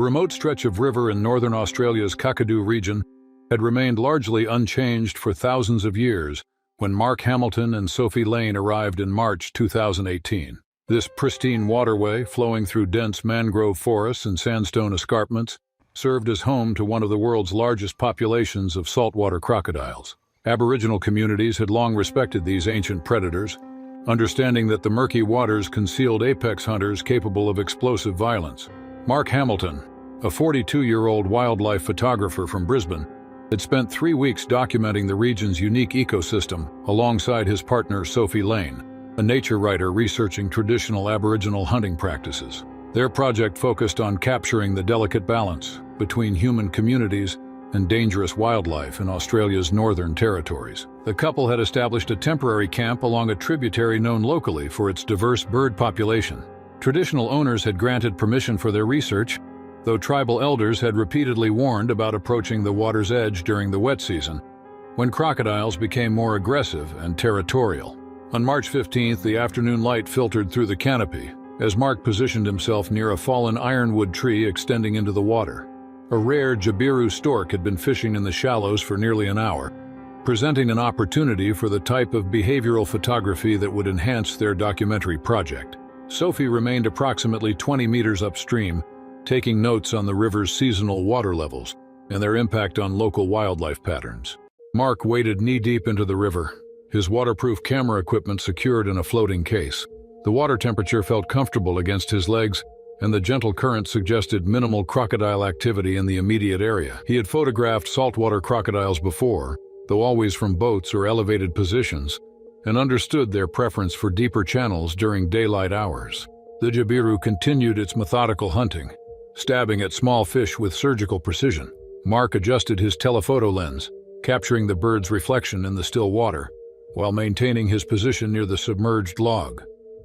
A remote stretch of river in northern Australia's Kakadu region had remained largely unchanged for thousands of years when Mark Hamilton and Sophie Lane arrived in March 2018. This pristine waterway, flowing through dense mangrove forests and sandstone escarpments, served as home to one of the world's largest populations of saltwater crocodiles. Aboriginal communities had long respected these ancient predators, understanding that the murky waters concealed apex hunters capable of explosive violence. Mark Hamilton, a 42-year-old wildlife photographer from Brisbane, had spent 3 weeks documenting the region's unique ecosystem alongside his partner Sophie Lane, a nature writer researching traditional Aboriginal hunting practices. Their project focused on capturing the delicate balance between human communities and dangerous wildlife in Australia's northern territories. The couple had established a temporary camp along a tributary known locally for its diverse bird population. Traditional owners had granted permission for their research, though tribal elders had repeatedly warned about approaching the water's edge during the wet season, when crocodiles became more aggressive and territorial. On March 15th, the afternoon light filtered through the canopy as Mark positioned himself near a fallen ironwood tree extending into the water. A rare jabiru stork had been fishing in the shallows for nearly an hour, presenting an opportunity for the type of behavioral photography that would enhance their documentary project. Sophie remained approximately 20 meters upstream, taking notes on the river's seasonal water levels and their impact on local wildlife patterns. Mark waded knee-deep into the river, his waterproof camera equipment secured in a floating case. The water temperature felt comfortable against his legs, and the gentle current suggested minimal crocodile activity in the immediate area. He had photographed saltwater crocodiles before, though always from boats or elevated positions, and understood their preference for deeper channels during daylight hours. The jabiru continued its methodical hunting, stabbing at small fish with surgical precision. Mark adjusted his telephoto lens, capturing the bird's reflection in the still water, while maintaining his position near the submerged log.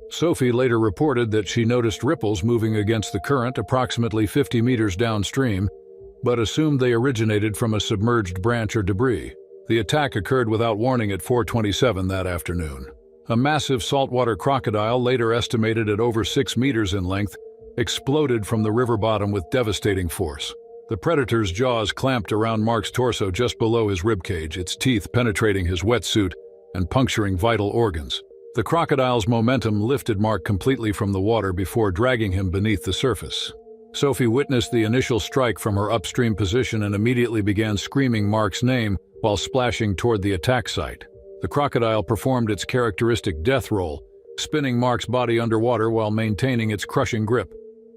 Sophie later reported that she noticed ripples moving against the current approximately 50 meters downstream, but assumed they originated from a submerged branch or debris. The attack occurred without warning at 4:27 that afternoon. A massive saltwater crocodile, later estimated at over 6 meters in length, exploded from the river bottom with devastating force. The predator's jaws clamped around Mark's torso just below his ribcage, its teeth penetrating his wetsuit and puncturing vital organs. The crocodile's momentum lifted Mark completely from the water before dragging him beneath the surface. Sophie witnessed the initial strike from her upstream position and immediately began screaming Mark's name while splashing toward the attack site. The crocodile performed its characteristic death roll, spinning Mark's body underwater while maintaining its crushing grip.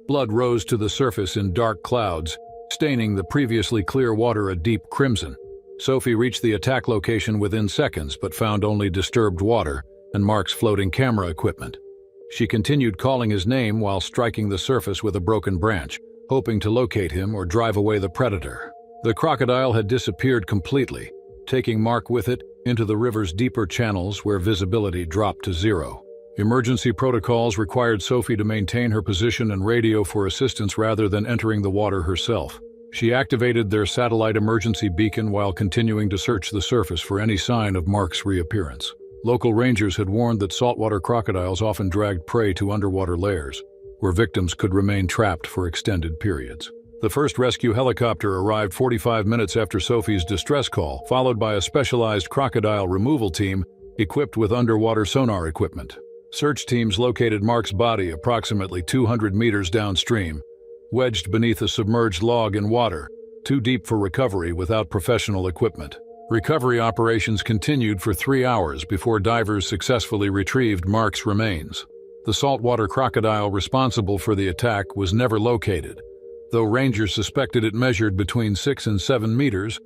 Blood rose to the surface in dark clouds, staining the previously clear water a deep crimson. Sophie reached the attack location within seconds but found only disturbed water and Mark's floating camera equipment. She continued calling his name while striking the surface with a broken branch, hoping to locate him or drive away the predator. The crocodile had disappeared completely, taking Mark with it into the river's deeper channels where visibility dropped to zero. Emergency protocols required Sophie to maintain her position and radio for assistance rather than entering the water herself. She activated their satellite emergency beacon while continuing to search the surface for any sign of Mark's reappearance. Local rangers had warned that saltwater crocodiles often dragged prey to underwater layers, where victims could remain trapped for extended periods. The first rescue helicopter arrived 45 minutes after Sophie's distress call, followed by a specialized crocodile removal team equipped with underwater sonar equipment. Search teams located Mark's body approximately 200 meters downstream, wedged beneath a submerged log in water, too deep for recovery without professional equipment. Recovery operations continued for 3 hours before divers successfully retrieved Mark's remains. The saltwater crocodile responsible for the attack was never located, though rangers suspected it measured between 6 and 7 meters,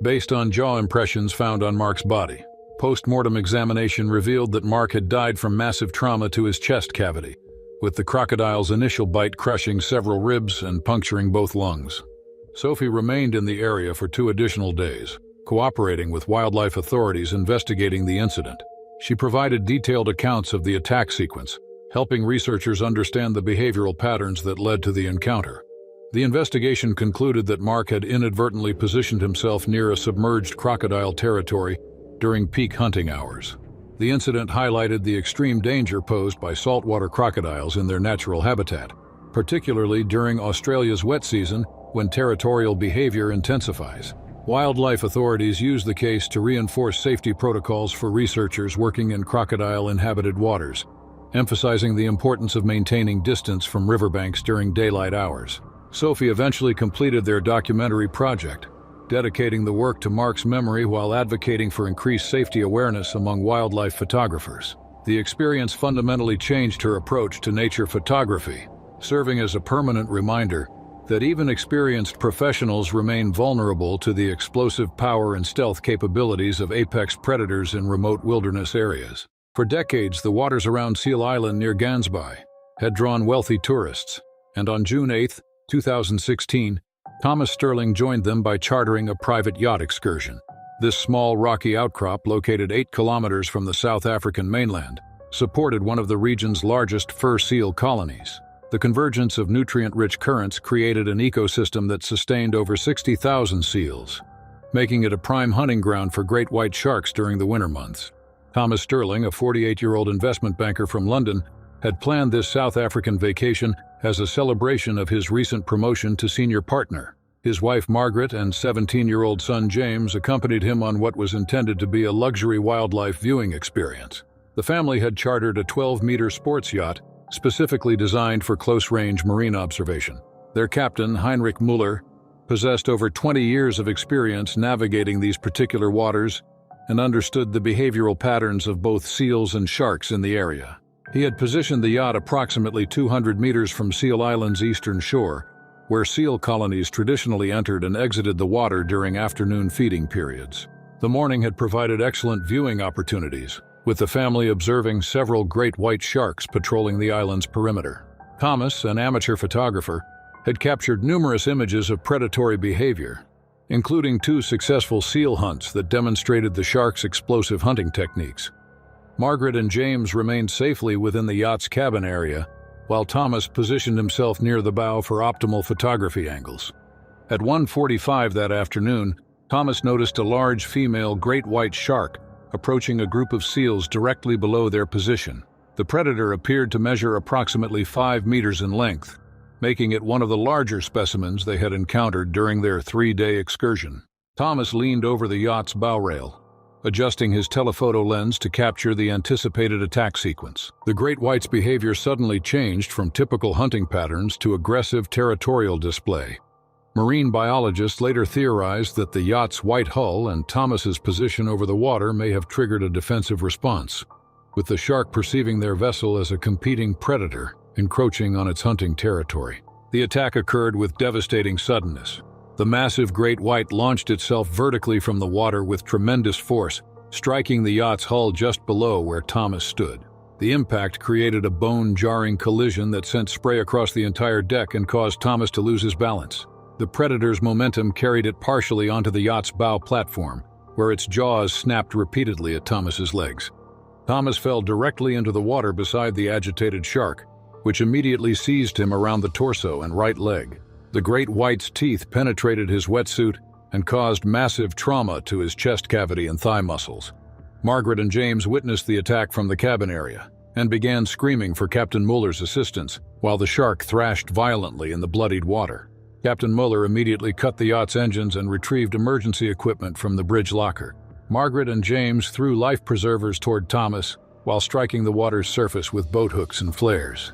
based on jaw impressions found on Mark's body. Post-mortem examination revealed that Mark had died from massive trauma to his chest cavity, with the crocodile's initial bite crushing several ribs and puncturing both lungs. Sophie remained in the area for 2 additional days, cooperating with wildlife authorities investigating the incident. She provided detailed accounts of the attack sequence, helping researchers understand the behavioral patterns that led to the encounter. The investigation concluded that Mark had inadvertently positioned himself near a submerged crocodile territory during peak hunting hours. The incident highlighted the extreme danger posed by saltwater crocodiles in their natural habitat, particularly during Australia's wet season when territorial behavior intensifies. Wildlife authorities use the case to reinforce safety protocols for researchers working in crocodile-inhabited waters, emphasizing the importance of maintaining distance from riverbanks during daylight hours. Sophie eventually completed their documentary project, dedicating the work to Mark's memory while advocating for increased safety awareness among wildlife photographers. The experience fundamentally changed her approach to nature photography, serving as a permanent reminder that even experienced professionals remain vulnerable to the explosive power and stealth capabilities of apex predators in remote wilderness areas. For decades, the waters around Seal Island near Gansby had drawn wealthy tourists, and on June 8, 2016, Thomas Sterling joined them by chartering a private yacht excursion. This small rocky outcrop, located 8 kilometers from the South African mainland, supported one of the region's largest fur seal colonies. The convergence of nutrient-rich currents created an ecosystem that sustained over 60,000 seals, making it a prime hunting ground for great white sharks during the winter months. Thomas Sterling, a 48-year-old investment banker from London, had planned this South African vacation as a celebration of his recent promotion to senior partner. His wife Margaret and 17-year-old son James accompanied him on what was intended to be a luxury wildlife viewing experience. The family had chartered a 12-meter sports yacht specifically designed for close-range marine observation. Their captain, Heinrich Muller, possessed over 20 years of experience navigating these particular waters and understood the behavioral patterns of both seals and sharks in the area. He had positioned the yacht approximately 200 meters from Seal Island's eastern shore, where seal colonies traditionally entered and exited the water during afternoon feeding periods. The morning had provided excellent viewing opportunities, with the family observing several great white sharks patrolling the island's perimeter. Thomas, an amateur photographer, had captured numerous images of predatory behavior, including 2 successful seal hunts that demonstrated the shark's explosive hunting techniques. Margaret and James remained safely within the yacht's cabin area, while Thomas positioned himself near the bow for optimal photography angles. At 1:45 that afternoon, Thomas noticed a large female great white shark approaching a group of seals directly below their position. The predator appeared to measure approximately 5 meters in length, making it one of the larger specimens they had encountered during their 3-day excursion. Thomas leaned over the yacht's bow rail, adjusting his telephoto lens to capture the anticipated attack sequence. The great white's behavior suddenly changed from typical hunting patterns to aggressive territorial display. Marine biologists later theorized that the yacht's white hull and Thomas's position over the water may have triggered a defensive response, with the shark perceiving their vessel as a competing predator encroaching on its hunting territory. The attack occurred with devastating suddenness. The massive great white launched itself vertically from the water with tremendous force, striking the yacht's hull just below where Thomas stood. The impact created a bone-jarring collision that sent spray across the entire deck and caused Thomas to lose his balance. The predator's momentum carried it partially onto the yacht's bow platform, where its jaws snapped repeatedly at Thomas's legs. Thomas fell directly into the water beside the agitated shark, which immediately seized him around the torso and right leg. The great white's teeth penetrated his wetsuit and caused massive trauma to his chest cavity and thigh muscles. Margaret and James witnessed the attack from the cabin area and began screaming for Captain Muller's assistance, while the shark thrashed violently in the bloodied water. Captain Muller immediately cut the yacht's engines and retrieved emergency equipment from the bridge locker. Margaret and James threw life preservers toward Thomas while striking the water's surface with boat hooks and flares.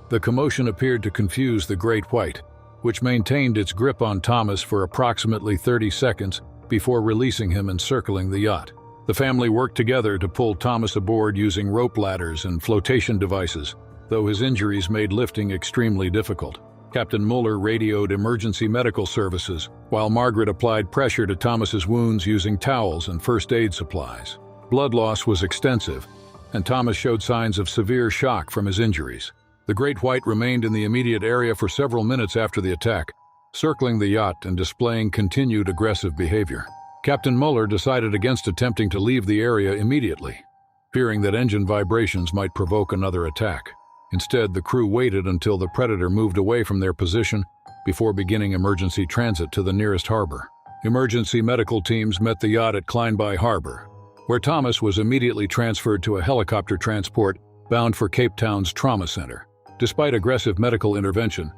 The commotion appeared to confuse the great white, which maintained its grip on Thomas for approximately 30 seconds before releasing him and circling the yacht. The family worked together to pull Thomas aboard using rope ladders and flotation devices, though his injuries made lifting extremely difficult. Captain Muller radioed emergency medical services, while Margaret applied pressure to Thomas's wounds using towels and first aid supplies. Blood loss was extensive, and Thomas showed signs of severe shock from his injuries. The great white remained in the immediate area for several minutes after the attack, circling the yacht and displaying continued aggressive behavior. Captain Muller decided against attempting to leave the area immediately, fearing that engine vibrations might provoke another attack. Instead, the crew waited until the predator moved away from their position before beginning emergency transit to the nearest harbor. Emergency medical teams met the yacht at Kleinby Harbor, where Thomas was immediately transferred to a helicopter transport bound for Cape Town's trauma center. Despite aggressive medical intervention,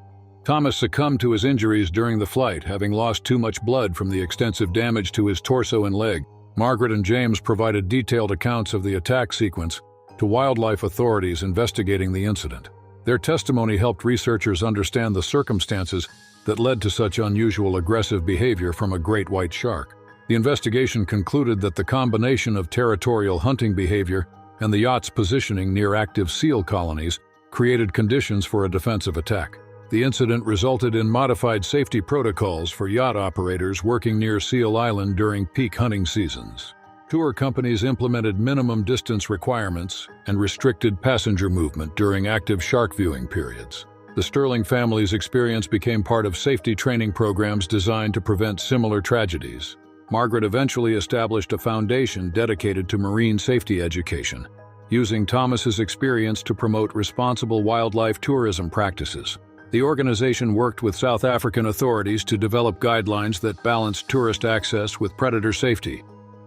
Thomas succumbed to his injuries during the flight, having lost too much blood from the extensive damage to his torso and leg. Margaret and James provided detailed accounts of the attack sequence to wildlife authorities investigating the incident. Their testimony helped researchers understand the circumstances that led to such unusual aggressive behavior from a great white shark. The investigation concluded that the combination of territorial hunting behavior and the yacht's positioning near active seal colonies created conditions for a defensive attack. The incident resulted in modified safety protocols for yacht operators working near Seal Island during peak hunting seasons. Tour companies implemented minimum distance requirements and restricted passenger movement during active shark viewing periods. The Sterling family's experience became part of safety training programs designed to prevent similar tragedies. Margaret eventually established a foundation dedicated to marine safety education, using Thomas's experience to promote responsible wildlife tourism practices. The organization worked with South African authorities to develop guidelines that balanced tourist access with predator safety,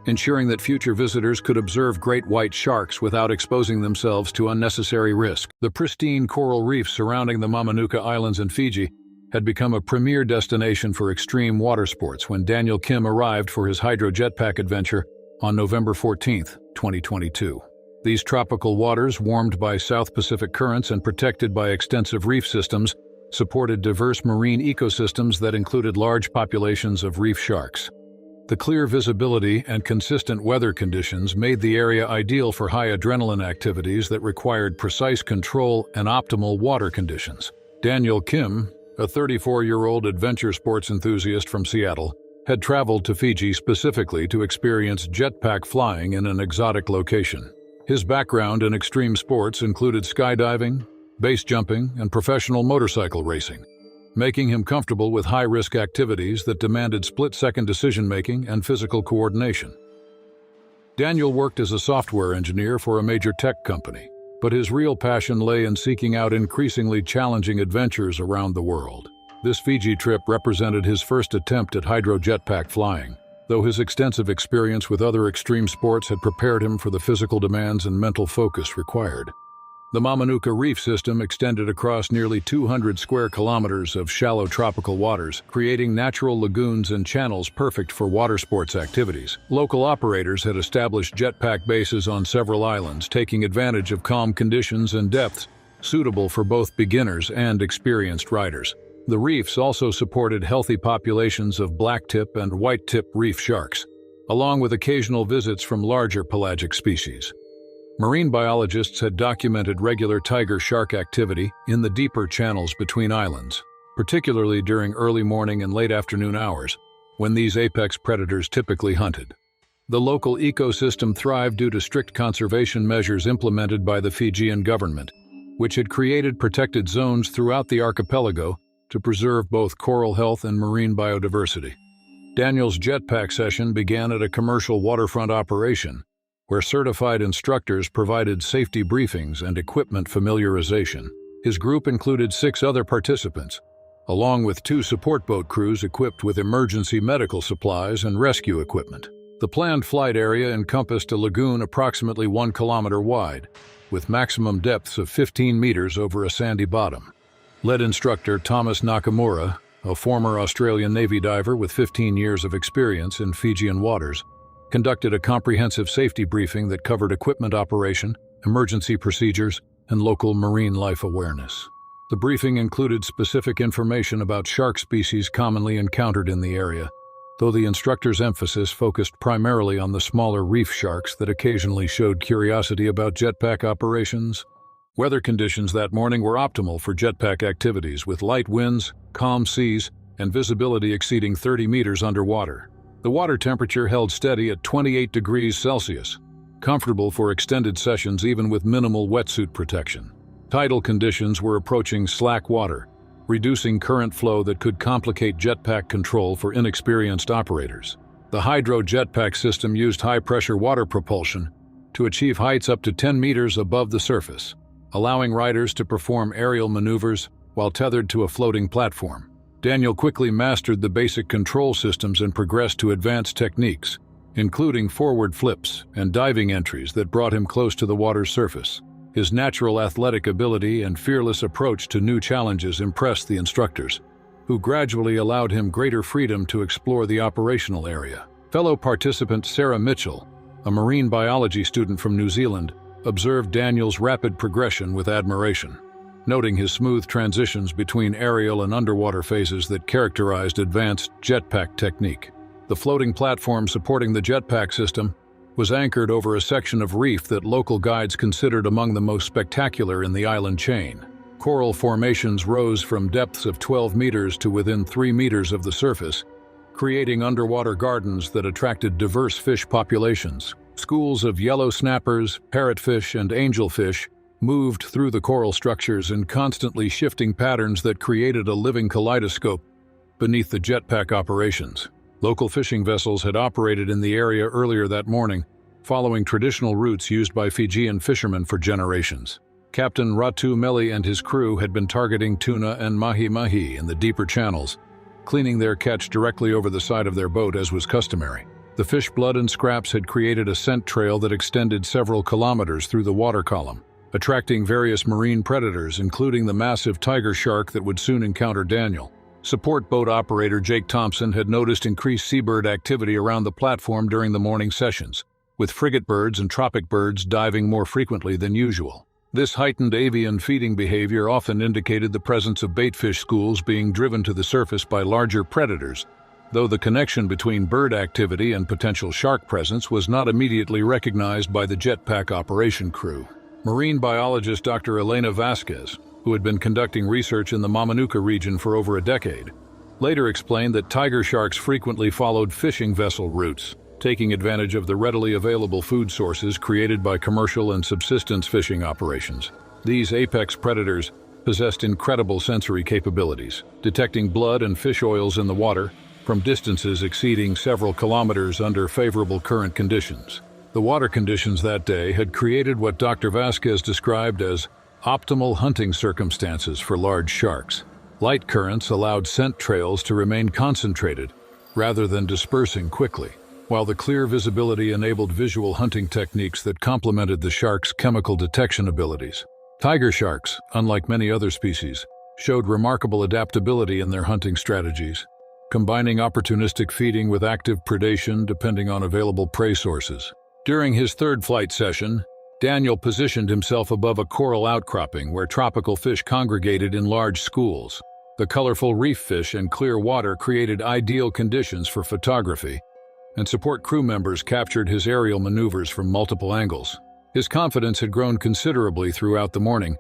ensuring that future visitors could observe great white sharks without exposing themselves to unnecessary risk. The pristine coral reefs surrounding the Mamanuca Islands in Fiji had become a premier destination for extreme water sports when Daniel Kim arrived for his hydro jetpack adventure on November 14, 2022. These tropical waters, warmed by South Pacific currents and protected by extensive reef systems, supported diverse marine ecosystems that included large populations of reef sharks. The clear visibility and consistent weather conditions made the area ideal for high adrenaline activities that required precise control and optimal water conditions. Daniel Kim, a 34-year-old adventure sports enthusiast from Seattle, had traveled to Fiji specifically to experience jetpack flying in an exotic location. His background in extreme sports included skydiving, base jumping, and professional motorcycle racing, making him comfortable with high-risk activities that demanded split-second decision-making and physical coordination. Daniel worked as a software engineer for a major tech company, but his real passion lay in seeking out increasingly challenging adventures around the world. This Fiji trip represented his first attempt at hydro jetpack flying, though his extensive experience with other extreme sports had prepared him for the physical demands and mental focus required. The Mamanuca Reef System extended across nearly 200 square kilometers of shallow tropical waters, creating natural lagoons and channels perfect for water sports activities. Local operators had established jetpack bases on several islands, taking advantage of calm conditions and depths suitable for both beginners and experienced riders. The reefs also supported healthy populations of blacktip and white-tip reef sharks, along with occasional visits from larger pelagic species. Marine biologists had documented regular tiger shark activity in the deeper channels between islands, particularly during early morning and late afternoon hours, when these apex predators typically hunted. The local ecosystem thrived due to strict conservation measures implemented by the Fijian government, which had created protected zones throughout the archipelago to preserve both coral health and marine biodiversity. Daniel's jetpack session began at a commercial waterfront operation, where certified instructors provided safety briefings and equipment familiarization. His group included 6 other participants, along with 2 support boat crews equipped with emergency medical supplies and rescue equipment. The planned flight area encompassed a lagoon approximately 1 kilometer wide, with maximum depths of 15 meters over a sandy bottom. Lead instructor Thomas Nakamura, a former Australian Navy diver with 15 years of experience in Fijian waters, conducted a comprehensive safety briefing that covered equipment operation, emergency procedures, and local marine life awareness. The briefing included specific information about shark species commonly encountered in the area, though the instructor's emphasis focused primarily on the smaller reef sharks that occasionally showed curiosity about jetpack operations. Weather conditions that morning were optimal for jetpack activities, with light winds, calm seas, and visibility exceeding 30 meters underwater. The water temperature held steady at 28 degrees Celsius, comfortable for extended sessions even with minimal wetsuit protection. Tidal conditions were approaching slack water, reducing current flow that could complicate jetpack control for inexperienced operators. The hydro jetpack system used high-pressure water propulsion to achieve heights up to 10 meters above the surface, allowing riders to perform aerial maneuvers while tethered to a floating platform. Daniel quickly mastered the basic control systems and progressed to advanced techniques, including forward flips and diving entries that brought him close to the water's surface. His natural athletic ability and fearless approach to new challenges impressed the instructors, who gradually allowed him greater freedom to explore the operational area. Fellow participant Sarah Mitchell, a marine biology student from New Zealand, observed Daniel's rapid progression with admiration, noting his smooth transitions between aerial and underwater phases that characterized advanced jetpack technique. The floating platform supporting the jetpack system was anchored over a section of reef that local guides considered among the most spectacular in the island chain. Coral formations rose from depths of 12 meters to within 3 meters of the surface, creating underwater gardens that attracted diverse fish populations. Schools of yellow snappers, parrotfish, and angelfish moved through the coral structures in constantly shifting patterns that created a living kaleidoscope beneath the jetpack operations. Local fishing vessels had operated in the area earlier that morning, following traditional routes used by Fijian fishermen for generations. Captain Ratu Meli and his crew had been targeting tuna and mahi-mahi in the deeper channels, cleaning their catch directly over the side of their boat as was customary. The fish blood and scraps had created a scent trail that extended several kilometers through the water column, attracting various marine predators, including the massive tiger shark that would soon encounter Daniel. Support boat operator Jake Thompson had noticed increased seabird activity around the platform during the morning sessions, with frigate birds and tropic birds diving more frequently than usual. This heightened avian feeding behavior often indicated the presence of baitfish schools being driven to the surface by larger predators, though the connection between bird activity and potential shark presence was not immediately recognized by the jetpack operation crew. Marine biologist Dr. Elena Vasquez, who had been conducting research in the Mamanuca region for over a decade, later explained that tiger sharks frequently followed fishing vessel routes, taking advantage of the readily available food sources created by commercial and subsistence fishing operations. These apex predators possessed incredible sensory capabilities, detecting blood and fish oils in the water from distances exceeding several kilometers under favorable current conditions. The water conditions that day had created what Dr. Vasquez described as optimal hunting circumstances for large sharks. Light currents allowed scent trails to remain concentrated rather than dispersing quickly, while the clear visibility enabled visual hunting techniques that complemented the shark's chemical detection abilities. Tiger sharks, unlike many other species, showed remarkable adaptability in their hunting strategies, combining opportunistic feeding with active predation depending on available prey sources. During his third flight session, Daniel positioned himself above a coral outcropping where tropical fish congregated in large schools. The colorful reef fish and clear water created ideal conditions for photography, and support crew members captured his aerial maneuvers from multiple angles. His confidence had grown considerably throughout the morning,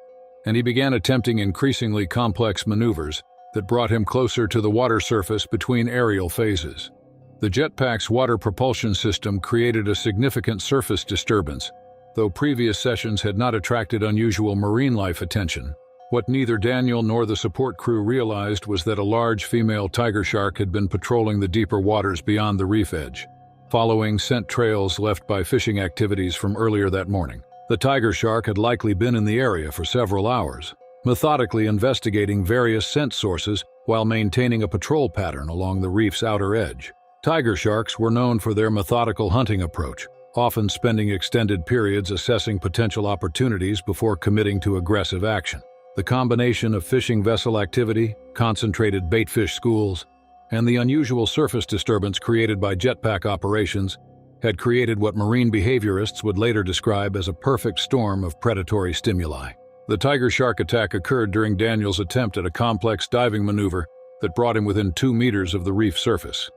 and he began attempting increasingly complex maneuvers that brought him closer to the water surface between aerial phases. The jetpack's water propulsion system created a significant surface disturbance, though previous sessions had not attracted unusual marine life attention. What neither Daniel nor the support crew realized was that a large female tiger shark had been patrolling the deeper waters beyond the reef edge, following scent trails left by fishing activities from earlier that morning. The tiger shark had likely been in the area for several hours, methodically investigating various scent sources while maintaining a patrol pattern along the reef's outer edge. Tiger sharks were known for their methodical hunting approach, often spending extended periods assessing potential opportunities before committing to aggressive action. The combination of fishing vessel activity, concentrated baitfish schools, and the unusual surface disturbance created by jetpack operations had created what marine behaviorists would later describe as a perfect storm of predatory stimuli. The tiger shark attack occurred during Daniel's attempt at a complex diving maneuver that brought him within 2 meters of the reef surface.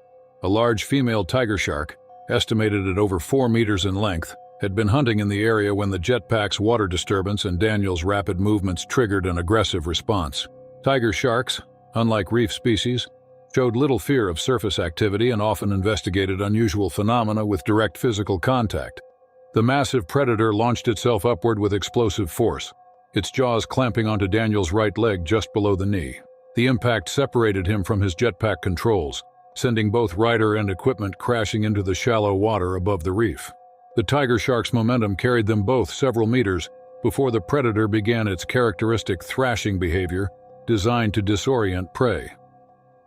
A large female tiger shark, estimated at over 4 meters in length, had been hunting in the area when the jetpack's water disturbance and Daniel's rapid movements triggered an aggressive response. Tiger sharks, unlike reef species, showed little fear of surface activity and often investigated unusual phenomena with direct physical contact. The massive predator launched itself upward with explosive force, its jaws clamping onto Daniel's right leg just below the knee. The impact separated him from his jetpack controls, sending both rider and equipment crashing into the shallow water above the reef. The tiger shark's momentum carried them both several meters before the predator began its characteristic thrashing behavior designed to disorient prey.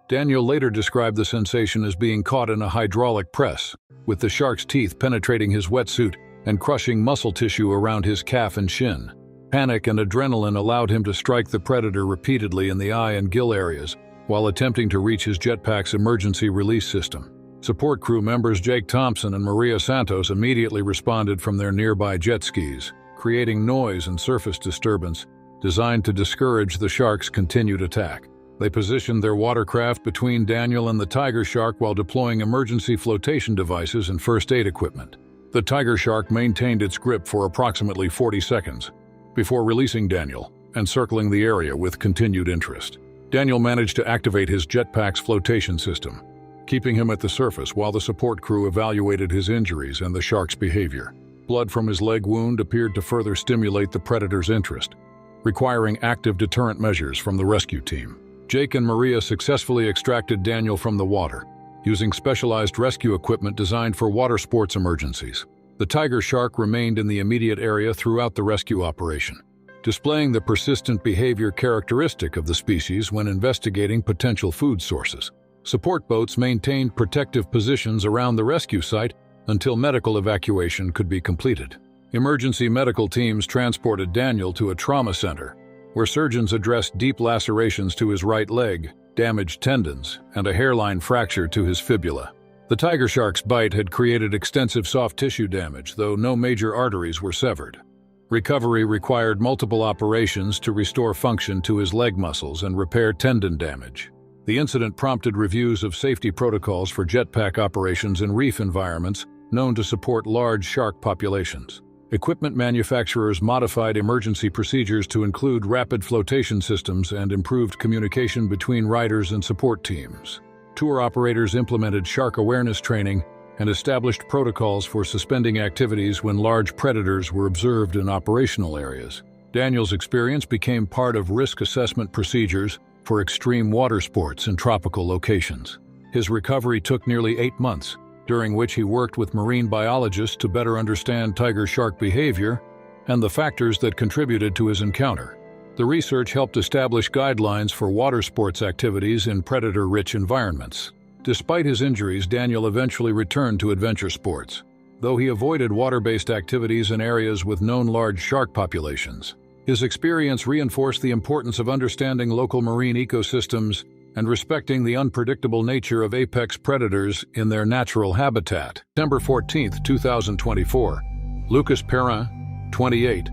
Daniel later described the sensation as being caught in a hydraulic press, with the shark's teeth penetrating his wetsuit and crushing muscle tissue around his calf and shin. Panic and adrenaline allowed him to strike the predator repeatedly in the eye and gill areas while attempting to reach his jetpack's emergency release system. Support crew members Jake Thompson and Maria Santos immediately responded from their nearby jet skis, creating noise and surface disturbance designed to discourage the shark's continued attack. They positioned their watercraft between Daniel and the tiger shark while deploying emergency flotation devices and first aid equipment. The tiger shark maintained its grip for approximately 40 seconds before releasing Daniel and circling the area with continued interest. Daniel managed to activate his jetpack's flotation system, keeping him at the surface while the support crew evaluated his injuries and the shark's behavior. Blood from his leg wound appeared to further stimulate the predator's interest, requiring active deterrent measures from the rescue team. Jake and Maria successfully extracted Daniel from the water, using specialized rescue equipment designed for water sports emergencies. The tiger shark remained in the immediate area throughout the rescue operation, displaying the persistent behavior characteristic of the species when investigating potential food sources. Support boats maintained protective positions around the rescue site until medical evacuation could be completed. Emergency medical teams transported Daniel to a trauma center, where surgeons addressed deep lacerations to his right leg, damaged tendons, and a hairline fracture to his fibula. The tiger shark's bite had created extensive soft tissue damage, though no major arteries were severed. Recovery required multiple operations to restore function to his leg muscles and repair tendon damage. The incident prompted reviews of safety protocols for jetpack operations in reef environments known to support large shark populations. Equipment manufacturers modified emergency procedures to include rapid flotation systems and improved communication between riders and support teams. Tour operators implemented shark awareness training and established protocols for suspending activities when large predators were observed in operational areas. Daniel's experience became part of risk assessment procedures for extreme water sports in tropical locations. His recovery took nearly 8 months, during which he worked with marine biologists to better understand tiger shark behavior and the factors that contributed to his encounter. The research helped establish guidelines for water sports activities in predator-rich environments. Despite his injuries, Daniel eventually returned to adventure sports, though he avoided water-based activities in areas with known large shark populations. His experience reinforced the importance of understanding local marine ecosystems and respecting the unpredictable nature of apex predators in their natural habitat. December 14, 2024, Lucas Perrin, 28,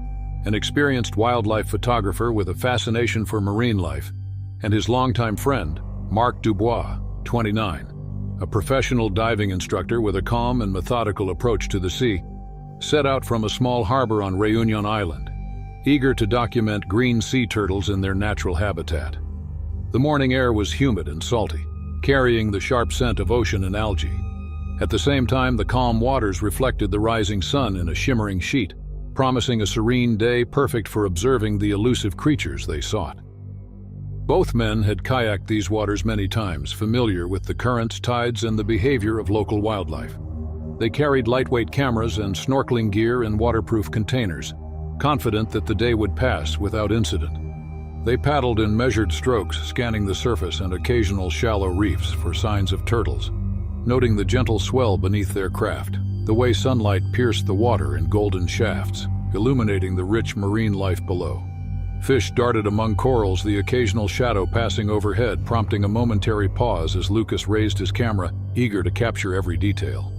an experienced wildlife photographer with a fascination for marine life, and his longtime friend, Marc Dubois, 29, a professional diving instructor with a calm and methodical approach to the sea, set out from a small harbor on Réunion Island, eager to document green sea turtles in their natural habitat. The morning air was humid and salty, carrying the sharp scent of ocean and algae. At the same time, the calm waters reflected the rising sun in a shimmering sheet, promising a serene day perfect for observing the elusive creatures they sought. Both men had kayaked these waters many times, familiar with the currents, tides, and the behavior of local wildlife. They carried lightweight cameras and snorkeling gear in waterproof containers, confident that the day would pass without incident. They paddled in measured strokes, scanning the surface and occasional shallow reefs for signs of turtles, noting the gentle swell beneath their craft, the way sunlight pierced the water in golden shafts, illuminating the rich marine life below. Fish darted among corals, the occasional shadow passing overhead, prompting a momentary pause as Lucas raised his camera, eager to capture every detail.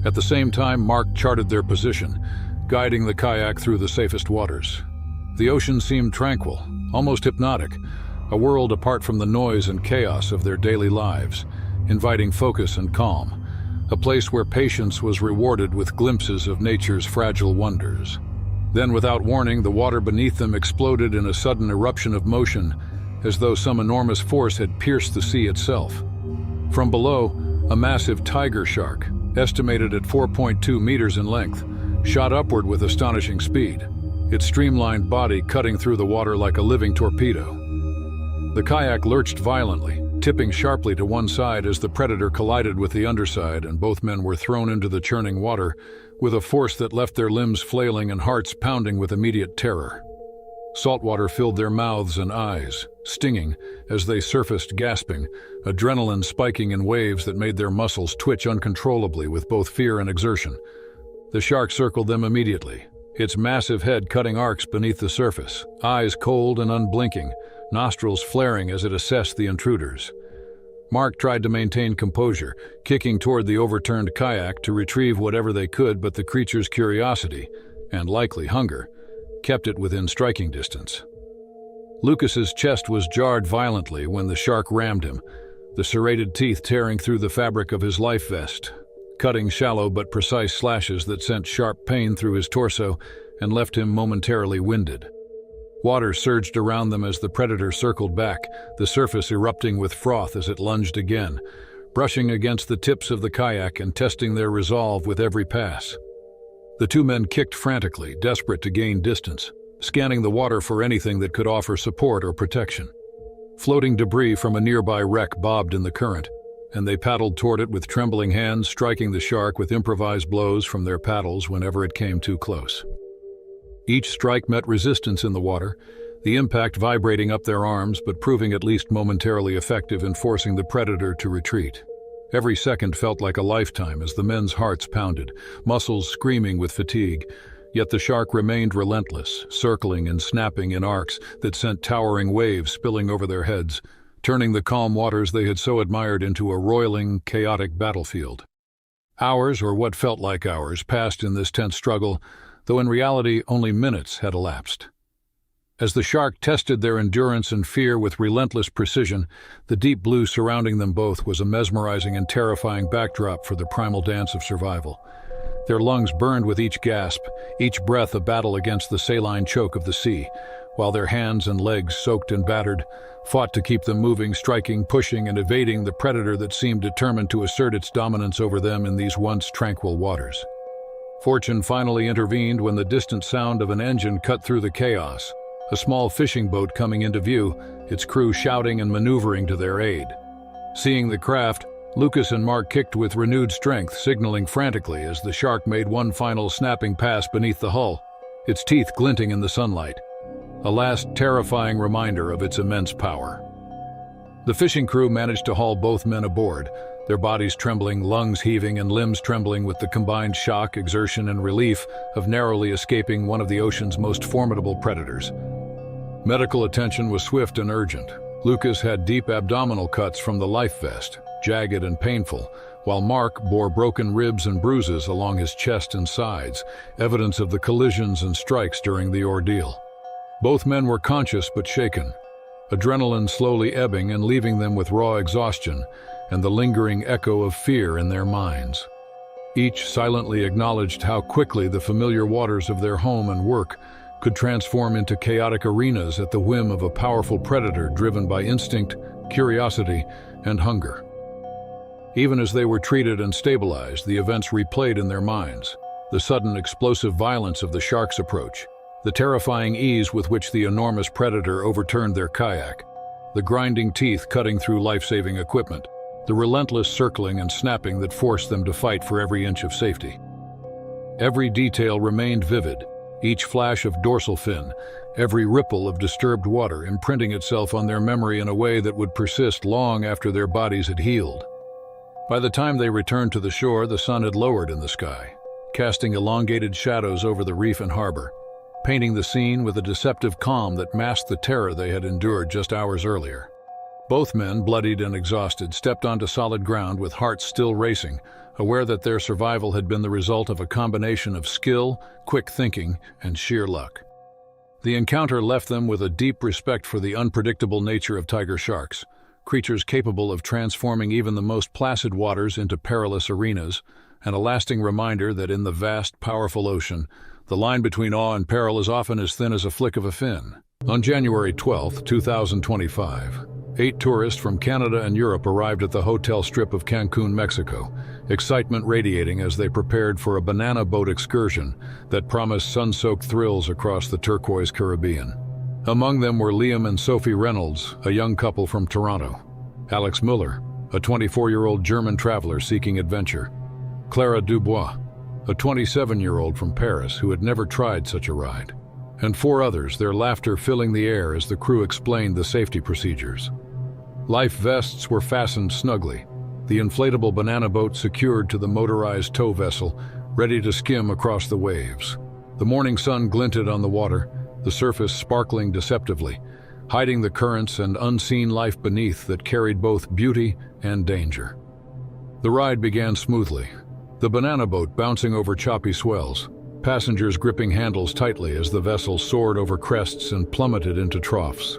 At the same time, Marc charted their position, guiding the kayak through the safest waters. The ocean seemed tranquil, almost hypnotic, a world apart from the noise and chaos of their daily lives, inviting focus and calm, a place where patience was rewarded with glimpses of nature's fragile wonders. Then, without warning, the water beneath them exploded in a sudden eruption of motion, as though some enormous force had pierced the sea itself. From below, a massive tiger shark, estimated at 4.2 meters in length, shot upward with astonishing speed, its streamlined body cutting through the water like a living torpedo. The kayak lurched violently, tipping sharply to one side as the predator collided with the underside, and both men were thrown into the churning water with a force that left their limbs flailing and hearts pounding with immediate terror. Salt water filled their mouths and eyes, stinging as they surfaced gasping, adrenaline spiking in waves that made their muscles twitch uncontrollably with both fear and exertion. The shark circled them immediately, its massive head cutting arcs beneath the surface, eyes cold and unblinking, nostrils flaring as it assessed the intruders. Mark tried to maintain composure, kicking toward the overturned kayak to retrieve whatever they could, but the creature's curiosity, and likely hunger, kept it within striking distance. Lucas's chest was jarred violently when the shark rammed him, the serrated teeth tearing through the fabric of his life vest, cutting shallow but precise slashes that sent sharp pain through his torso and left him momentarily winded. Water surged around them as the predator circled back, the surface erupting with froth as it lunged again, brushing against the tips of the kayak and testing their resolve with every pass. The two men kicked frantically, desperate to gain distance, scanning the water for anything that could offer support or protection. Floating debris from a nearby wreck bobbed in the current, and they paddled toward it with trembling hands, striking the shark with improvised blows from their paddles whenever it came too close. Each strike met resistance in the water, the impact vibrating up their arms but proving at least momentarily effective in forcing the predator to retreat. Every second felt like a lifetime as the men's hearts pounded, muscles screaming with fatigue, yet the shark remained relentless, circling and snapping in arcs that sent towering waves spilling over their heads, turning the calm waters they had so admired into a roiling, chaotic battlefield. Hours, or what felt like hours, passed in this tense struggle, though in reality only minutes had elapsed. As the shark tested their endurance and fear with relentless precision, the deep blue surrounding them both was a mesmerizing and terrifying backdrop for the primal dance of survival. Their lungs burned with each gasp, each breath a battle against the saline choke of the sea, while their hands and legs, soaked and battered, fought to keep them moving, striking, pushing, and evading the predator that seemed determined to assert its dominance over them in these once tranquil waters. Fortune finally intervened when the distant sound of an engine cut through the chaos, a small fishing boat coming into view, its crew shouting and maneuvering to their aid. Seeing the craft, Lucas and Mark kicked with renewed strength, signaling frantically as the shark made one final snapping pass beneath the hull, its teeth glinting in the sunlight, a last terrifying reminder of its immense power. The fishing crew managed to haul both men aboard, their bodies trembling, lungs heaving, and limbs trembling with the combined shock, exertion, and relief of narrowly escaping one of the ocean's most formidable predators. Medical attention was swift and urgent. Lucas had deep abdominal cuts from the life vest, jagged and painful, while Mark bore broken ribs and bruises along his chest and sides, evidence of the collisions and strikes during the ordeal. Both men were conscious but shaken, adrenaline slowly ebbing and leaving them with raw exhaustion and the lingering echo of fear in their minds. Each silently acknowledged how quickly the familiar waters of their home and work could transform into chaotic arenas at the whim of a powerful predator driven by instinct, curiosity, and hunger. Even as they were treated and stabilized, the events replayed in their minds: the sudden explosive violence of the shark's approach, the terrifying ease with which the enormous predator overturned their kayak, the grinding teeth cutting through life-saving equipment, the relentless circling and snapping that forced them to fight for every inch of safety. Every detail remained vivid, each flash of dorsal fin, every ripple of disturbed water imprinting itself on their memory in a way that would persist long after their bodies had healed. By the time they returned to the shore, the sun had lowered in the sky, casting elongated shadows over the reef and harbor, painting the scene with a deceptive calm that masked the terror they had endured just hours earlier. Both men, bloodied and exhausted, stepped onto solid ground with hearts still racing, aware that their survival had been the result of a combination of skill, quick thinking, and sheer luck. The encounter left them with a deep respect for the unpredictable nature of tiger sharks, creatures capable of transforming even the most placid waters into perilous arenas, and a lasting reminder that in the vast, powerful ocean, the line between awe and peril is often as thin as a flick of a fin. On January 12, 2025, 8 tourists from Canada and Europe arrived at the hotel strip of Cancun, Mexico, excitement radiating as they prepared for a banana boat excursion that promised sun-soaked thrills across the turquoise Caribbean. Among them were Liam and Sophie Reynolds, a young couple from Toronto; Alex Muller, a 24-year-old German traveler seeking adventure; Clara Dubois, a 27-year-old from Paris who had never tried such a ride; and 4 others, their laughter filling the air as the crew explained the safety procedures. Life vests were fastened snugly, the inflatable banana boat secured to the motorized tow vessel, ready to skim across the waves. The morning sun glinted on the water, the surface sparkling deceptively, hiding the currents and unseen life beneath that carried both beauty and danger. The ride began smoothly, the banana boat bouncing over choppy swells, passengers gripping handles tightly as the vessel soared over crests and plummeted into troughs.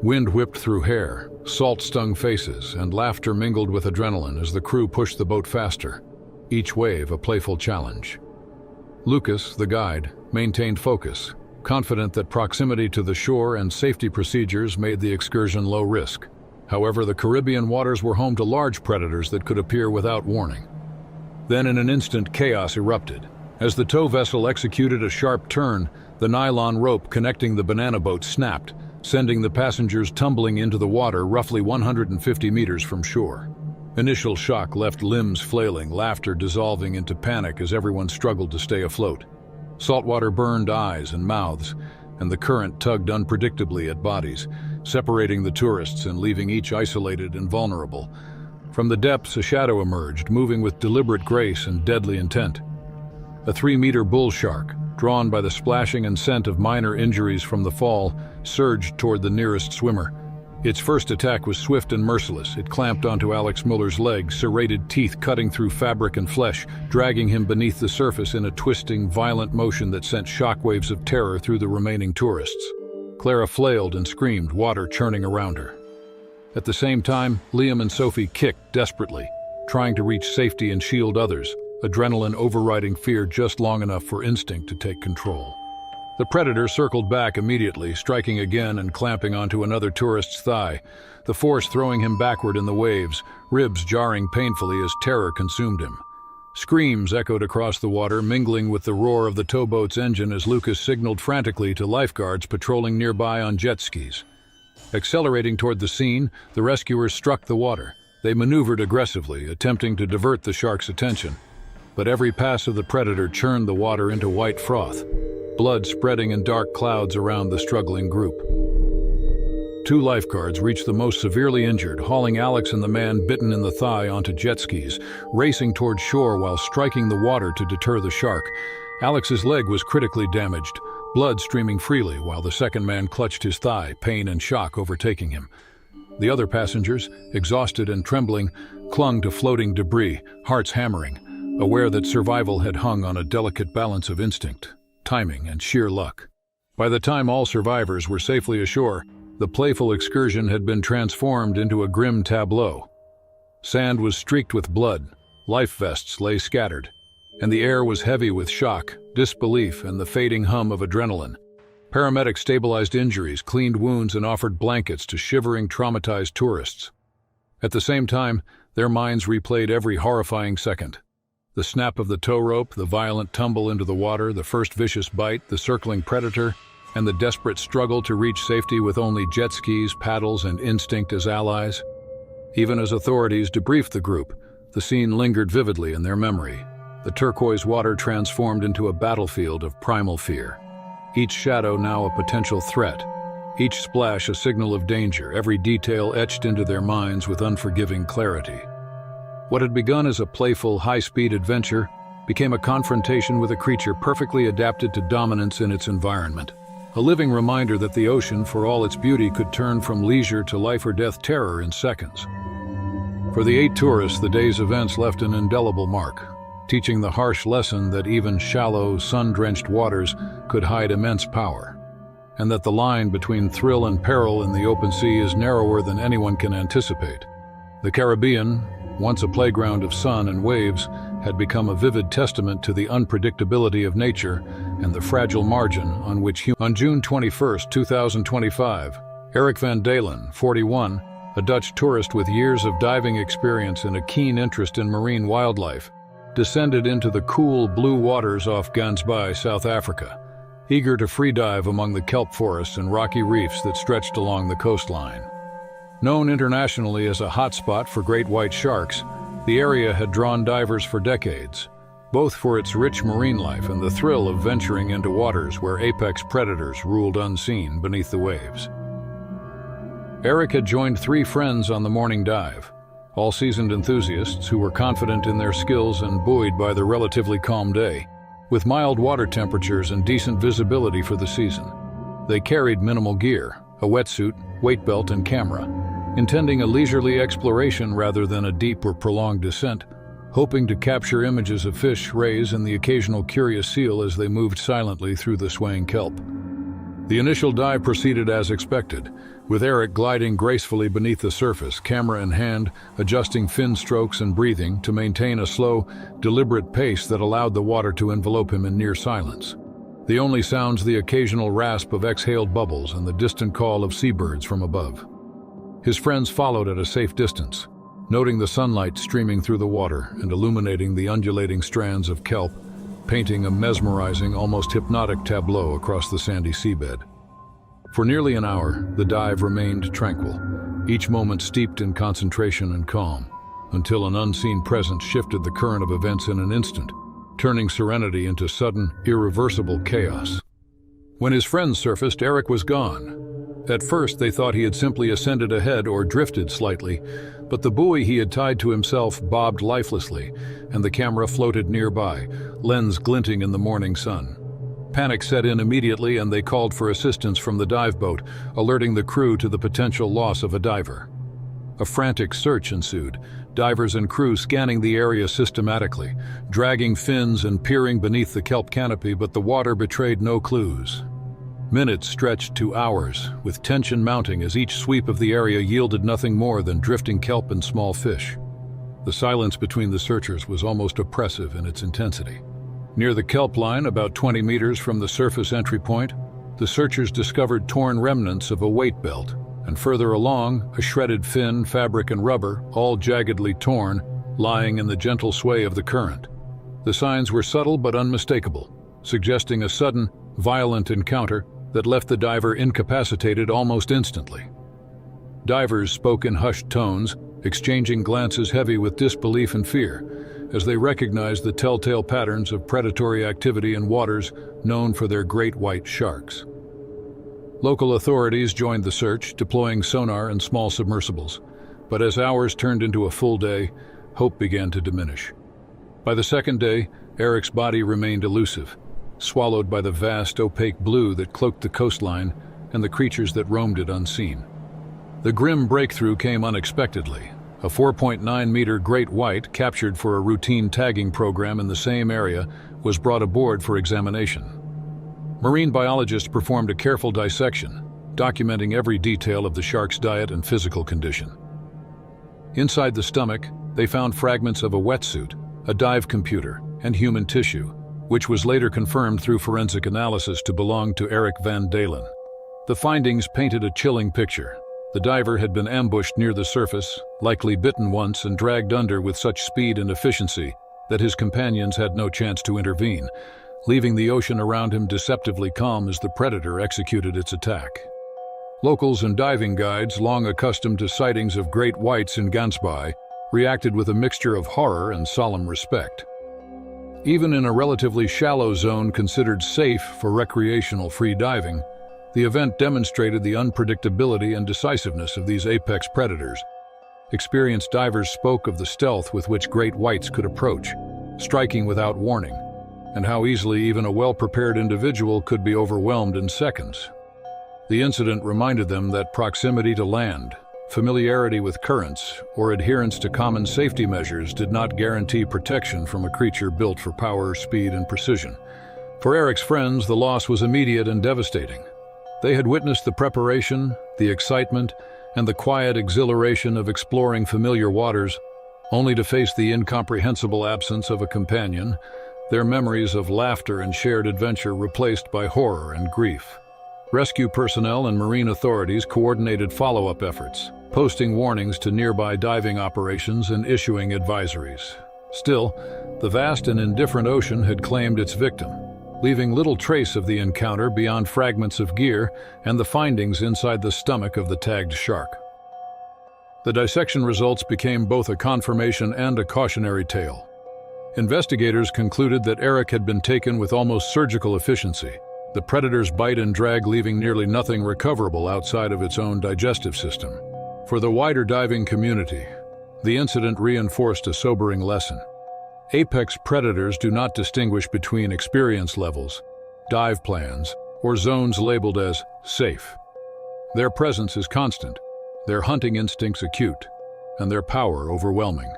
Wind whipped through hair, salt stung faces, and laughter mingled with adrenaline as the crew pushed the boat faster, each wave a playful challenge. Lucas, the guide, maintained focus, confident that proximity to the shore and safety procedures made the excursion low risk. However, the Caribbean waters were home to large predators that could appear without warning. Then in an instant, chaos erupted. As the tow vessel executed a sharp turn, the nylon rope connecting the banana boat snapped, sending the passengers tumbling into the water roughly 150 meters from shore. Initial shock left limbs flailing, laughter dissolving into panic as everyone struggled to stay afloat. Saltwater burned eyes and mouths, and the current tugged unpredictably at bodies, separating the tourists and leaving each isolated and vulnerable. From the depths, a shadow emerged, moving with deliberate grace and deadly intent. A 3-meter bull shark, drawn by the splashing and scent of minor injuries from the fall, surged toward the nearest swimmer. Its first attack was swift and merciless. It clamped onto Alex Muller's legs, serrated teeth cutting through fabric and flesh, dragging him beneath the surface in a twisting, violent motion that sent shockwaves of terror through the remaining tourists. Clara flailed and screamed, water churning around her. At the same time, Liam and Sophie kicked desperately, trying to reach safety and shield others, adrenaline overriding fear just long enough for instinct to take control. The predator circled back immediately, striking again and clamping onto another tourist's thigh, the force throwing him backward in the waves, ribs jarring painfully as terror consumed him. Screams echoed across the water, mingling with the roar of the towboat's engine as Lucas signaled frantically to lifeguards patrolling nearby on jet skis. Accelerating toward the scene, the rescuers struck the water. They maneuvered aggressively, attempting to divert the shark's attention. But every pass of the predator churned the water into white froth, blood spreading in dark clouds around the struggling group. 2 lifeguards reached the most severely injured, hauling Alex and the man bitten in the thigh onto jet skis, racing toward shore while striking the water to deter the shark. Alex's leg was critically damaged, blood streaming freely while the second man clutched his thigh, pain and shock overtaking him. The other passengers, exhausted and trembling, clung to floating debris, hearts hammering, aware that survival had hung on a delicate balance of instinct, timing, and sheer luck. By the time all survivors were safely ashore, the playful excursion had been transformed into a grim tableau. Sand was streaked with blood, life vests lay scattered, and the air was heavy with shock, disbelief, and the fading hum of adrenaline. Paramedics stabilized injuries, cleaned wounds, and offered blankets to shivering, traumatized tourists. At the same time, their minds replayed every horrifying second. The snap of the tow rope, the violent tumble into the water, the first vicious bite, the circling predator, and the desperate struggle to reach safety with only jet skis, paddles, and instinct as allies. Even as authorities debriefed the group, the scene lingered vividly in their memory. The turquoise water transformed into a battlefield of primal fear. Each shadow now a potential threat, each splash a signal of danger, every detail etched into their minds with unforgiving clarity. What had begun as a playful, high-speed adventure became a confrontation with a creature perfectly adapted to dominance in its environment. A living reminder that the ocean, for all its beauty, could turn from leisure to life-or-death terror in seconds. For the 8 tourists, the day's events left an indelible mark, teaching the harsh lesson that even shallow, sun-drenched waters could hide immense power, and that the line between thrill and peril in the open sea is narrower than anyone can anticipate. The Caribbean, once a playground of sun and waves, had become a vivid testament to the unpredictability of nature and the fragile margin on which On June 21, 2025, Eric van Dalen, 41, a Dutch tourist with years of diving experience and a keen interest in marine wildlife, descended into the cool blue waters off Gansbaai, South Africa, eager to freedive among the kelp forests and rocky reefs that stretched along the coastline. Known internationally as a hotspot for great white sharks, the area had drawn divers for decades, both for its rich marine life and the thrill of venturing into waters where apex predators ruled unseen beneath the waves. Eric had joined 3 friends on the morning dive, all seasoned enthusiasts who were confident in their skills and buoyed by the relatively calm day. with mild water temperatures and decent visibility for the season. They carried minimal gear, a wetsuit, weight belt, and camera, intending a leisurely exploration rather than a deep or prolonged descent, hoping to capture images of fish, rays, and the occasional curious seal as they moved silently through the swaying kelp. The initial dive proceeded as expected, with Eric gliding gracefully beneath the surface, camera in hand, adjusting fin strokes and breathing to maintain a slow, deliberate pace that allowed the water to envelope him in near silence. The only sounds the occasional rasp of exhaled bubbles and the distant call of seabirds from above. His friends followed at a safe distance, noting the sunlight streaming through the water and illuminating the undulating strands of kelp, painting a mesmerizing, almost hypnotic tableau across the sandy seabed. For nearly an hour, the dive remained tranquil, each moment steeped in concentration and calm, until an unseen presence shifted the current of events in an instant, turning serenity into sudden, irreversible chaos. When his friends surfaced, Eric was gone. At first, they thought he had simply ascended ahead or drifted slightly, but the buoy he had tied to himself bobbed lifelessly, and the camera floated nearby, lens glinting in the morning sun. Panic set in immediately, and they called for assistance from the dive boat, alerting the crew to the potential loss of a diver. A frantic search ensued, divers and crew scanning the area systematically, dragging fins and peering beneath the kelp canopy, but the water betrayed no clues. Minutes stretched to hours, with tension mounting as each sweep of the area yielded nothing more than drifting kelp and small fish. The silence between the searchers was almost oppressive in its intensity. Near the kelp line, about 20 meters from the surface entry point, the searchers discovered torn remnants of a weight belt, and further along, a shredded fin, fabric, and rubber, all jaggedly torn, lying in the gentle sway of the current. The signs were subtle but unmistakable, suggesting a sudden, violent encounter that left the diver incapacitated almost instantly. Divers spoke in hushed tones, exchanging glances heavy with disbelief and fear, as they recognized the telltale patterns of predatory activity in waters known for their great white sharks. Local authorities joined the search, deploying sonar and small submersibles, but as hours turned into a full day, hope began to diminish. By the second day, Eric's body remained elusive, swallowed by the vast, opaque blue that cloaked the coastline and the creatures that roamed it unseen. The grim breakthrough came unexpectedly. A 4.9-meter great white, captured for a routine tagging program in the same area, was brought aboard for examination. Marine biologists performed a careful dissection, documenting every detail of the shark's diet and physical condition. Inside the stomach, they found fragments of a wetsuit, a dive computer, and human tissue, which was later confirmed through forensic analysis to belong to Eric Van Dalen. The findings painted a chilling picture. The diver had been ambushed near the surface, likely bitten once and dragged under with such speed and efficiency that his companions had no chance to intervene, leaving the ocean around him deceptively calm as the predator executed its attack. Locals and diving guides, long accustomed to sightings of great whites in Gansbai, reacted with a mixture of horror and solemn respect. Even in a relatively shallow zone considered safe for recreational free diving, the event demonstrated the unpredictability and decisiveness of these apex predators. Experienced divers spoke of the stealth with which great whites could approach, striking without warning, and how easily even a well-prepared individual could be overwhelmed in seconds. The incident reminded them that proximity to land, familiarity with currents, or adherence to common safety measures did not guarantee protection from a creature built for power, speed, and precision. For Eric's friends, the loss was immediate and devastating. They had witnessed the preparation, the excitement, and the quiet exhilaration of exploring familiar waters, only to face the incomprehensible absence of a companion, their memories of laughter and shared adventure replaced by horror and grief. Rescue personnel and marine authorities coordinated follow-up efforts, posting warnings to nearby diving operations and issuing advisories. Still, the vast and indifferent ocean had claimed its victim, leaving little trace of the encounter beyond fragments of gear and the findings inside the stomach of the tagged shark. The dissection results became both a confirmation and a cautionary tale. Investigators concluded that Eric had been taken with almost surgical efficiency, the predator's bite and drag leaving nearly nothing recoverable outside of its own digestive system. For the wider diving community, the incident reinforced a sobering lesson. Apex predators do not distinguish between experience levels, dive plans, or zones labeled as safe. Their presence is constant, their hunting instincts acute, and their power overwhelming.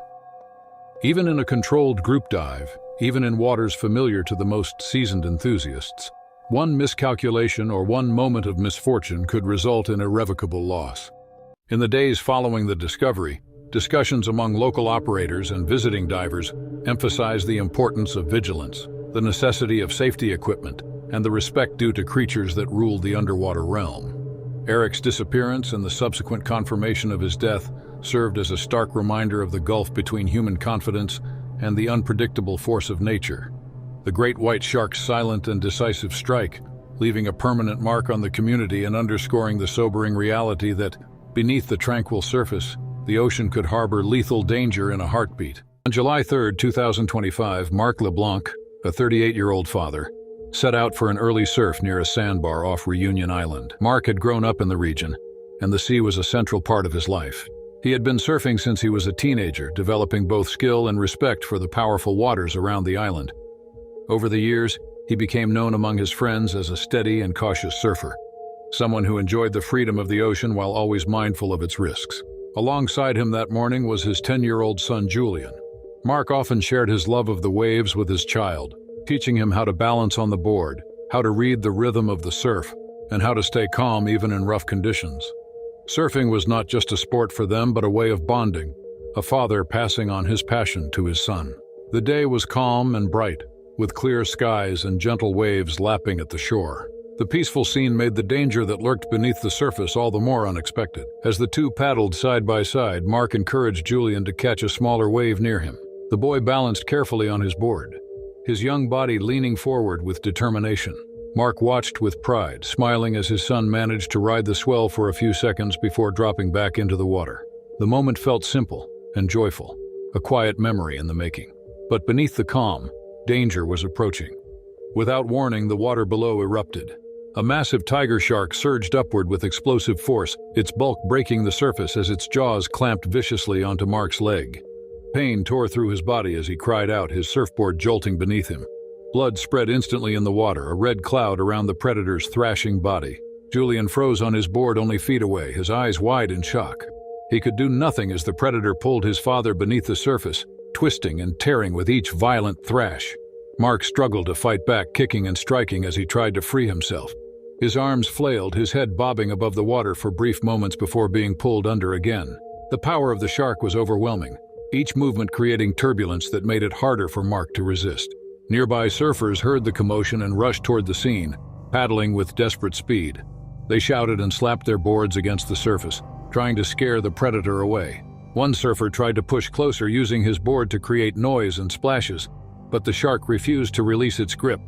Even in a controlled group dive, even in waters familiar to the most seasoned enthusiasts, one miscalculation or one moment of misfortune could result in irrevocable loss. In the days following the discovery, discussions among local operators and visiting divers emphasized the importance of vigilance, the necessity of safety equipment, and the respect due to creatures that ruled the underwater realm. Eric's disappearance and the subsequent confirmation of his death served as a stark reminder of the gulf between human confidence and the unpredictable force of nature. The great white shark's silent and decisive strike, leaving a permanent mark on the community and underscoring the sobering reality that, beneath the tranquil surface, the ocean could harbor lethal danger in a heartbeat. On July 3, 2025, Marc LeBlanc, a 38-year-old father, set out for an early surf near a sandbar off Reunion Island. Marc had grown up in the region, and the sea was a central part of his life. He had been surfing since he was a teenager, developing both skill and respect for the powerful waters around the island. Over the years, he became known among his friends as a steady and cautious surfer, someone who enjoyed the freedom of the ocean while always mindful of its risks. Alongside him that morning was his 10-year-old son, Julian. Marc often shared his love of the waves with his child, teaching him how to balance on the board, how to read the rhythm of the surf, and how to stay calm even in rough conditions. Surfing was not just a sport for them, but a way of bonding, a father passing on his passion to his son. The day was calm and bright, with clear skies and gentle waves lapping at the shore. The peaceful scene made the danger that lurked beneath the surface all the more unexpected. As the two paddled side by side, Marc encouraged Julian to catch a smaller wave near him. The boy balanced carefully on his board, his young body leaning forward with determination. Marc watched with pride, smiling as his son managed to ride the swell for a few seconds before dropping back into the water. The moment felt simple and joyful, a quiet memory in the making. But beneath the calm, danger was approaching. Without warning, the water below erupted. A massive tiger shark surged upward with explosive force, its bulk breaking the surface as its jaws clamped viciously onto Marc's leg. Pain tore through his body as he cried out, his surfboard jolting beneath him. Blood spread instantly in the water, a red cloud around the predator's thrashing body. Julian froze on his board only feet away, his eyes wide in shock. He could do nothing as the predator pulled his father beneath the surface, twisting and tearing with each violent thrash. Marc struggled to fight back, kicking and striking as he tried to free himself. His arms flailed, his head bobbing above the water for brief moments before being pulled under again. The power of the shark was overwhelming, each movement creating turbulence that made it harder for Marc to resist. Nearby surfers heard the commotion and rushed toward the scene, paddling with desperate speed. They shouted and slapped their boards against the surface, trying to scare the predator away. One surfer tried to push closer, using his board to create noise and splashes, but the shark refused to release its grip.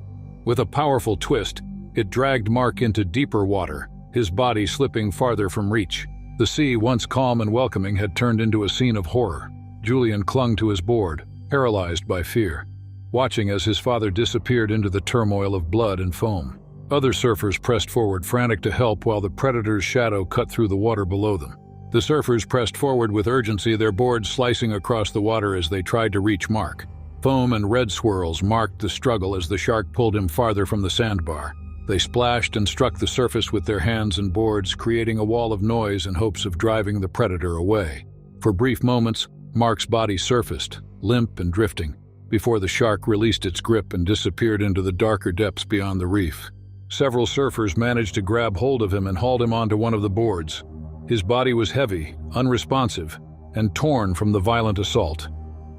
With a powerful twist, it dragged Marc into deeper water, his body slipping farther from reach. The sea, once calm and welcoming, had turned into a scene of horror. Julian clung to his board, paralyzed by fear, watching as his father disappeared into the turmoil of blood and foam. Other surfers pressed forward, frantic to help, while the predator's shadow cut through the water below them. The surfers pressed forward with urgency, their boards slicing across the water as they tried to reach Marc. Foam and red swirls marked the struggle as the shark pulled him farther from the sandbar. They splashed and struck the surface with their hands and boards, creating a wall of noise in hopes of driving the predator away. For brief moments, Marc's body surfaced, limp and drifting, before the shark released its grip and disappeared into the darker depths beyond the reef. Several surfers managed to grab hold of him and hauled him onto one of the boards. His body was heavy, unresponsive, and torn from the violent assault.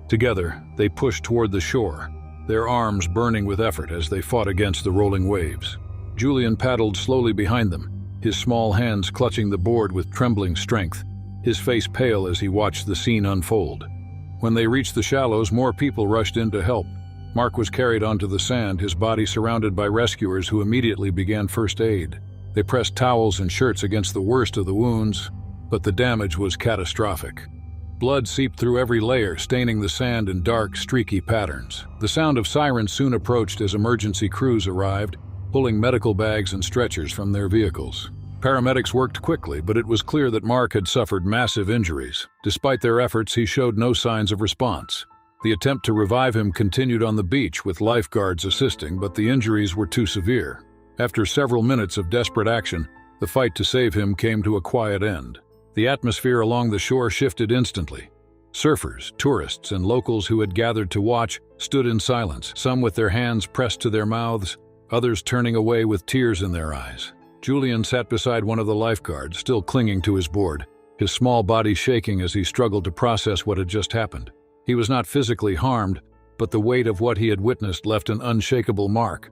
Together, they pushed toward the shore, their arms burning with effort as they fought against the rolling waves. Julian paddled slowly behind them, his small hands clutching the board with trembling strength, his face pale as he watched the scene unfold. When they reached the shallows, more people rushed in to help. Marc was carried onto the sand, his body surrounded by rescuers who immediately began first aid. They pressed towels and shirts against the worst of the wounds, but the damage was catastrophic. Blood seeped through every layer, staining the sand in dark, streaky patterns. The sound of sirens soon approached as emergency crews arrived, pulling medical bags and stretchers from their vehicles. Paramedics worked quickly, but it was clear that Marc had suffered massive injuries. Despite their efforts, he showed no signs of response. The attempt to revive him continued on the beach with lifeguards assisting, but the injuries were too severe. After several minutes of desperate action, the fight to save him came to a quiet end. The atmosphere along the shore shifted instantly. Surfers, tourists, and locals who had gathered to watch stood in silence, some with their hands pressed to their mouths, others turning away with tears in their eyes. Julian sat beside one of the lifeguards, still clinging to his board, his small body shaking as he struggled to process what had just happened. He was not physically harmed, but the weight of what he had witnessed left an unshakable mark.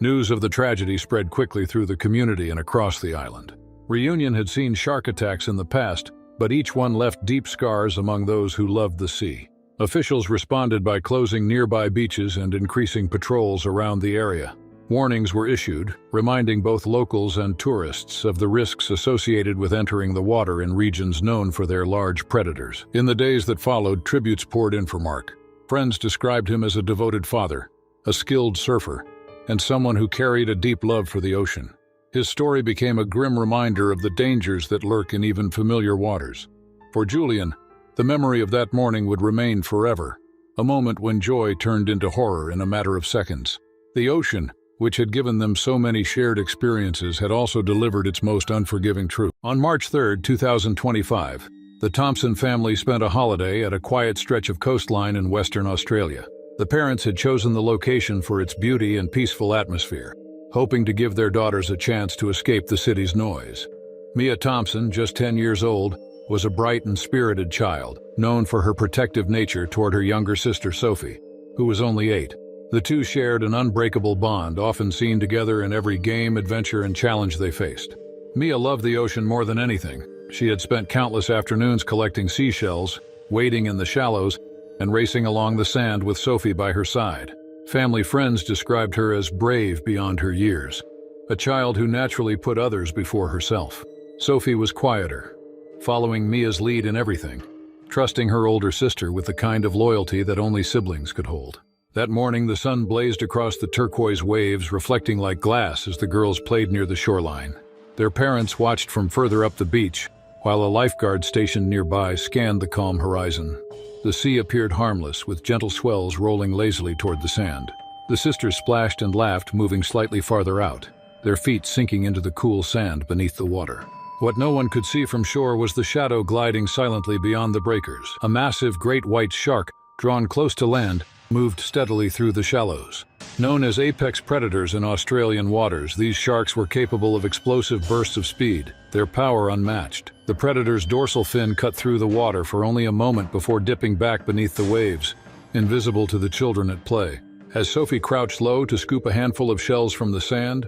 News of the tragedy spread quickly through the community and across the island. Reunion had seen shark attacks in the past, but each one left deep scars among those who loved the sea. Officials responded by closing nearby beaches and increasing patrols around the area. Warnings were issued, reminding both locals and tourists of the risks associated with entering the water in regions known for their large predators. In the days that followed, tributes poured in for Mark. Friends described him as a devoted father, a skilled surfer, and someone who carried a deep love for the ocean. His story became a grim reminder of the dangers that lurk in even familiar waters. For Julian, the memory of that morning would remain forever, a moment when joy turned into horror in a matter of seconds. The ocean, which had given them so many shared experiences, had also delivered its most unforgiving truth. On March 3, 2025, the Thompson family spent a holiday at a quiet stretch of coastline in Western Australia. The parents had chosen the location for its beauty and peaceful atmosphere, hoping to give their daughters a chance to escape the city's noise. Mia Thompson, just 10 years old, was a bright and spirited child, known for her protective nature toward her younger sister Sophie, who was only 8. The two shared an unbreakable bond, often seen together in every game, adventure, and challenge they faced. Mia loved the ocean more than anything. She had spent countless afternoons collecting seashells, wading in the shallows, and racing along the sand with Sophie by her side. Family friends described her as brave beyond her years, a child who naturally put others before herself. Sophie was quieter, following Mia's lead in everything, trusting her older sister with the kind of loyalty that only siblings could hold. That morning, the sun blazed across the turquoise waves, reflecting like glass as the girls played near the shoreline. Their parents watched from further up the beach, while a lifeguard stationed nearby scanned the calm horizon. The sea appeared harmless, with gentle swells rolling lazily toward the sand. The sisters splashed and laughed, moving slightly farther out, their feet sinking into the cool sand beneath the water. What no one could see from shore was the shadow gliding silently beyond the breakers. A massive great white shark, drawn close to land, moved steadily through the shallows. Known as apex predators in Australian waters, these sharks were capable of explosive bursts of speed, their power unmatched. The predator's dorsal fin cut through the water for only a moment before dipping back beneath the waves, invisible to the children at play. As Sophie crouched low to scoop a handful of shells from the sand,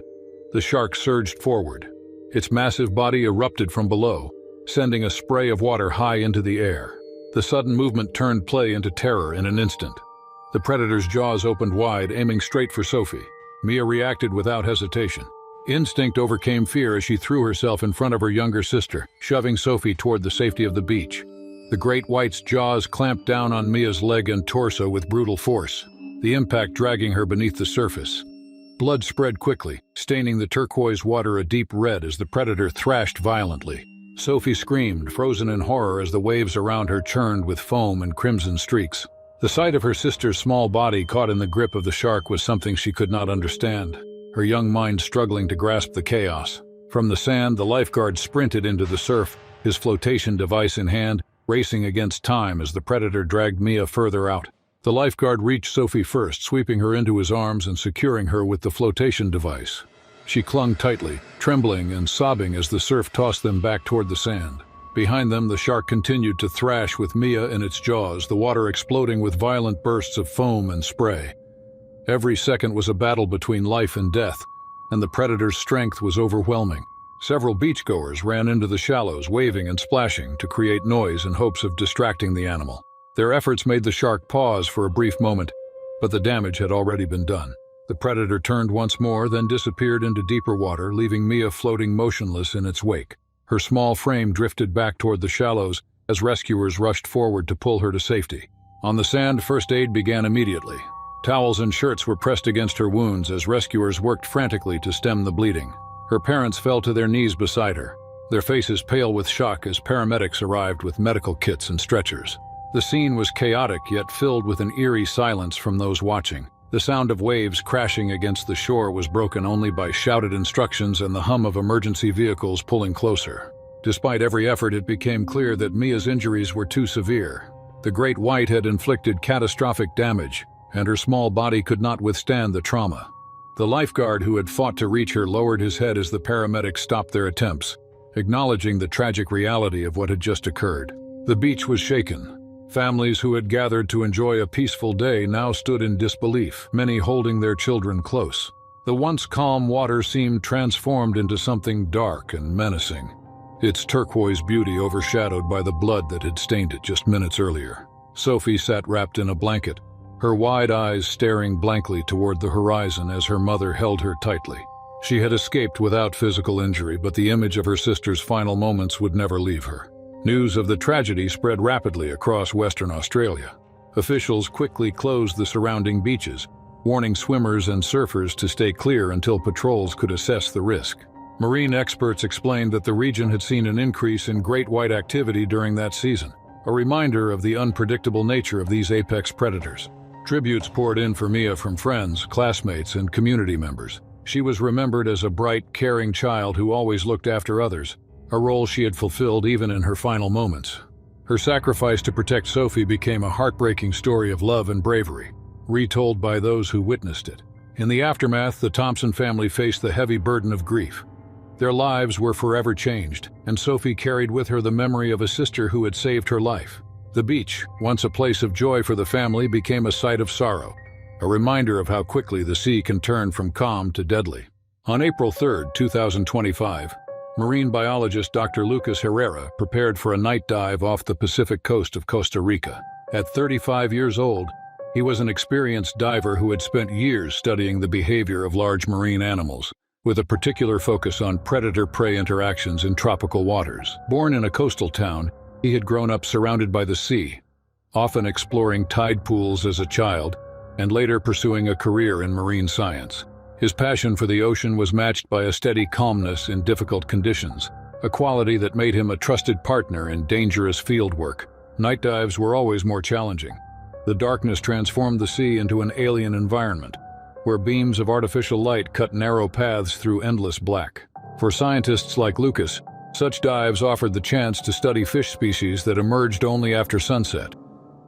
the shark surged forward. Its massive body erupted from below, sending a spray of water high into the air. The sudden movement turned play into terror in an instant. The predator's jaws opened wide, aiming straight for Sophie. Mia reacted without hesitation. Instinct overcame fear as she threw herself in front of her younger sister, shoving Sophie toward the safety of the beach. The great white's jaws clamped down on Mia's leg and torso with brutal force, the impact dragging her beneath the surface. Blood spread quickly, staining the turquoise water a deep red as the predator thrashed violently. Sophie screamed, frozen in horror as the waves around her churned with foam and crimson streaks. The sight of her sister's small body caught in the grip of the shark was something she could not understand, her young mind struggling to grasp the chaos. From the sand, the lifeguard sprinted into the surf, his flotation device in hand, racing against time as the predator dragged Mia further out. The lifeguard reached Sophie first, sweeping her into his arms and securing her with the flotation device. She clung tightly, trembling and sobbing as the surf tossed them back toward the sand. Behind them, the shark continued to thrash with Mia in its jaws, the water exploding with violent bursts of foam and spray. Every second was a battle between life and death, and the predator's strength was overwhelming. Several beachgoers ran into the shallows, waving and splashing to create noise in hopes of distracting the animal. Their efforts made the shark pause for a brief moment, but the damage had already been done. The predator turned once more, then disappeared into deeper water, leaving Mia floating motionless in its wake. Her small frame drifted back toward the shallows as rescuers rushed forward to pull her to safety. On the sand, first aid began immediately. Towels and shirts were pressed against her wounds as rescuers worked frantically to stem the bleeding. Her parents fell to their knees beside her, their faces pale with shock as paramedics arrived with medical kits and stretchers. The scene was chaotic yet filled with an eerie silence from those watching. The sound of waves crashing against the shore was broken only by shouted instructions and the hum of emergency vehicles pulling closer. Despite every effort, it became clear that Mia's injuries were too severe. The great white had inflicted catastrophic damage, and her small body could not withstand the trauma. The lifeguard who had fought to reach her lowered his head as the paramedics stopped their attempts, acknowledging the tragic reality of what had just occurred. The beach was shaken. Families who had gathered to enjoy a peaceful day now stood in disbelief, many holding their children close. The once calm water seemed transformed into something dark and menacing, its turquoise beauty overshadowed by the blood that had stained it just minutes earlier. Sophie sat wrapped in a blanket, her wide eyes staring blankly toward the horizon as her mother held her tightly. She had escaped without physical injury, but the image of her sister's final moments would never leave her. News of the tragedy spread rapidly across Western Australia. Officials quickly closed the surrounding beaches, warning swimmers and surfers to stay clear until patrols could assess the risk. Marine experts explained that the region had seen an increase in great white activity during that season, a reminder of the unpredictable nature of these apex predators. Tributes poured in for Mia from friends, classmates, and community members. She was remembered as a bright, caring child who always looked after others, a role she had fulfilled even in her final moments. Her sacrifice to protect Sophie became a heartbreaking story of love and bravery, retold by those who witnessed it. In the aftermath, the Thompson family faced the heavy burden of grief. Their lives were forever changed, and Sophie carried with her the memory of a sister who had saved her life. The beach, once a place of joy for the family, became a site of sorrow, a reminder of how quickly the sea can turn from calm to deadly. On April 3, 2025, marine biologist Dr. Lucas Herrera prepared for a night dive off the Pacific coast of Costa Rica. At 35 years old, he was an experienced diver who had spent years studying the behavior of large marine animals, with a particular focus on predator-prey interactions in tropical waters. Born in a coastal town, he had grown up surrounded by the sea, often exploring tide pools as a child, and later pursuing a career in marine science. His passion for the ocean was matched by a steady calmness in difficult conditions, a quality that made him a trusted partner in dangerous field work. Night dives were always more challenging. The darkness transformed the sea into an alien environment, where beams of artificial light cut narrow paths through endless black. For scientists like Lucas, such dives offered the chance to study fish species that emerged only after sunset,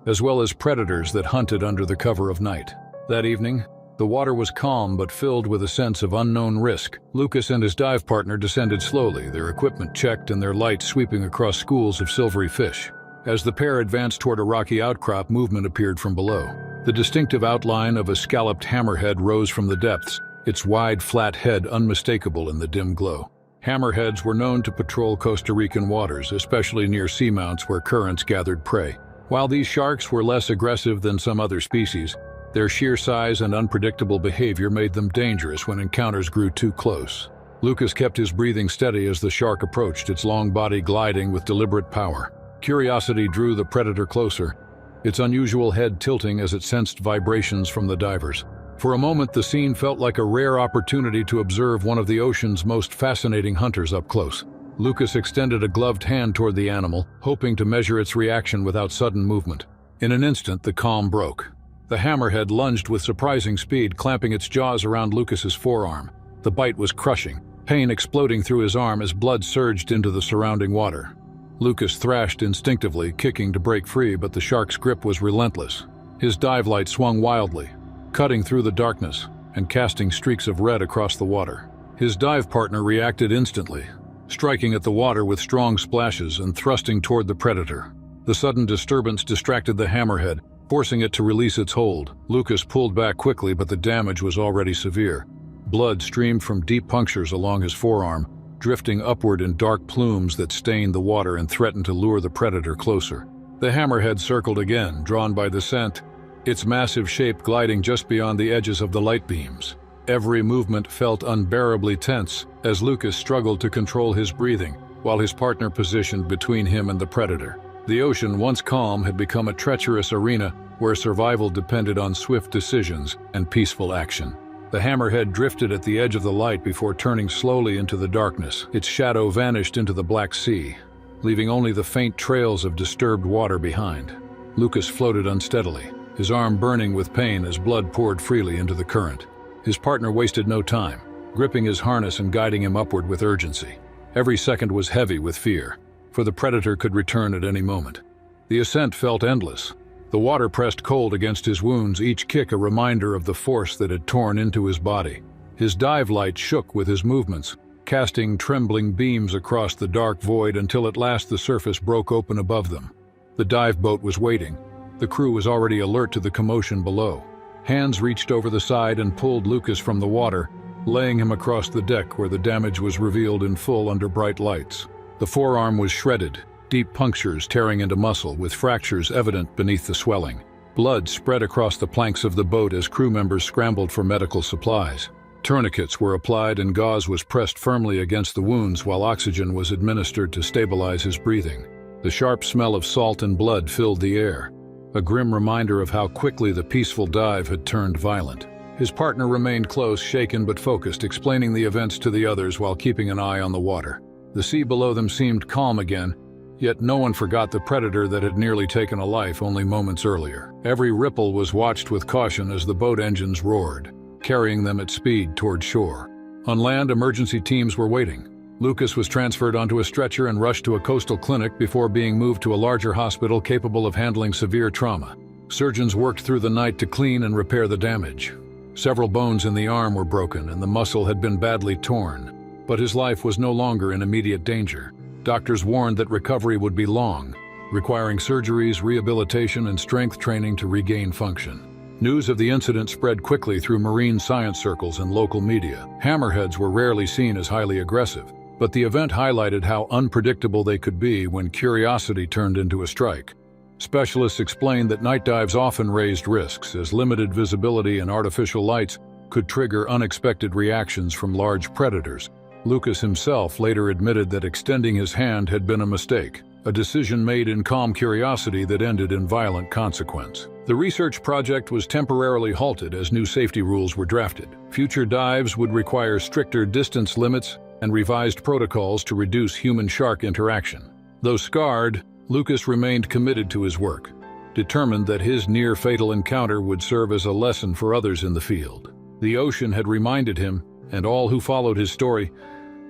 as well as predators that hunted under the cover of night. That evening, the water was calm but filled with a sense of unknown risk. Lucas and his dive partner descended slowly, their equipment checked and their light sweeping across schools of silvery fish. As the pair advanced toward a rocky outcrop, movement appeared from below. The distinctive outline of a scalloped hammerhead rose from the depths, its wide, flat head unmistakable in the dim glow. Hammerheads were known to patrol Costa Rican waters, especially near seamounts where currents gathered prey. While these sharks were less aggressive than some other species, their sheer size and unpredictable behavior made them dangerous when encounters grew too close. Lucas kept his breathing steady as the shark approached, its long body gliding with deliberate power. Curiosity drew the predator closer, its unusual head tilting as it sensed vibrations from the divers. For a moment, the scene felt like a rare opportunity to observe one of the ocean's most fascinating hunters up close. Lucas extended a gloved hand toward the animal, hoping to measure its reaction without sudden movement. In an instant, the calm broke. The hammerhead lunged with surprising speed, clamping its jaws around Lucas's forearm. The bite was crushing, pain exploding through his arm as blood surged into the surrounding water. Lucas thrashed instinctively, kicking to break free, but the shark's grip was relentless. His dive light swung wildly, cutting through the darkness and casting streaks of red across the water. His dive partner reacted instantly, striking at the water with strong splashes and thrusting toward the predator. The sudden disturbance distracted the hammerhead, forcing it to release its hold. Lucas pulled back quickly, but the damage was already severe. Blood streamed from deep punctures along his forearm, drifting upward in dark plumes that stained the water and threatened to lure the predator closer. The hammerhead circled again, drawn by the scent, its massive shape gliding just beyond the edges of the light beams. Every movement felt unbearably tense as Lucas struggled to control his breathing, while his partner positioned between him and the predator. The ocean, once calm, had become a treacherous arena where survival depended on swift decisions and peaceful action. The hammerhead drifted at the edge of the light before turning slowly into the darkness. Its shadow vanished into the Black Sea, leaving only the faint trails of disturbed water behind. Lucas floated unsteadily, his arm burning with pain as blood poured freely into the current. His partner wasted no time, gripping his harness and guiding him upward with urgency. Every second was heavy with fear, for the predator could return at any moment. The ascent felt endless. The water pressed cold against his wounds, each kick a reminder of the force that had torn into his body. His dive light shook with his movements, casting trembling beams across the dark void until at last the surface broke open above them. The dive boat was waiting. The crew was already alert to the commotion below. Hands reached over the side and pulled Lucas from the water, laying him across the deck where the damage was revealed in full under bright lights. The forearm was shredded, deep punctures tearing into muscle, with fractures evident beneath the swelling. Blood spread across the planks of the boat as crew members scrambled for medical supplies. Tourniquets were applied and gauze was pressed firmly against the wounds while oxygen was administered to stabilize his breathing. The sharp smell of salt and blood filled the air, a grim reminder of how quickly the peaceful dive had turned violent. His partner remained close, shaken but focused, explaining the events to the others while keeping an eye on the water. The sea below them seemed calm again, yet no one forgot the predator that had nearly taken a life only moments earlier. Every ripple was watched with caution as the boat engines roared, carrying them at speed toward shore. On land, emergency teams were waiting. Lucas was transferred onto a stretcher and rushed to a coastal clinic before being moved to a larger hospital capable of handling severe trauma. Surgeons worked through the night to clean and repair the damage. Several bones in the arm were broken and the muscle had been badly torn, but his life was no longer in immediate danger. Doctors warned that recovery would be long, requiring surgeries, rehabilitation, and strength training to regain function. News of the incident spread quickly through marine science circles and local media. Hammerheads were rarely seen as highly aggressive, but the event highlighted how unpredictable they could be when curiosity turned into a strike. Specialists explained that night dives often raised risks, as limited visibility and artificial lights could trigger unexpected reactions from large predators. Lucas himself later admitted that extending his hand had been a mistake, a decision made in calm curiosity that ended in violent consequence. The research project was temporarily halted as new safety rules were drafted. Future dives would require stricter distance limits and revised protocols to reduce human-shark interaction. Though scarred, Lucas remained committed to his work, determined that his near-fatal encounter would serve as a lesson for others in the field. The ocean had reminded him, and all who followed his story,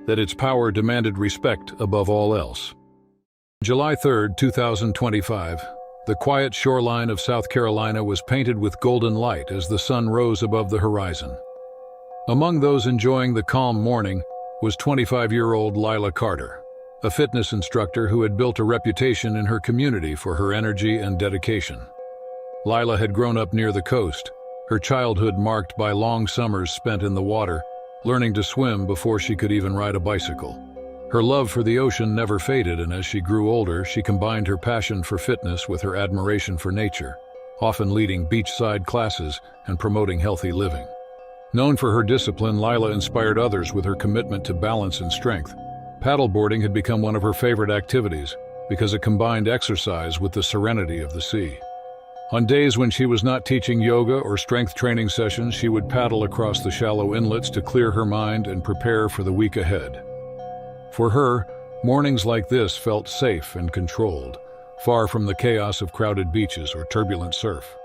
that its power demanded respect above all else. July 3, 2025. The quiet shoreline of South Carolina was painted with golden light as the sun rose above the horizon. Among those enjoying the calm morning was 25-year-old Lila Carter, a fitness instructor who had built a reputation in her community for her energy and dedication. Lila had grown up near the coast, her childhood marked by long summers spent in the water, learning to swim before she could even ride a bicycle. Her love for the ocean never faded, and as she grew older, she combined her passion for fitness with her admiration for nature, often leading beachside classes and promoting healthy living. Known for her discipline, Lila inspired others with her commitment to balance and strength. Paddleboarding had become one of her favorite activities because it combined exercise with the serenity of the sea. On days when she was not teaching yoga or strength training sessions, she would paddle across the shallow inlets to clear her mind and prepare for the week ahead. For her, mornings like this felt safe and controlled, far from the chaos of crowded beaches or turbulent surf.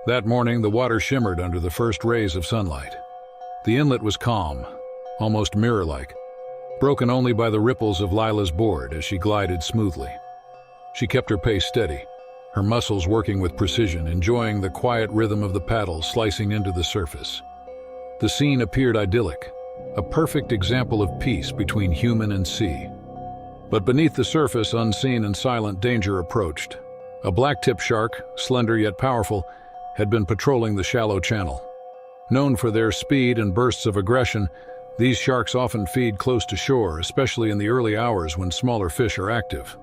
That morning, the water shimmered under the first rays of sunlight. The inlet was calm, almost mirror-like, broken only by the ripples of Lila's board as she glided smoothly. She kept her pace steady, her muscles working with precision, enjoying the quiet rhythm of the paddle slicing into the surface. The scene appeared idyllic, a perfect example of peace between human and sea. But beneath the surface, unseen and silent, danger approached. A black-tip shark, slender yet powerful, had been patrolling the shallow channel. Known for their speed and bursts of aggression, these sharks often feed close to shore, especially in the early hours when smaller fish are active.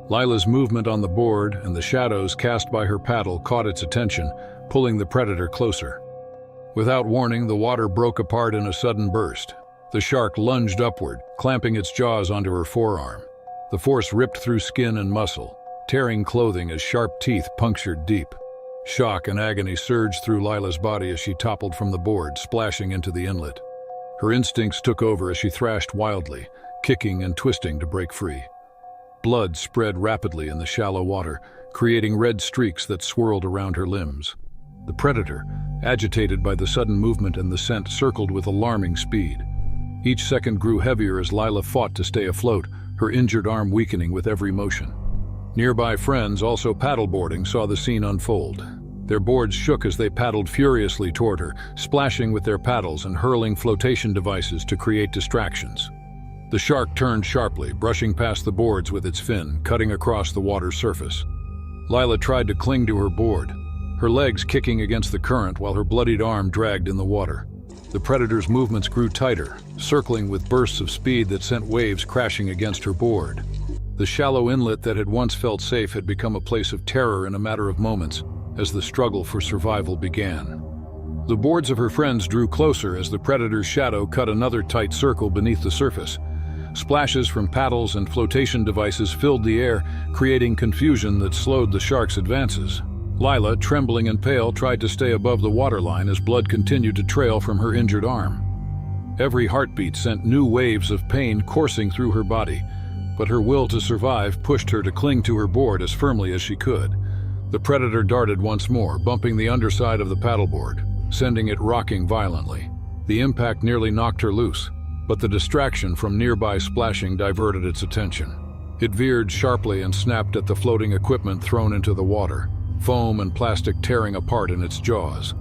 Lila's movement on the board and the shadows cast by her paddle caught its attention, pulling the predator closer. Without warning, the water broke apart in a sudden burst. The shark lunged upward, clamping its jaws onto her forearm. The force ripped through skin and muscle, tearing clothing as sharp teeth punctured deep. Shock and agony surged through Lila's body as she toppled from the board, splashing into the inlet. Her instincts took over as she thrashed wildly, kicking and twisting to break free. Blood spread rapidly in the shallow water, creating red streaks that swirled around her limbs. The predator, agitated by the sudden movement and the scent, circled with alarming speed. Each second grew heavier as Lila fought to stay afloat, her injured arm weakening with every motion. Nearby friends, also paddleboarding, saw the scene unfold. Their boards shook as they paddled furiously toward her, splashing with their paddles and hurling flotation devices to create distractions. The shark turned sharply, brushing past the boards with its fin, cutting across the water's surface. Lila tried to cling to her board, her legs kicking against the current while her bloodied arm dragged in the water. The predator's movements grew tighter, circling with bursts of speed that sent waves crashing against her board. The shallow inlet that had once felt safe had become a place of terror in a matter of moments as the struggle for survival began. The boards of her friends drew closer as the predator's shadow cut another tight circle beneath the surface. Splashes from paddles and flotation devices filled the air, creating confusion that slowed the shark's advances. Lila, trembling and pale, tried to stay above the waterline as blood continued to trail from her injured arm. Every heartbeat sent new waves of pain coursing through her body, but her will to survive pushed her to cling to her board as firmly as she could. The predator darted once more, bumping the underside of the paddleboard, sending it rocking violently. The impact nearly knocked her loose, but the distraction from nearby splashing diverted its attention. It veered sharply and snapped at the floating equipment thrown into the water, foam and plastic tearing apart in its jaws.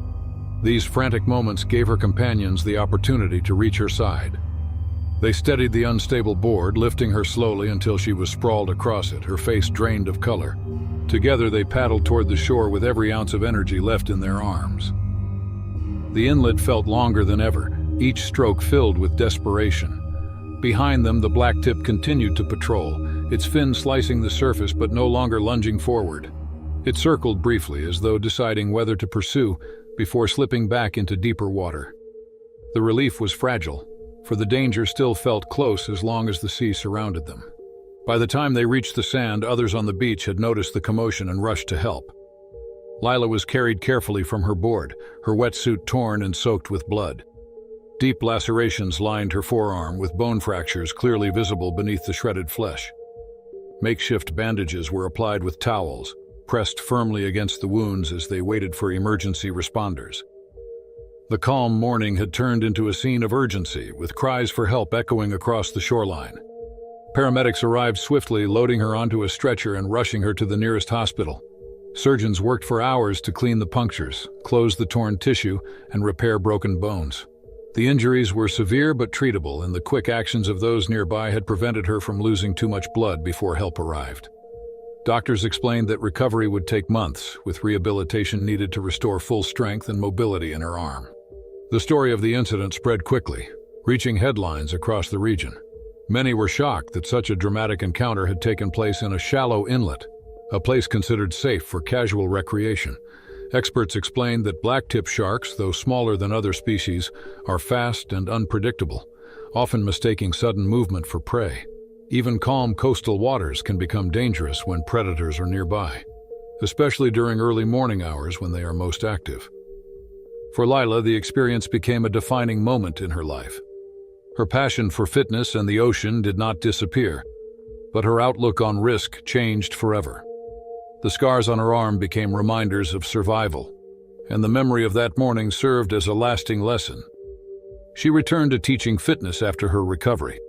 These frantic moments gave her companions the opportunity to reach her side. They steadied the unstable board, lifting her slowly until she was sprawled across it, her face drained of color. Together they paddled toward the shore with every ounce of energy left in their arms. The inlet felt longer than ever, each stroke filled with desperation. Behind them, the blacktip continued to patrol, its fin slicing the surface but no longer lunging forward. It circled briefly, as though deciding whether to pursue, before slipping back into deeper water. The relief was fragile, for the danger still felt close as long as the sea surrounded them. By the time they reached the sand, others on the beach had noticed the commotion and rushed to help. Lila was carried carefully from her board, her wetsuit torn and soaked with blood. Deep lacerations lined her forearm, with bone fractures clearly visible beneath the shredded flesh. Makeshift bandages were applied with towels, pressed firmly against the wounds as they waited for emergency responders. The calm morning had turned into a scene of urgency, with cries for help echoing across the shoreline. Paramedics arrived swiftly, loading her onto a stretcher and rushing her to the nearest hospital. Surgeons worked for hours to clean the punctures, close the torn tissue, and repair broken bones. The injuries were severe but treatable, and the quick actions of those nearby had prevented her from losing too much blood before help arrived. Doctors explained that recovery would take months, with rehabilitation needed to restore full strength and mobility in her arm. The story of the incident spread quickly, reaching headlines across the region. Many were shocked that such a dramatic encounter had taken place in a shallow inlet, a place considered safe for casual recreation. Experts explained that blacktip sharks, though smaller than other species, are fast and unpredictable, often mistaking sudden movement for prey. Even calm coastal waters can become dangerous when predators are nearby, especially during early morning hours when they are most active. For Lila, the experience became a defining moment in her life. Her passion for fitness and the ocean did not disappear, but her outlook on risk changed forever. The scars on her arm became reminders of survival, and the memory of that morning served as a lasting lesson. She returned to teaching fitness after her recovery,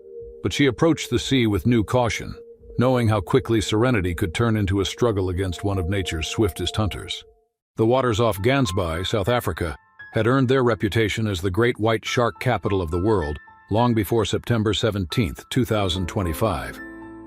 but she approached the sea with new caution, knowing how quickly serenity could turn into a struggle against one of nature's swiftest hunters. The waters off Gansby, South Africa, had earned their reputation as the great white shark capital of the world long before September 17, 2025.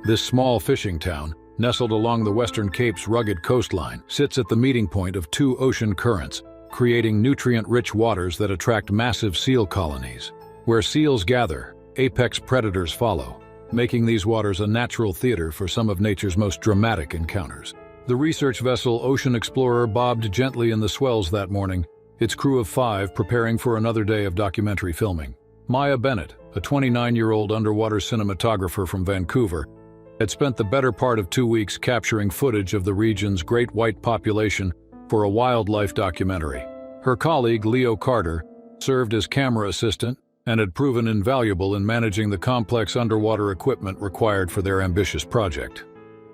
This small fishing town, nestled along the Western Cape's rugged coastline, sits at the meeting point of two ocean currents, creating nutrient-rich waters that attract massive seal colonies. Where seals gather, apex predators follow, making these waters a natural theater for some of nature's most dramatic encounters. The research vessel Ocean Explorer bobbed gently in the swells that morning, its crew of 5 preparing for another day of documentary filming. Maya Bennett, a 29-year-old underwater cinematographer from Vancouver, had spent the better part of 2 weeks capturing footage of the region's great white population for a wildlife documentary. Her colleague, Leo Carter, served as camera assistant and had proven invaluable in managing the complex underwater equipment required for their ambitious project.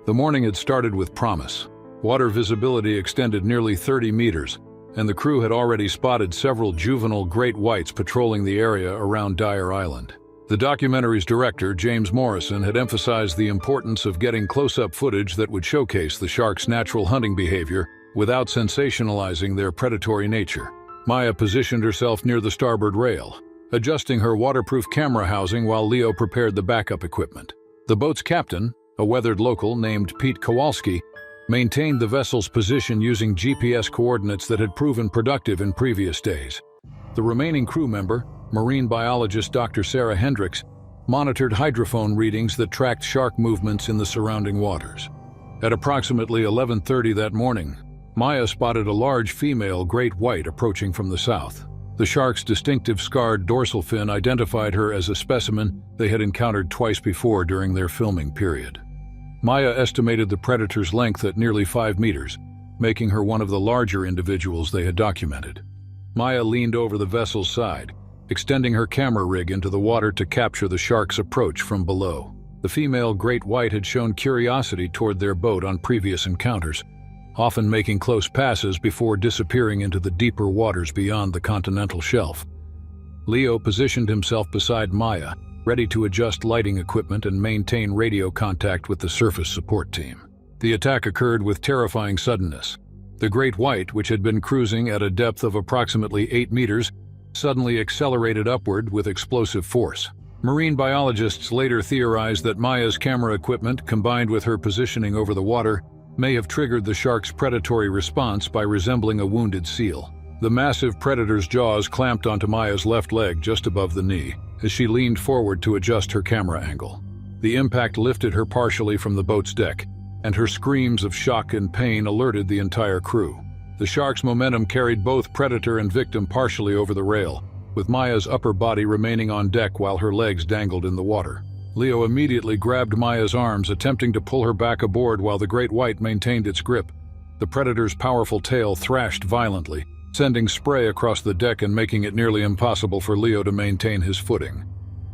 The morning had started with promise. Water visibility extended nearly 30 meters, and the crew had already spotted several juvenile great whites patrolling the area around Dyer Island. The documentary's director, James Morrison, had emphasized the importance of getting close-up footage that would showcase the sharks' natural hunting behavior without sensationalizing their predatory nature. Maya positioned herself near the starboard rail, adjusting her waterproof camera housing while Leo prepared the backup equipment. The boat's captain, a weathered local named Pete Kowalski, maintained the vessel's position using GPS coordinates that had proven productive in previous days. The remaining crew member, marine biologist Dr. Sarah Hendricks, monitored hydrophone readings that tracked shark movements in the surrounding waters. At approximately 11:30 that morning, Maya spotted a large female great white approaching from the south. The shark's distinctive scarred dorsal fin identified her as a specimen they had encountered twice before during their filming period. Maya estimated the predator's length at nearly 5 meters, making her one of the larger individuals they had documented. Maya leaned over the vessel's side, extending her camera rig into the water to capture the shark's approach from below. The female great white had shown curiosity toward their boat on previous encounters, often making close passes before disappearing into the deeper waters beyond the continental shelf. Leo positioned himself beside Maya, ready to adjust lighting equipment and maintain radio contact with the surface support team. The attack occurred with terrifying suddenness. The great white, which had been cruising at a depth of approximately 8 meters, suddenly accelerated upward with explosive force. Marine biologists later theorized that Maya's camera equipment, combined with her positioning over the water, may have triggered the shark's predatory response by resembling a wounded seal. The massive predator's jaws clamped onto Maya's left leg just above the knee as she leaned forward to adjust her camera angle. The impact lifted her partially from the boat's deck, and her screams of shock and pain alerted the entire crew. The shark's momentum carried both predator and victim partially over the rail, with Maya's upper body remaining on deck while her legs dangled in the water. Leo immediately grabbed Maya's arms, attempting to pull her back aboard while the great white maintained its grip. The predator's powerful tail thrashed violently, sending spray across the deck and making it nearly impossible for Leo to maintain his footing.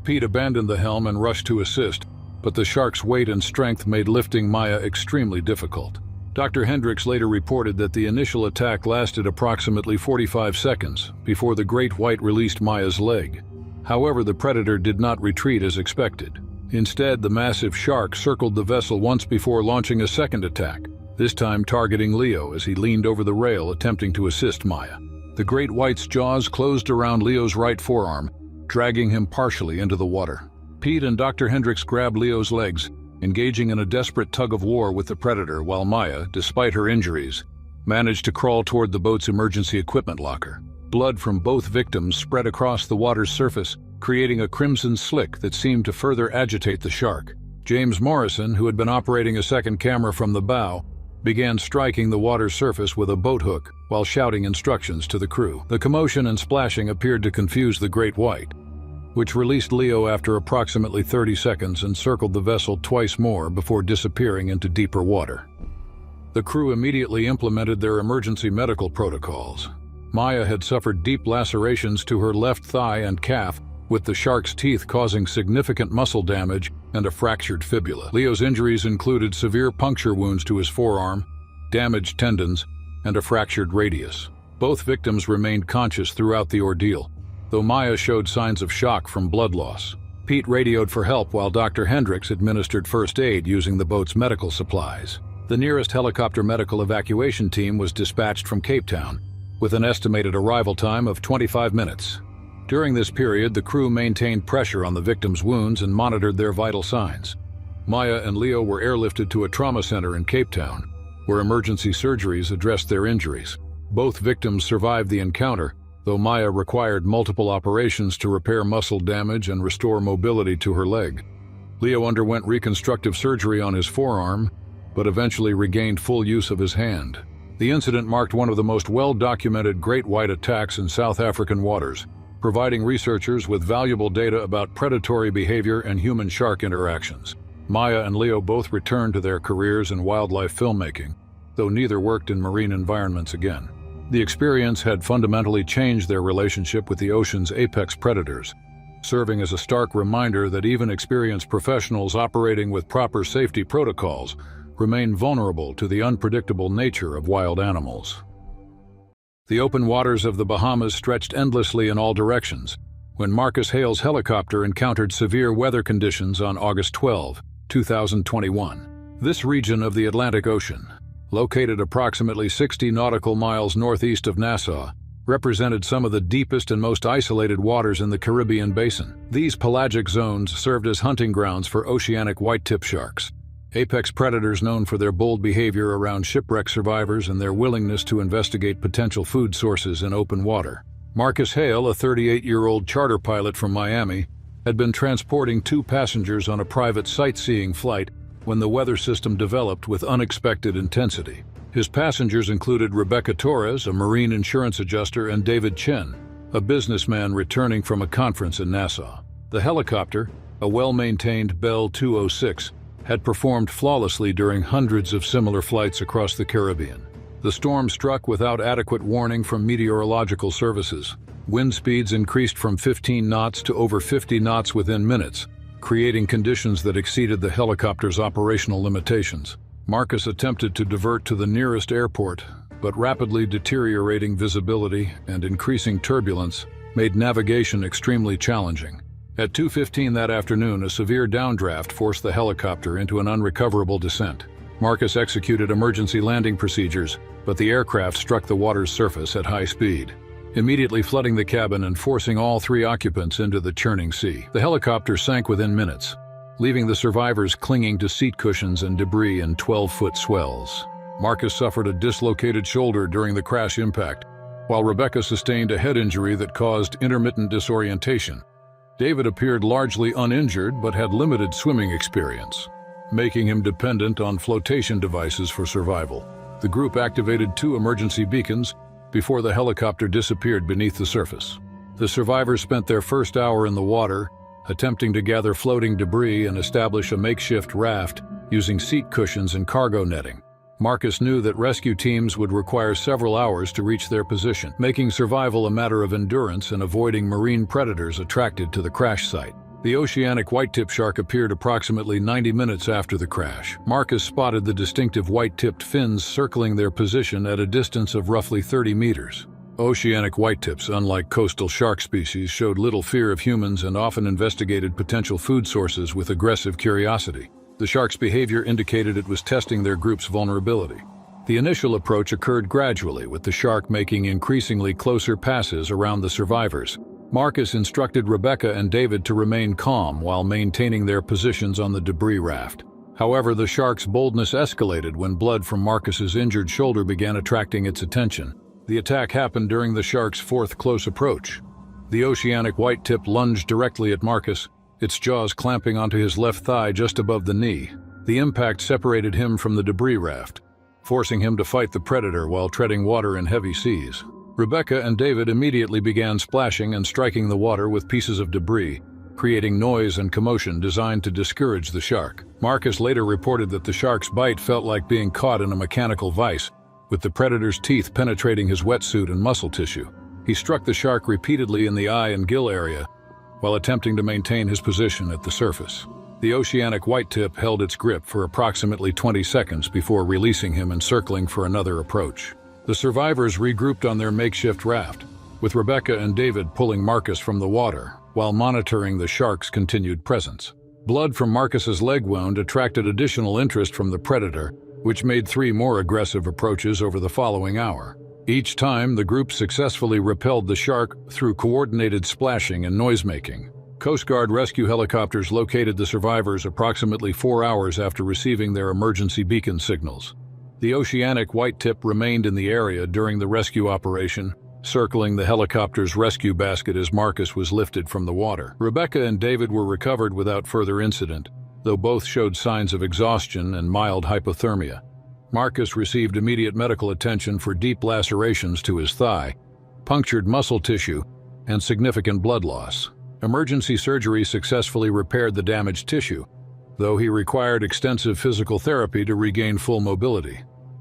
Pete abandoned the helm and rushed to assist, but the shark's weight and strength made lifting Maya extremely difficult. Dr. Hendricks later reported that the initial attack lasted approximately 45 seconds before the great white released Maya's leg. However, the predator did not retreat as expected. Instead, the massive shark circled the vessel once before launching a second attack, this time targeting Leo as he leaned over the rail attempting to assist Maya. The great white's jaws closed around Leo's right forearm, dragging him partially into the water. Pete and Dr. Hendricks grabbed Leo's legs, engaging in a desperate tug-of-war with the predator, while Maya, despite her injuries, managed to crawl toward the boat's emergency equipment locker. Blood from both victims spread across the water's surface, creating a crimson slick that seemed to further agitate the shark. James Morrison, who had been operating a second camera from the bow, began striking the water's surface with a boat hook while shouting instructions to the crew. The commotion and splashing appeared to confuse the great white, which released Leo after approximately 30 seconds and circled the vessel twice more before disappearing into deeper water. The crew immediately implemented their emergency medical protocols. Maya had suffered deep lacerations to her left thigh and calf, with the shark's teeth causing significant muscle damage and a fractured fibula. Leo's injuries included severe puncture wounds to his forearm, damaged tendons, and a fractured radius. Both victims remained conscious throughout the ordeal, though Maya showed signs of shock from blood loss. Pete radioed for help while Dr. Hendricks administered first aid using the boat's medical supplies. The nearest helicopter medical evacuation team was dispatched from Cape Town, with an estimated arrival time of 25 minutes. During this period, the crew maintained pressure on the victims' wounds and monitored their vital signs. Maya and Leo were airlifted to a trauma center in Cape Town, where emergency surgeries addressed their injuries. Both victims survived the encounter, though Maya required multiple operations to repair muscle damage and restore mobility to her leg. Leo underwent reconstructive surgery on his forearm, but eventually regained full use of his hand. The incident marked one of the most well-documented great white attacks in South African waters, providing researchers with valuable data about predatory behavior and human-shark interactions. Maya and Leo both returned to their careers in wildlife filmmaking, though neither worked in marine environments again. The experience had fundamentally changed their relationship with the ocean's apex predators, serving as a stark reminder that even experienced professionals operating with proper safety protocols remain vulnerable to the unpredictable nature of wild animals. The open waters of the Bahamas stretched endlessly in all directions when Marcus Hale's helicopter encountered severe weather conditions on August 12, 2021. This region of the Atlantic Ocean, located approximately 60 nautical miles northeast of Nassau, represented some of the deepest and most isolated waters in the Caribbean basin. These pelagic zones served as hunting grounds for oceanic white-tip sharks, apex predators known for their bold behavior around shipwreck survivors and their willingness to investigate potential food sources in open water. Marcus Hale, a 38-year-old charter pilot from Miami, had been transporting 2 passengers on a private sightseeing flight when the weather system developed with unexpected intensity. His passengers included Rebecca Torres, a marine insurance adjuster, and David Chen, a businessman returning from a conference in Nassau. The helicopter, a well-maintained Bell 206, had performed flawlessly during hundreds of similar flights across the Caribbean. The storm struck without adequate warning from meteorological services. Wind speeds increased from 15 knots to over 50 knots within minutes, creating conditions that exceeded the helicopter's operational limitations. Marcus attempted to divert to the nearest airport, but rapidly deteriorating visibility and increasing turbulence made navigation extremely challenging. At 2:15 that afternoon, a severe downdraft forced the helicopter into an unrecoverable descent. Marcus executed emergency landing procedures, but the aircraft struck the water's surface at high speed, immediately flooding the cabin and forcing all 3 occupants into the churning sea. The helicopter sank within minutes, leaving the survivors clinging to seat cushions and debris in 12-foot swells. Marcus suffered a dislocated shoulder during the crash impact, while Rebecca sustained a head injury that caused intermittent disorientation. David appeared largely uninjured but had limited swimming experience, making him dependent on flotation devices for survival. The group activated 2 emergency beacons before the helicopter disappeared beneath the surface. The survivors spent their first hour in the water, attempting to gather floating debris and establish a makeshift raft using seat cushions and cargo netting. Marcus knew that rescue teams would require several hours to reach their position, making survival a matter of endurance and avoiding marine predators attracted to the crash site. The oceanic white-tip shark appeared approximately 90 minutes after the crash. Marcus spotted the distinctive white-tipped fins circling their position at a distance of roughly 30 meters. Oceanic white-tips, unlike coastal shark species, showed little fear of humans and often investigated potential food sources with aggressive curiosity. The shark's behavior indicated it was testing their group's vulnerability. The initial approach occurred gradually, with the shark making increasingly closer passes around the survivors. Marcus instructed Rebecca and David to remain calm while maintaining their positions on the debris raft. However, the shark's boldness escalated when blood from Marcus's injured shoulder began attracting its attention. The attack happened during the shark's 4th close approach. The oceanic white-tip lunged directly at Marcus, its jaws clamping onto his left thigh just above the knee. The impact separated him from the debris raft, forcing him to fight the predator while treading water in heavy seas. Rebecca and David immediately began splashing and striking the water with pieces of debris, creating noise and commotion designed to discourage the shark. Marcus later reported that the shark's bite felt like being caught in a mechanical vise, with the predator's teeth penetrating his wetsuit and muscle tissue. He struck the shark repeatedly in the eye and gill area while attempting to maintain his position at the surface. The oceanic white-tip held its grip for approximately 20 seconds before releasing him and circling for another approach. The survivors regrouped on their makeshift raft, with Rebecca and David pulling Marcus from the water while monitoring the shark's continued presence. Blood from Marcus's leg wound attracted additional interest from the predator, which made 3 more aggressive approaches over the following hour. Each time, the group successfully repelled the shark through coordinated splashing and noisemaking. Coast Guard rescue helicopters located the survivors approximately 4 hours after receiving their emergency beacon signals. The oceanic white-tip remained in the area during the rescue operation, circling the helicopter's rescue basket as Marcus was lifted from the water. Rebecca and David were recovered without further incident, though both showed signs of exhaustion and mild hypothermia. Marcus received immediate medical attention for deep lacerations to his thigh, punctured muscle tissue, and significant blood loss. Emergency surgery successfully repaired the damaged tissue, though he required extensive physical therapy to regain full mobility.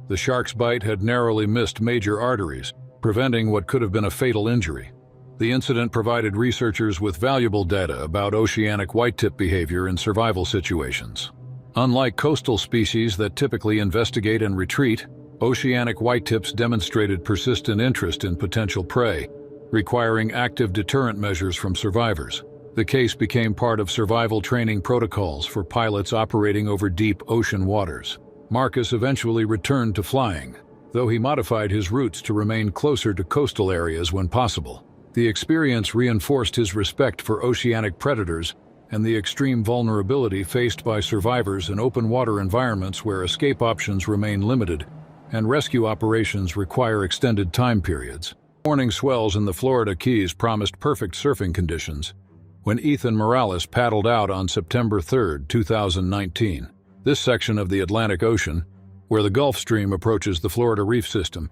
The shark's bite had narrowly missed major arteries, preventing what could have been a fatal injury. The incident provided researchers with valuable data about oceanic white-tip behavior in survival situations. Unlike coastal species that typically investigate and retreat, oceanic whitetips demonstrated persistent interest in potential prey, requiring active deterrent measures from survivors. The case became part of survival training protocols for pilots operating over deep ocean waters. Marcus eventually returned to flying, though he modified his routes to remain closer to coastal areas when possible. The experience reinforced his respect for oceanic predators and the extreme vulnerability faced by survivors in open water environments where escape options remain limited and rescue operations require extended time periods. Morning swells in the Florida Keys promised perfect surfing conditions when Ethan Morales paddled out on September 3, 2019. This section of the Atlantic Ocean, where the Gulf Stream approaches the Florida Reef System,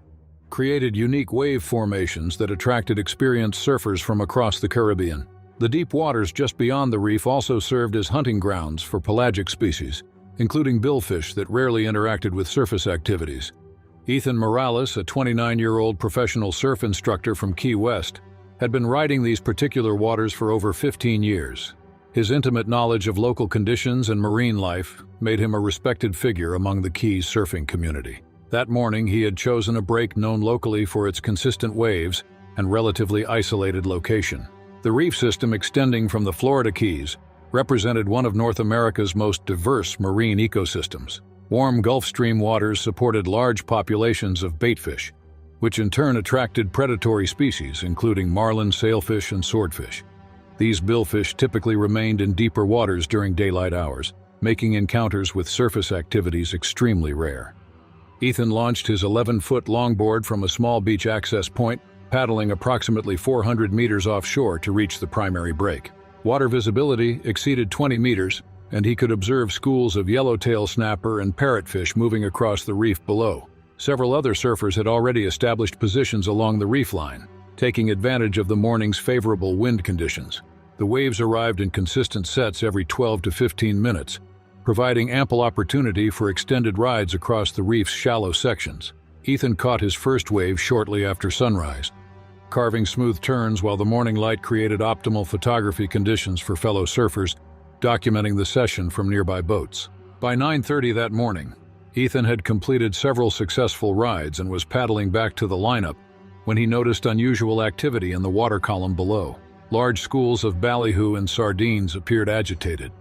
created unique wave formations that attracted experienced surfers from across the Caribbean. The deep waters just beyond the reef also served as hunting grounds for pelagic species, including billfish that rarely interacted with surface activities. Ethan Morales, a 29-year-old professional surf instructor from Key West, had been riding these particular waters for over 15 years. His intimate knowledge of local conditions and marine life made him a respected figure among the Keys surfing community. That morning, he had chosen a break known locally for its consistent waves and relatively isolated location. The reef system extending from the Florida Keys represented one of North America's most diverse marine ecosystems. Warm Gulf Stream waters supported large populations of baitfish, which in turn attracted predatory species including marlin, sailfish, and swordfish. These billfish typically remained in deeper waters during daylight hours, making encounters with surface activities extremely rare. Ethan launched his 11-foot longboard from a small beach access point, paddling approximately 400 meters offshore to reach the primary break. Water visibility exceeded 20 meters, and he could observe schools of yellowtail snapper and parrotfish moving across the reef below. Several other surfers had already established positions along the reef line, taking advantage of the morning's favorable wind conditions. The waves arrived in consistent sets every 12 to 15 minutes, providing ample opportunity for extended rides across the reef's shallow sections. Ethan caught his first wave shortly after sunrise, carving smooth turns while the morning light created optimal photography conditions for fellow surfers, documenting the session from nearby boats. By 9:30 that morning, Ethan had completed several successful rides and was paddling back to the lineup when he noticed unusual activity in the water column below. Large schools of ballyhoo and sardines appeared agitated,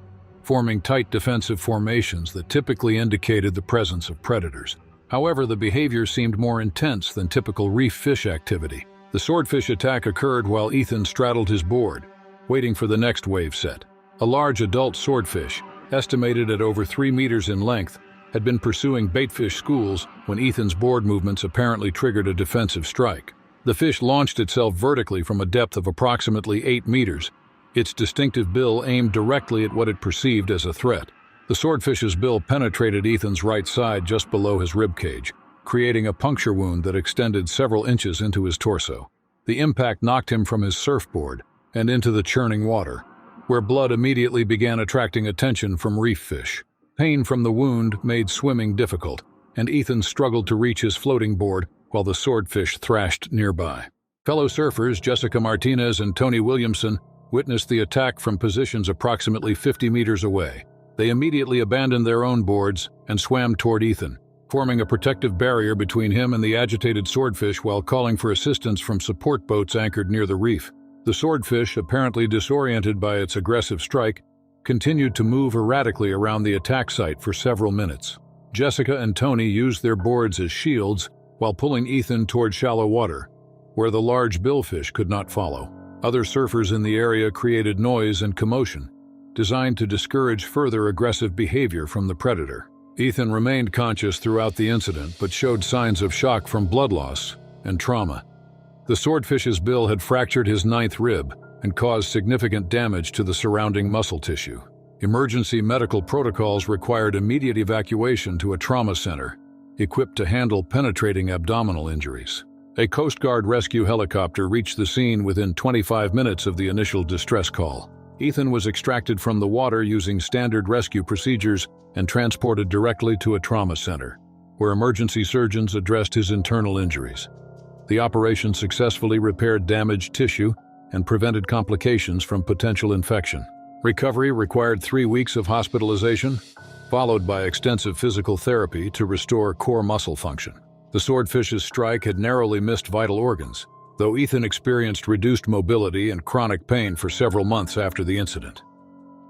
forming tight defensive formations that typically indicated the presence of predators. However, the behavior seemed more intense than typical reef fish activity. The swordfish attack occurred while Ethan straddled his board, waiting for the next wave set. A large adult swordfish, estimated at over 3 meters in length, had been pursuing baitfish schools when Ethan's board movements apparently triggered a defensive strike. The fish launched itself vertically from a depth of approximately 8 meters, its distinctive bill aimed directly at what it perceived as a threat. The swordfish's bill penetrated Ethan's right side just below his ribcage, creating a puncture wound that extended several inches into his torso. The impact knocked him from his surfboard and into the churning water, where blood immediately began attracting attention from reef fish. Pain from the wound made swimming difficult, and Ethan struggled to reach his floating board while the swordfish thrashed nearby. Fellow surfers Jessica Martinez and Tony Williamson witnessed the attack from positions approximately 50 meters away. They immediately abandoned their own boards and swam toward Ethan, forming a protective barrier between him and the agitated swordfish while calling for assistance from support boats anchored near the reef. The swordfish, apparently disoriented by its aggressive strike, continued to move erratically around the attack site for several minutes. Jessica and Tony used their boards as shields while pulling Ethan toward shallow water, where the large billfish could not follow. Other surfers in the area created noise and commotion, designed to discourage further aggressive behavior from the predator. Ethan remained conscious throughout the incident but showed signs of shock from blood loss and trauma. The swordfish's bill had fractured his 9th rib and caused significant damage to the surrounding muscle tissue. Emergency medical protocols required immediate evacuation to a trauma center, equipped to handle penetrating abdominal injuries. A Coast Guard rescue helicopter reached the scene within 25 minutes of the initial distress call. Ethan was extracted from the water using standard rescue procedures and transported directly to a trauma center, where emergency surgeons addressed his internal injuries. The operation successfully repaired damaged tissue and prevented complications from potential infection. Recovery required 3 weeks of hospitalization, followed by extensive physical therapy to restore core muscle function. The swordfish's strike had narrowly missed vital organs, though Ethan experienced reduced mobility and chronic pain for several months after the incident.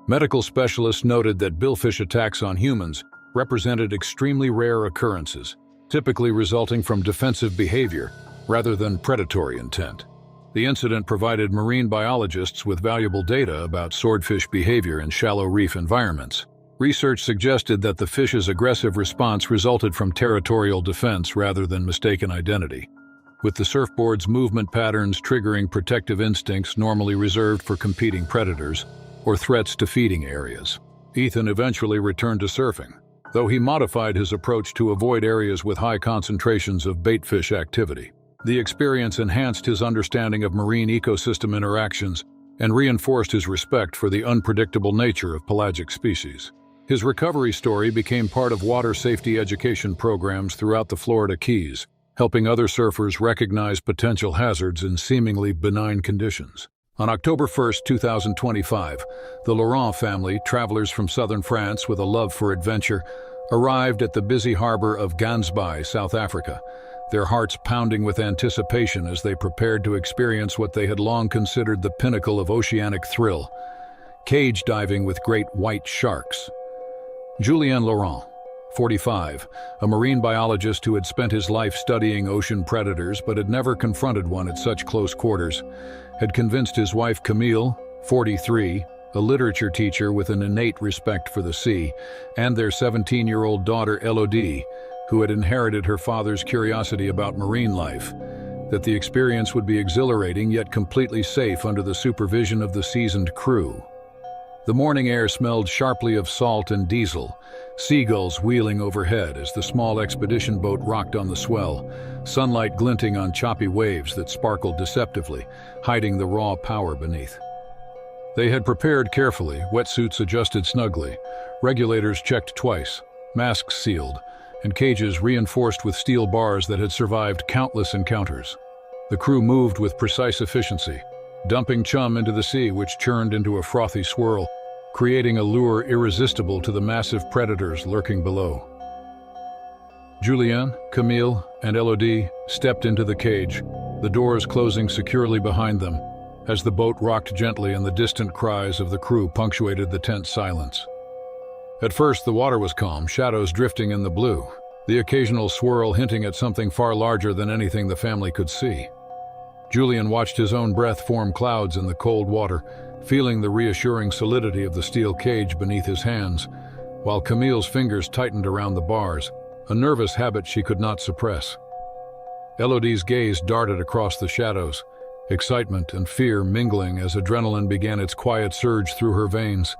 Medical specialists noted that billfish attacks on humans represented extremely rare occurrences, typically resulting from defensive behavior rather than predatory intent. The incident provided marine biologists with valuable data about swordfish behavior in shallow reef environments. Research suggested that the fish's aggressive response resulted from territorial defense rather than mistaken identity, with the surfboard's movement patterns triggering protective instincts normally reserved for competing predators or threats to feeding areas. Ethan eventually returned to surfing, though he modified his approach to avoid areas with high concentrations of baitfish activity. The experience enhanced his understanding of marine ecosystem interactions and reinforced his respect for the unpredictable nature of pelagic species. His recovery story became part of water safety education programs throughout the Florida Keys, helping other surfers recognize potential hazards in seemingly benign conditions. On October 1, 2025, the Laurent family, travelers from southern France with a love for adventure, arrived at the busy harbor of Gansbaai, South Africa, their hearts pounding with anticipation as they prepared to experience what they had long considered the pinnacle of oceanic thrill: cage diving with great white sharks. Julien Laurent, 45, a marine biologist who had spent his life studying ocean predators but had never confronted one at such close quarters, had convinced his wife Camille, 43, a literature teacher with an innate respect for the sea, and their 17-year-old daughter Elodie, who had inherited her father's curiosity about marine life, that the experience would be exhilarating yet completely safe under the supervision of the seasoned crew. The morning air smelled sharply of salt and diesel, seagulls wheeling overhead as the small expedition boat rocked on the swell, sunlight glinting on choppy waves that sparkled deceptively, hiding the raw power beneath. They had prepared carefully, wetsuits adjusted snugly, regulators checked twice, masks sealed, and cages reinforced with steel bars that had survived countless encounters. The crew moved with precise efficiency, dumping chum into the sea which churned into a frothy swirl, creating a lure irresistible to the massive predators lurking below. Julien, Camille, and Elodie stepped into the cage, the doors closing securely behind them, as the boat rocked gently and the distant cries of the crew punctuated the tense silence. At first, the water was calm, shadows drifting in the blue, the occasional swirl hinting at something far larger than anything the family could see. Julien watched his own breath form clouds in the cold water, feeling the reassuring solidity of the steel cage beneath his hands, while Camille's fingers tightened around the bars, a nervous habit she could not suppress. Elodie's gaze darted across the shadows, excitement and fear mingling as adrenaline began its quiet surge through her veins.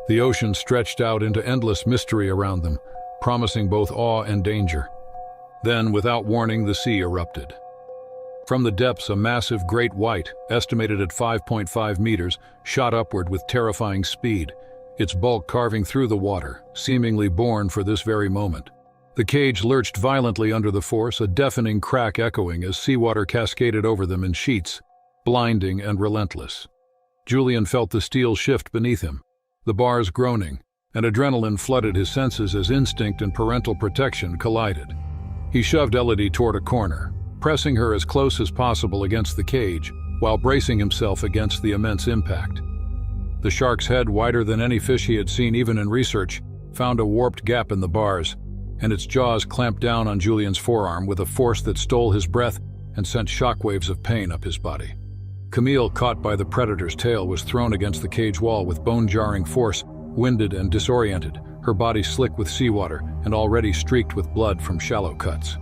The ocean stretched out into endless mystery around them, promising both awe and danger. Then, without warning, the sea erupted. From the depths, a massive great white, estimated at 5.5 meters, shot upward with terrifying speed, its bulk carving through the water, seemingly born for this very moment. The cage lurched violently under the force, a deafening crack echoing as seawater cascaded over them in sheets, blinding and relentless. Julien felt the steel shift beneath him, the bars groaning, and adrenaline flooded his senses as instinct and parental protection collided. He shoved Elodie toward a corner, pressing her as close as possible against the cage, while bracing himself against the immense impact. The shark's head, wider than any fish he had seen even in research, found a warped gap in the bars, and its jaws clamped down on Julien's forearm with a force that stole his breath and sent shockwaves of pain up his body. Camille, caught by the predator's tail, was thrown against the cage wall with bone-jarring force, winded and disoriented, her body slick with seawater and already streaked with blood from shallow cuts.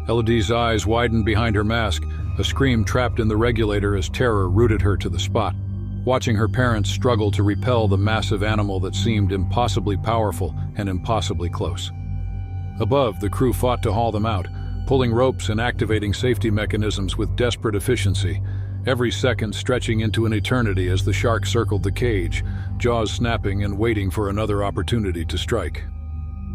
Elodie's eyes widened behind her mask, a scream trapped in the regulator as terror rooted her to the spot, watching her parents struggle to repel the massive animal that seemed impossibly powerful and impossibly close. Above, the crew fought to haul them out, pulling ropes and activating safety mechanisms with desperate efficiency, every second stretching into an eternity as the shark circled the cage, jaws snapping and waiting for another opportunity to strike.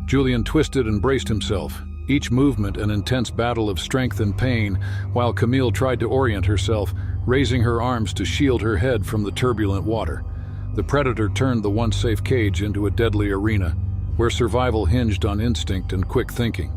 Julien twisted and braced himself, each movement an intense battle of strength and pain, while Camille tried to orient herself, raising her arms to shield her head from the turbulent water. the predator turned the once safe cage into a deadly arena, where survival hinged on instinct and quick thinking.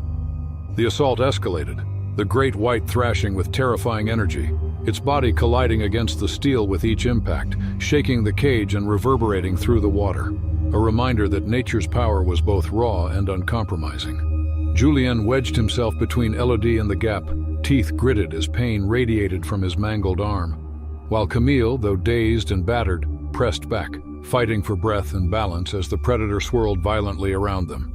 The assault escalated, the great white thrashing with terrifying energy, its body colliding against the steel with each impact, shaking the cage and reverberating through the water, a reminder that nature's power was both raw and uncompromising. Julien wedged himself between Elodie and the gap, teeth gritted as pain radiated from his mangled arm, while Camille, though dazed and battered, pressed back, fighting for breath and balance as the predator swirled violently around them.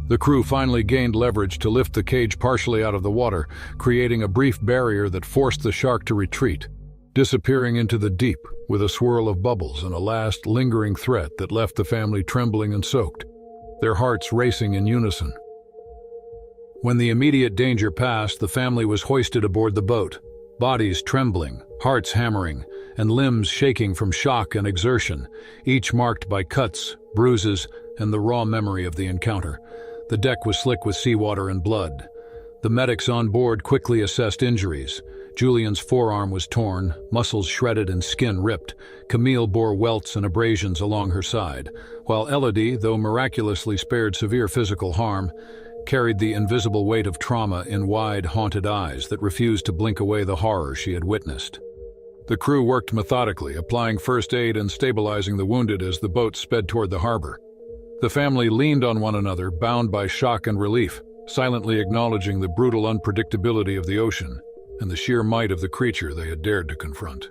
The crew finally gained leverage to lift the cage partially out of the water, creating a brief barrier that forced the shark to retreat, disappearing into the deep with a swirl of bubbles and a last lingering threat that left the family trembling and soaked, their hearts racing in unison. When the immediate danger passed, the family was hoisted aboard the boat, bodies trembling, hearts hammering, and limbs shaking from shock and exertion, each marked by cuts, bruises, and the raw memory of the encounter. The deck was slick with seawater and blood. The medics on board quickly assessed injuries. Julien's forearm was torn, muscles shredded and skin ripped. Camille bore welts and abrasions along her side, while Elodie, though miraculously spared severe physical harm, carried the invisible weight of trauma in wide, haunted eyes that refused to blink away the horror she had witnessed. The crew worked methodically, applying first aid and stabilizing the wounded as the boat sped toward the harbor. The family leaned on one another, bound by shock and relief, silently acknowledging the brutal unpredictability of the ocean and the sheer might of the creature they had dared to confront.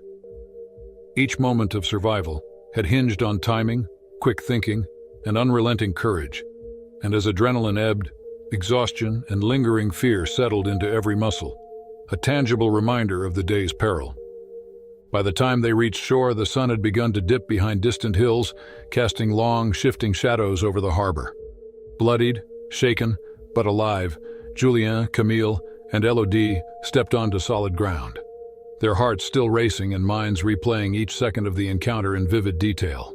Each moment of survival had hinged on timing, quick thinking, and unrelenting courage, and as adrenaline ebbed, exhaustion and lingering fear settled into every muscle, a tangible reminder of the day's peril. By the time they reached shore, the sun had begun to dip behind distant hills, casting long, shifting shadows over the harbor. Bloodied, shaken, but alive, Julien, Camille, and Elodie stepped onto solid ground, their hearts still racing and minds replaying each second of the encounter in vivid detail.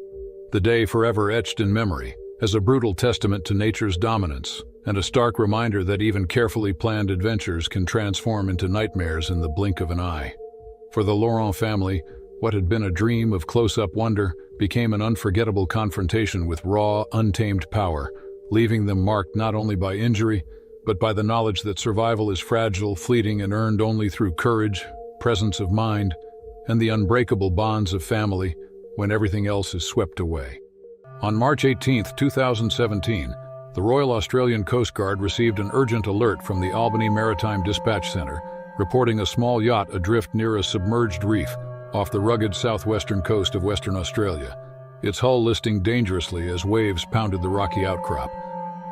The day forever etched in memory, as a brutal testament to nature's dominance, and a stark reminder that even carefully planned adventures can transform into nightmares in the blink of an eye. For the Laurent family, what had been a dream of close-up wonder became an unforgettable confrontation with raw, untamed power, leaving them marked not only by injury, but by the knowledge that survival is fragile, fleeting, and earned only through courage, presence of mind, and the unbreakable bonds of family when everything else is swept away. On March 18, 2017, the Royal Australian Coast Guard received an urgent alert from the Albany Maritime Dispatch Centre, reporting a small yacht adrift near a submerged reef off the rugged southwestern coast of Western Australia, its hull listing dangerously as waves pounded the rocky outcrop,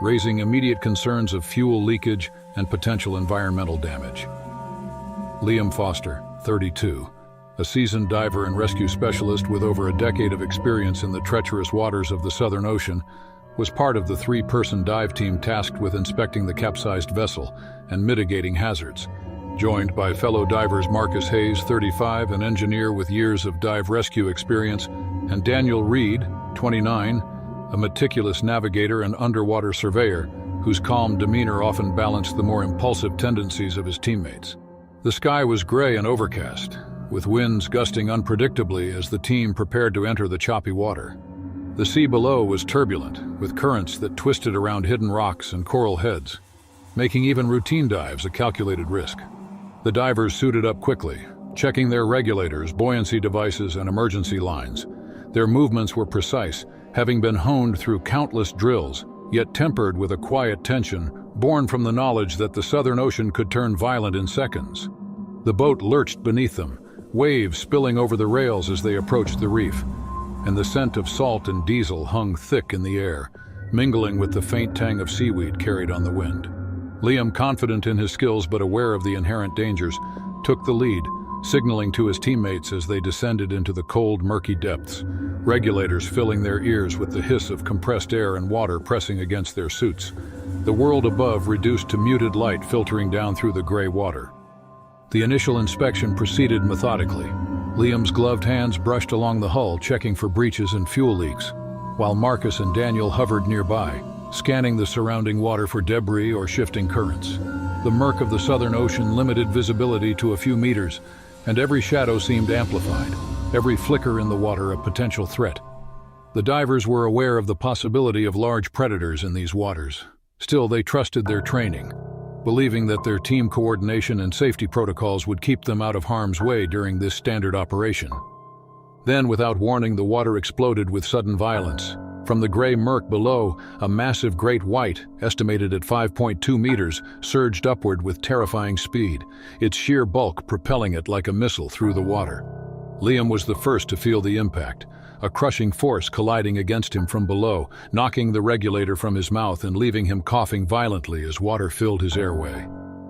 raising immediate concerns of fuel leakage and potential environmental damage. Liam Foster, 32, a seasoned diver and rescue specialist with over a decade of experience in the treacherous waters of the Southern Ocean, was part of the three-person dive team tasked with inspecting the capsized vessel and mitigating hazards. Joined by fellow divers Marcus Hayes, 35, an engineer with years of dive rescue experience, and Daniel Reed, 29, a meticulous navigator and underwater surveyor whose calm demeanor often balanced the more impulsive tendencies of his teammates. The sky was gray and overcast, with winds gusting unpredictably as the team prepared to enter the choppy water. The sea below was turbulent, with currents that twisted around hidden rocks and coral heads, making even routine dives a calculated risk. The divers suited up quickly, checking their regulators, buoyancy devices, and emergency lines. Their movements were precise, having been honed through countless drills, yet tempered with a quiet tension born from the knowledge that the Southern Ocean could turn violent in seconds. The boat lurched beneath them, waves spilling over the rails as they approached the reef, and the scent of salt and diesel hung thick in the air, mingling with the faint tang of seaweed carried on the wind. Liam, confident in his skills but aware of the inherent dangers, took the lead, signaling to his teammates as they descended into the cold, murky depths, regulators filling their ears with the hiss of compressed air and water pressing against their suits. The world above reduced to muted light filtering down through the gray water. The initial inspection proceeded methodically. Liam's gloved hands brushed along the hull, checking for breaches and fuel leaks, while Marcus and Daniel hovered nearby, scanning the surrounding water for debris or shifting currents. The murk of the Southern Ocean limited visibility to a few meters, and every shadow seemed amplified, every flicker in the water a potential threat. The divers were aware of the possibility of large predators in these waters. Still, they trusted their training, believing that their team coordination and safety protocols would keep them out of harm's way during this standard operation. Then, without warning, the water exploded with sudden violence. From the gray murk below, a massive great white, estimated at 5.2 meters, surged upward with terrifying speed, its sheer bulk propelling it like a missile through the water. Liam was the first to feel the impact, a crushing force colliding against him from below, knocking the regulator from his mouth and leaving him coughing violently as water filled his airway.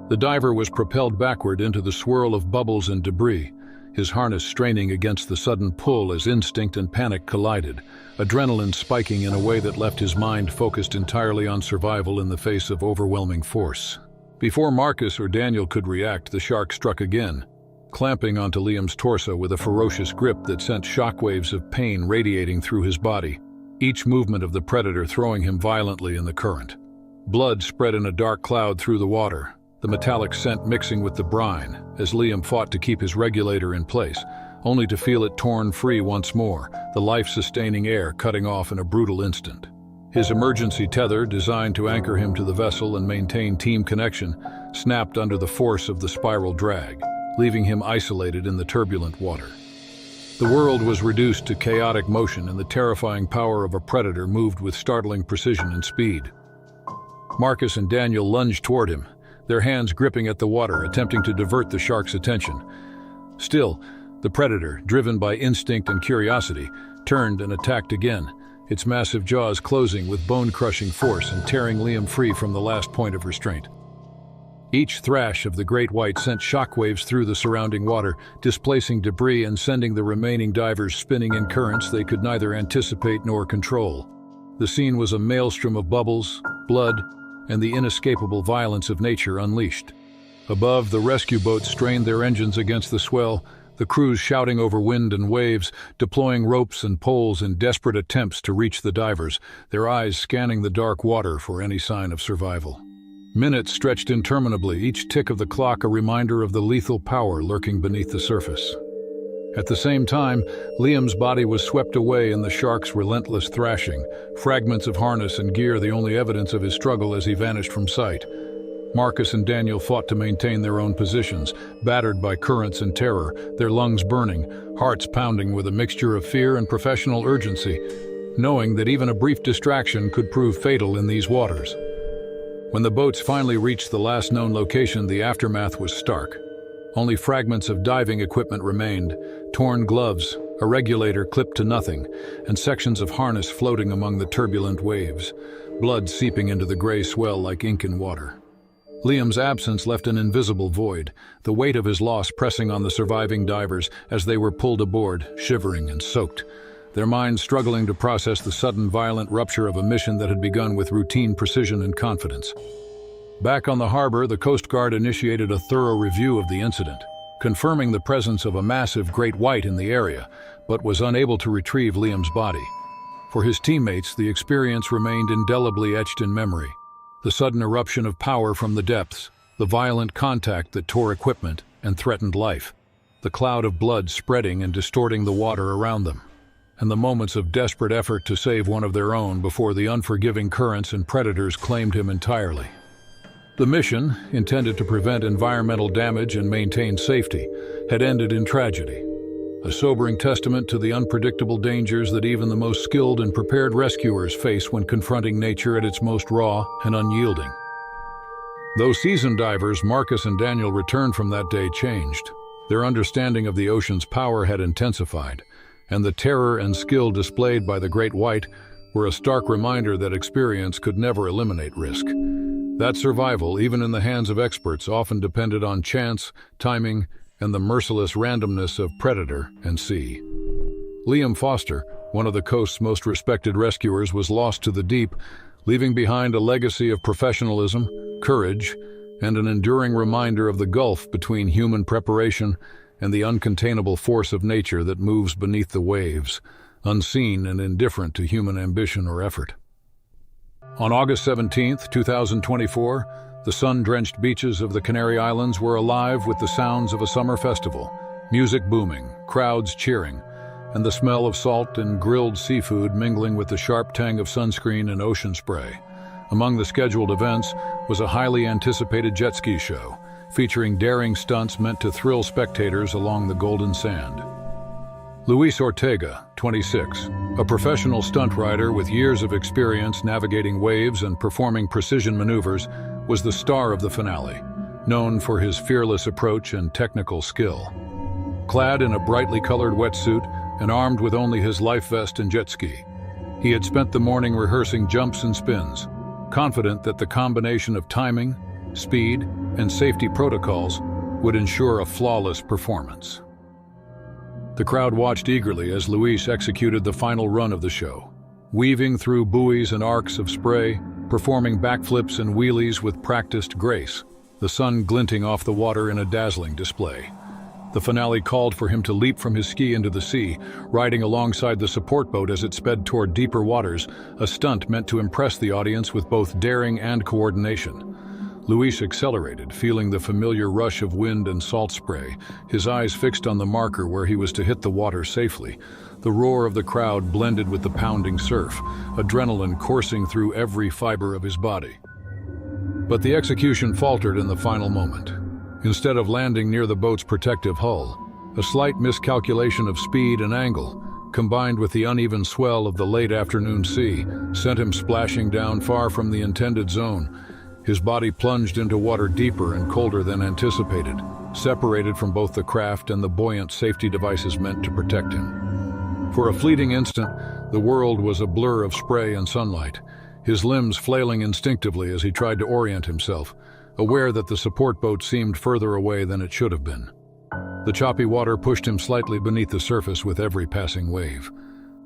The diver was propelled backward into the swirl of bubbles and debris, his harness straining against the sudden pull as instinct and panic collided, adrenaline spiking in a way that left his mind focused entirely on survival in the face of overwhelming force. Before Marcus or Daniel could react, the shark struck again, clamping onto Liam's torso with a ferocious grip that sent shockwaves of pain radiating through his body, each movement of the predator throwing him violently in the current. Blood spread in a dark cloud through the water, the metallic scent mixing with the brine, as Liam fought to keep his regulator in place, only to feel it torn free once more, the life-sustaining air cutting off in a brutal instant. His emergency tether, designed to anchor him to the vessel and maintain team connection, snapped under the force of the spiral drag, leaving him isolated in the turbulent water. The world was reduced to chaotic motion, and the terrifying power of a predator moved with startling precision and speed. Marcus and Daniel lunged toward him, their hands gripping at the water, attempting to divert the shark's attention. Still, the predator, driven by instinct and curiosity, turned and attacked again, its massive jaws closing with bone-crushing force and tearing Liam free from the last point of restraint. Each thrash of the great white sent shockwaves through the surrounding water, displacing debris and sending the remaining divers spinning in currents they could neither anticipate nor control. The scene was a maelstrom of bubbles, blood, and the inescapable violence of nature unleashed. Above, the rescue boats strained their engines against the swell, the crews shouting over wind and waves, deploying ropes and poles in desperate attempts to reach the divers, their eyes scanning the dark water for any sign of survival. Minutes stretched interminably, each tick of the clock a reminder of the lethal power lurking beneath the surface. At the same time, Liam's body was swept away in the shark's relentless thrashing, fragments of harness and gear the only evidence of his struggle as he vanished from sight. Marcus and Daniel fought to maintain their own positions, battered by currents and terror, their lungs burning, hearts pounding with a mixture of fear and professional urgency, knowing that even a brief distraction could prove fatal in these waters. When the boats finally reached the last known location, the aftermath was stark. Only fragments of diving equipment remained, torn gloves, a regulator clipped to nothing, and sections of harness floating among the turbulent waves, blood seeping into the gray swell like ink in water. Liam's absence left an invisible void, the weight of his loss pressing on the surviving divers as they were pulled aboard, shivering and soaked, their minds struggling to process the sudden violent rupture of a mission that had begun with routine precision and confidence. Back on the harbor, the Coast Guard initiated a thorough review of the incident, confirming the presence of a massive great white in the area, but was unable to retrieve Liam's body. For his teammates, the experience remained indelibly etched in memory. The sudden eruption of power from the depths, the violent contact that tore equipment and threatened life, the cloud of blood spreading and distorting the water around them, and the moments of desperate effort to save one of their own before the unforgiving currents and predators claimed him entirely. The mission, intended to prevent environmental damage and maintain safety, had ended in tragedy, a sobering testament to the unpredictable dangers that even the most skilled and prepared rescuers face when confronting nature at its most raw and unyielding. Though seasoned divers Marcus and Daniel returned from that day changed, their understanding of the ocean's power had intensified, and the terror and skill displayed by the Great White were a stark reminder that experience could never eliminate risk. That survival, even in the hands of experts, often depended on chance, timing, and the merciless randomness of predator and sea. Liam Foster, one of the coast's most respected rescuers, was lost to the deep, leaving behind a legacy of professionalism, courage, and an enduring reminder of the gulf between human preparation and the uncontainable force of nature that moves beneath the waves, unseen and indifferent to human ambition or effort. On August 17, 2024, the sun-drenched beaches of the Canary Islands were alive with the sounds of a summer festival, music booming, crowds cheering, and the smell of salt and grilled seafood mingling with the sharp tang of sunscreen and ocean spray. Among the scheduled events was a highly anticipated jet ski show, featuring daring stunts meant to thrill spectators along the golden sand. Luis Ortega, 26, a professional stunt rider with years of experience navigating waves and performing precision maneuvers, was the star of the finale, known for his fearless approach and technical skill. Clad in a brightly colored wetsuit and armed with only his life vest and jet ski, he had spent the morning rehearsing jumps and spins, confident that the combination of timing, speed, and safety protocols would ensure a flawless performance. The crowd watched eagerly as Luis executed the final run of the show, weaving through buoys and arcs of spray, performing backflips and wheelies with practiced grace, the sun glinting off the water in a dazzling display. The finale called for him to leap from his ski into the sea, riding alongside the support boat as it sped toward deeper waters, a stunt meant to impress the audience with both daring and coordination. Luis accelerated, feeling the familiar rush of wind and salt spray, his eyes fixed on the marker where he was to hit the water safely. The roar of the crowd blended with the pounding surf, adrenaline coursing through every fiber of his body. But the execution faltered in the final moment. Instead of landing near the boat's protective hull, a slight miscalculation of speed and angle, combined with the uneven swell of the late afternoon sea, sent him splashing down far from the intended zone. His body plunged into water deeper and colder than anticipated, separated from both the craft and the buoyant safety devices meant to protect him. For a fleeting instant, the world was a blur of spray and sunlight, his limbs flailing instinctively as he tried to orient himself, aware that the support boat seemed further away than it should have been. The choppy water pushed him slightly beneath the surface with every passing wave.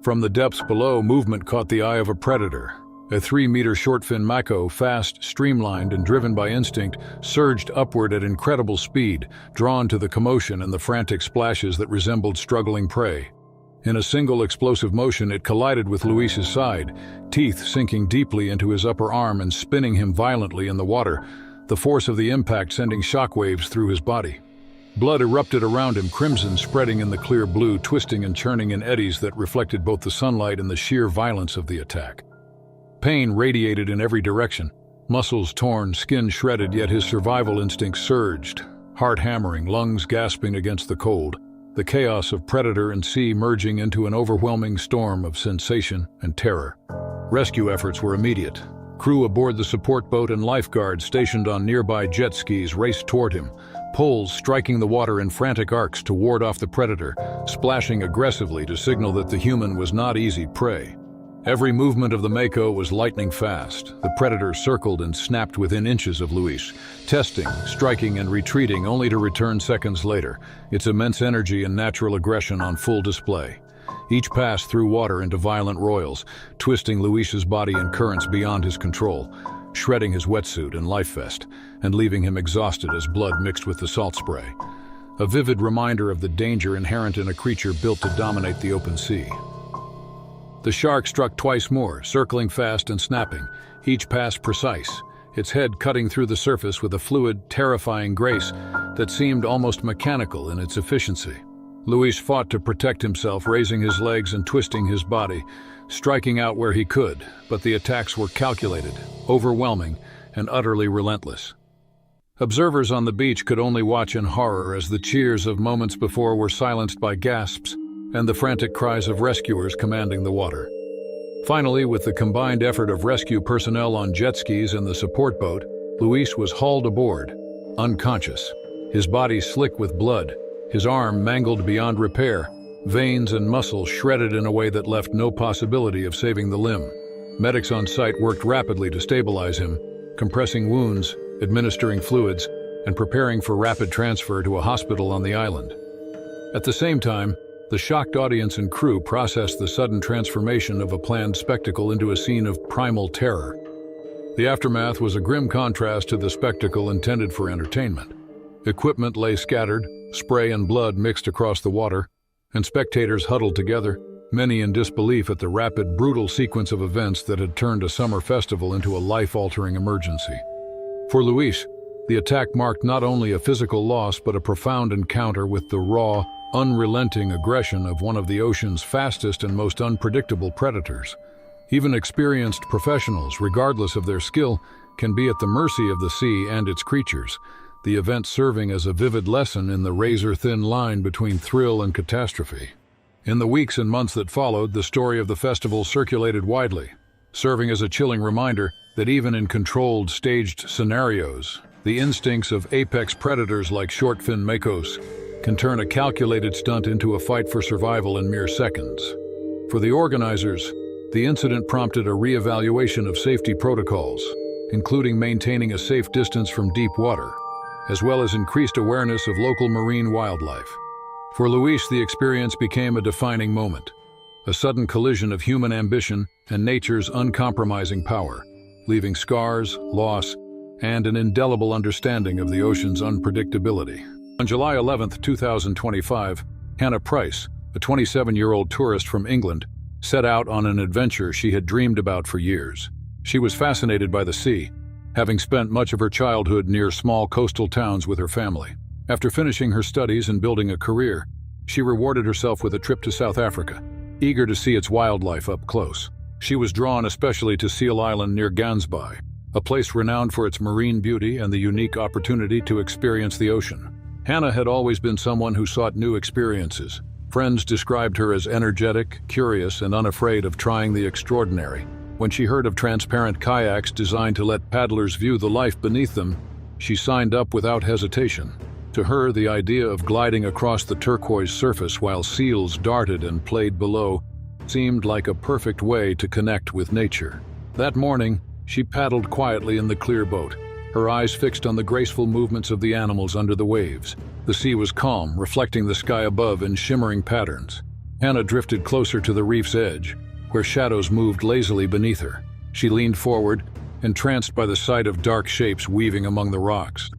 From the depths below, movement caught the eye of a predator. A 3-meter shortfin mako, fast, streamlined, and driven by instinct, surged upward at incredible speed, drawn to the commotion and the frantic splashes that resembled struggling prey. In a single explosive motion, it collided with Luis's side, teeth sinking deeply into his upper arm and spinning him violently in the water, the force of the impact sending shockwaves through his body. Blood erupted around him, crimson spreading in the clear blue, twisting and churning in eddies that reflected both the sunlight and the sheer violence of the attack. Pain radiated in every direction, muscles torn, skin shredded, yet his survival instincts surged, heart hammering, lungs gasping against the cold, the chaos of predator and sea merging into an overwhelming storm of sensation and terror. Rescue efforts were immediate. Crew aboard the support boat and lifeguards stationed on nearby jet skis raced toward him, poles striking the water in frantic arcs to ward off the predator, splashing aggressively to signal that the human was not easy prey. Every movement of the mako was lightning fast. The predator circled and snapped within inches of Luis, testing, striking, and retreating only to return seconds later, its immense energy and natural aggression on full display. Each pass threw water into violent roils, twisting Luis's body in currents beyond his control, shredding his wetsuit and life vest, and leaving him exhausted as blood mixed with the salt spray. A vivid reminder of the danger inherent in a creature built to dominate the open sea. The shark struck twice more, circling fast and snapping, each pass precise, its head cutting through the surface with a fluid, terrifying grace that seemed almost mechanical in its efficiency. Luis fought to protect himself, raising his legs and twisting his body, striking out where he could, but the attacks were calculated, overwhelming, and utterly relentless. Observers on the beach could only watch in horror as the cheers of moments before were silenced by gasps and the frantic cries of rescuers commanding the water. Finally, with the combined effort of rescue personnel on jet skis and the support boat, Luis was hauled aboard, unconscious, his body slick with blood, his arm mangled beyond repair, veins and muscles shredded in a way that left no possibility of saving the limb. Medics on site worked rapidly to stabilize him, compressing wounds, administering fluids, and preparing for rapid transfer to a hospital on the island. At the same time, the shocked audience and crew processed the sudden transformation of a planned spectacle into a scene of primal terror. The aftermath was a grim contrast to the spectacle intended for entertainment. Equipment lay scattered, spray and blood mixed across the water, and spectators huddled together, many in disbelief at the rapid, brutal sequence of events that had turned a summer festival into a life-altering emergency. For Luis, the attack marked not only a physical loss but a profound encounter with the raw, unrelenting aggression of one of the ocean's fastest and most unpredictable predators. Even experienced professionals, regardless of their skill, can be at the mercy of the sea and its creatures, the event serving as a vivid lesson in the razor-thin line between thrill and catastrophe. In the weeks and months that followed, the story of the festival circulated widely, serving as a chilling reminder that even in controlled, staged scenarios, the instincts of apex predators like short-fin makos can turn a calculated stunt into a fight for survival in mere seconds. For the organizers, the incident prompted a re-evaluation of safety protocols, including maintaining a safe distance from deep water, as well as increased awareness of local marine wildlife. For Luis, the experience became a defining moment, a sudden collision of human ambition and nature's uncompromising power, leaving scars, loss, and an indelible understanding of the ocean's unpredictability. On July 11, 2025, Hannah Price, a 27-year-old tourist from England, set out on an adventure she had dreamed about for years. She was fascinated by the sea, having spent much of her childhood near small coastal towns with her family. After finishing her studies and building a career, she rewarded herself with a trip to South Africa, eager to see its wildlife up close. She was drawn especially to Seal Island near Gansbaai, a place renowned for its marine beauty and the unique opportunity to experience the ocean. Hannah had always been someone who sought new experiences. Friends described her as energetic, curious, and unafraid of trying the extraordinary. When she heard of transparent kayaks designed to let paddlers view the life beneath them, she signed up without hesitation. To her, the idea of gliding across the turquoise surface while seals darted and played below seemed like a perfect way to connect with nature. That morning, she paddled quietly in the clear boat, her eyes fixed on the graceful movements of the animals under the waves. The sea was calm, reflecting the sky above in shimmering patterns. Hannah drifted closer to the reef's edge, where shadows moved lazily beneath her. She leaned forward, entranced by the sight of dark shapes weaving among the rocks.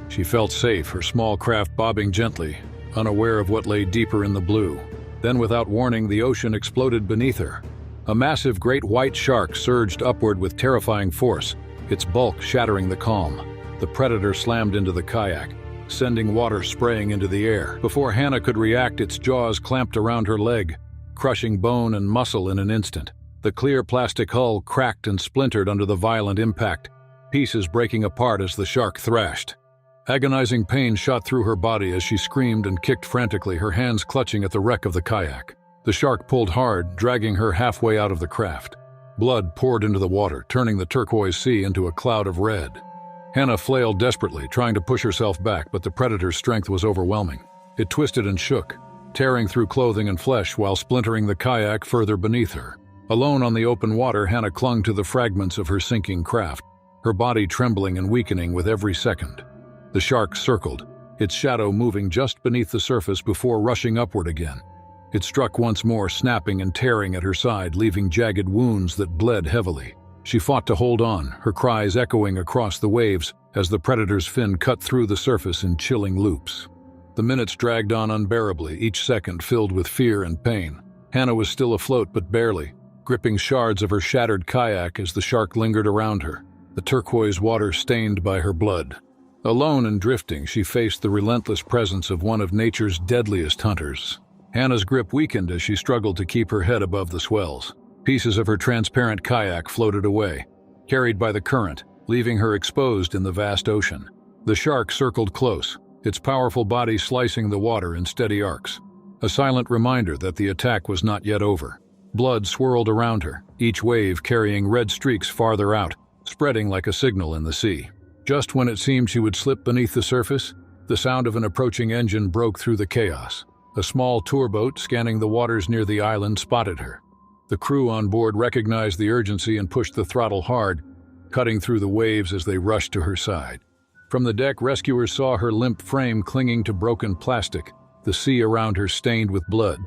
She felt safe, her small craft bobbing gently, unaware of what lay deeper in the blue. Then, without warning, the ocean exploded beneath her. A massive great white shark surged upward with terrifying force, its bulk shattering the calm. The predator slammed into the kayak, sending water spraying into the air. Before Hannah could react, its jaws clamped around her leg, crushing bone and muscle in an instant. The clear plastic hull cracked and splintered under the violent impact, pieces breaking apart as the shark thrashed. Agonizing pain shot through her body as she screamed and kicked frantically, her hands clutching at the wreck of the kayak. The shark pulled hard, dragging her halfway out of the craft. Blood poured into the water, turning the turquoise sea into a cloud of red. Hannah flailed desperately, trying to push herself back, but the predator's strength was overwhelming. It twisted and shook, tearing through clothing and flesh while splintering the kayak further beneath her. Alone on the open water, Hannah clung to the fragments of her sinking craft, her body trembling and weakening with every second. The shark circled, its shadow moving just beneath the surface before rushing upward again. It struck once more, snapping and tearing at her side, leaving jagged wounds that bled heavily. She fought to hold on, her cries echoing across the waves as the predator's fin cut through the surface in chilling loops. The minutes dragged on unbearably, each second filled with fear and pain. Hannah was still afloat, but barely, gripping shards of her shattered kayak as the shark lingered around her, the turquoise water stained by her blood. Alone and drifting, she faced the relentless presence of one of nature's deadliest hunters. Hannah's grip weakened as she struggled to keep her head above the swells. Pieces of her transparent kayak floated away, carried by the current, leaving her exposed in the vast ocean. The shark circled close, its powerful body slicing the water in steady arcs, a silent reminder that the attack was not yet over. Blood swirled around her, each wave carrying red streaks farther out, spreading like a signal in the sea. Just when it seemed she would slip beneath the surface, the sound of an approaching engine broke through the chaos. A small tour boat scanning the waters near the island spotted her. The crew on board recognized the urgency and pushed the throttle hard, cutting through the waves as they rushed to her side. From the deck, rescuers saw her limp frame clinging to broken plastic, the sea around her stained with blood,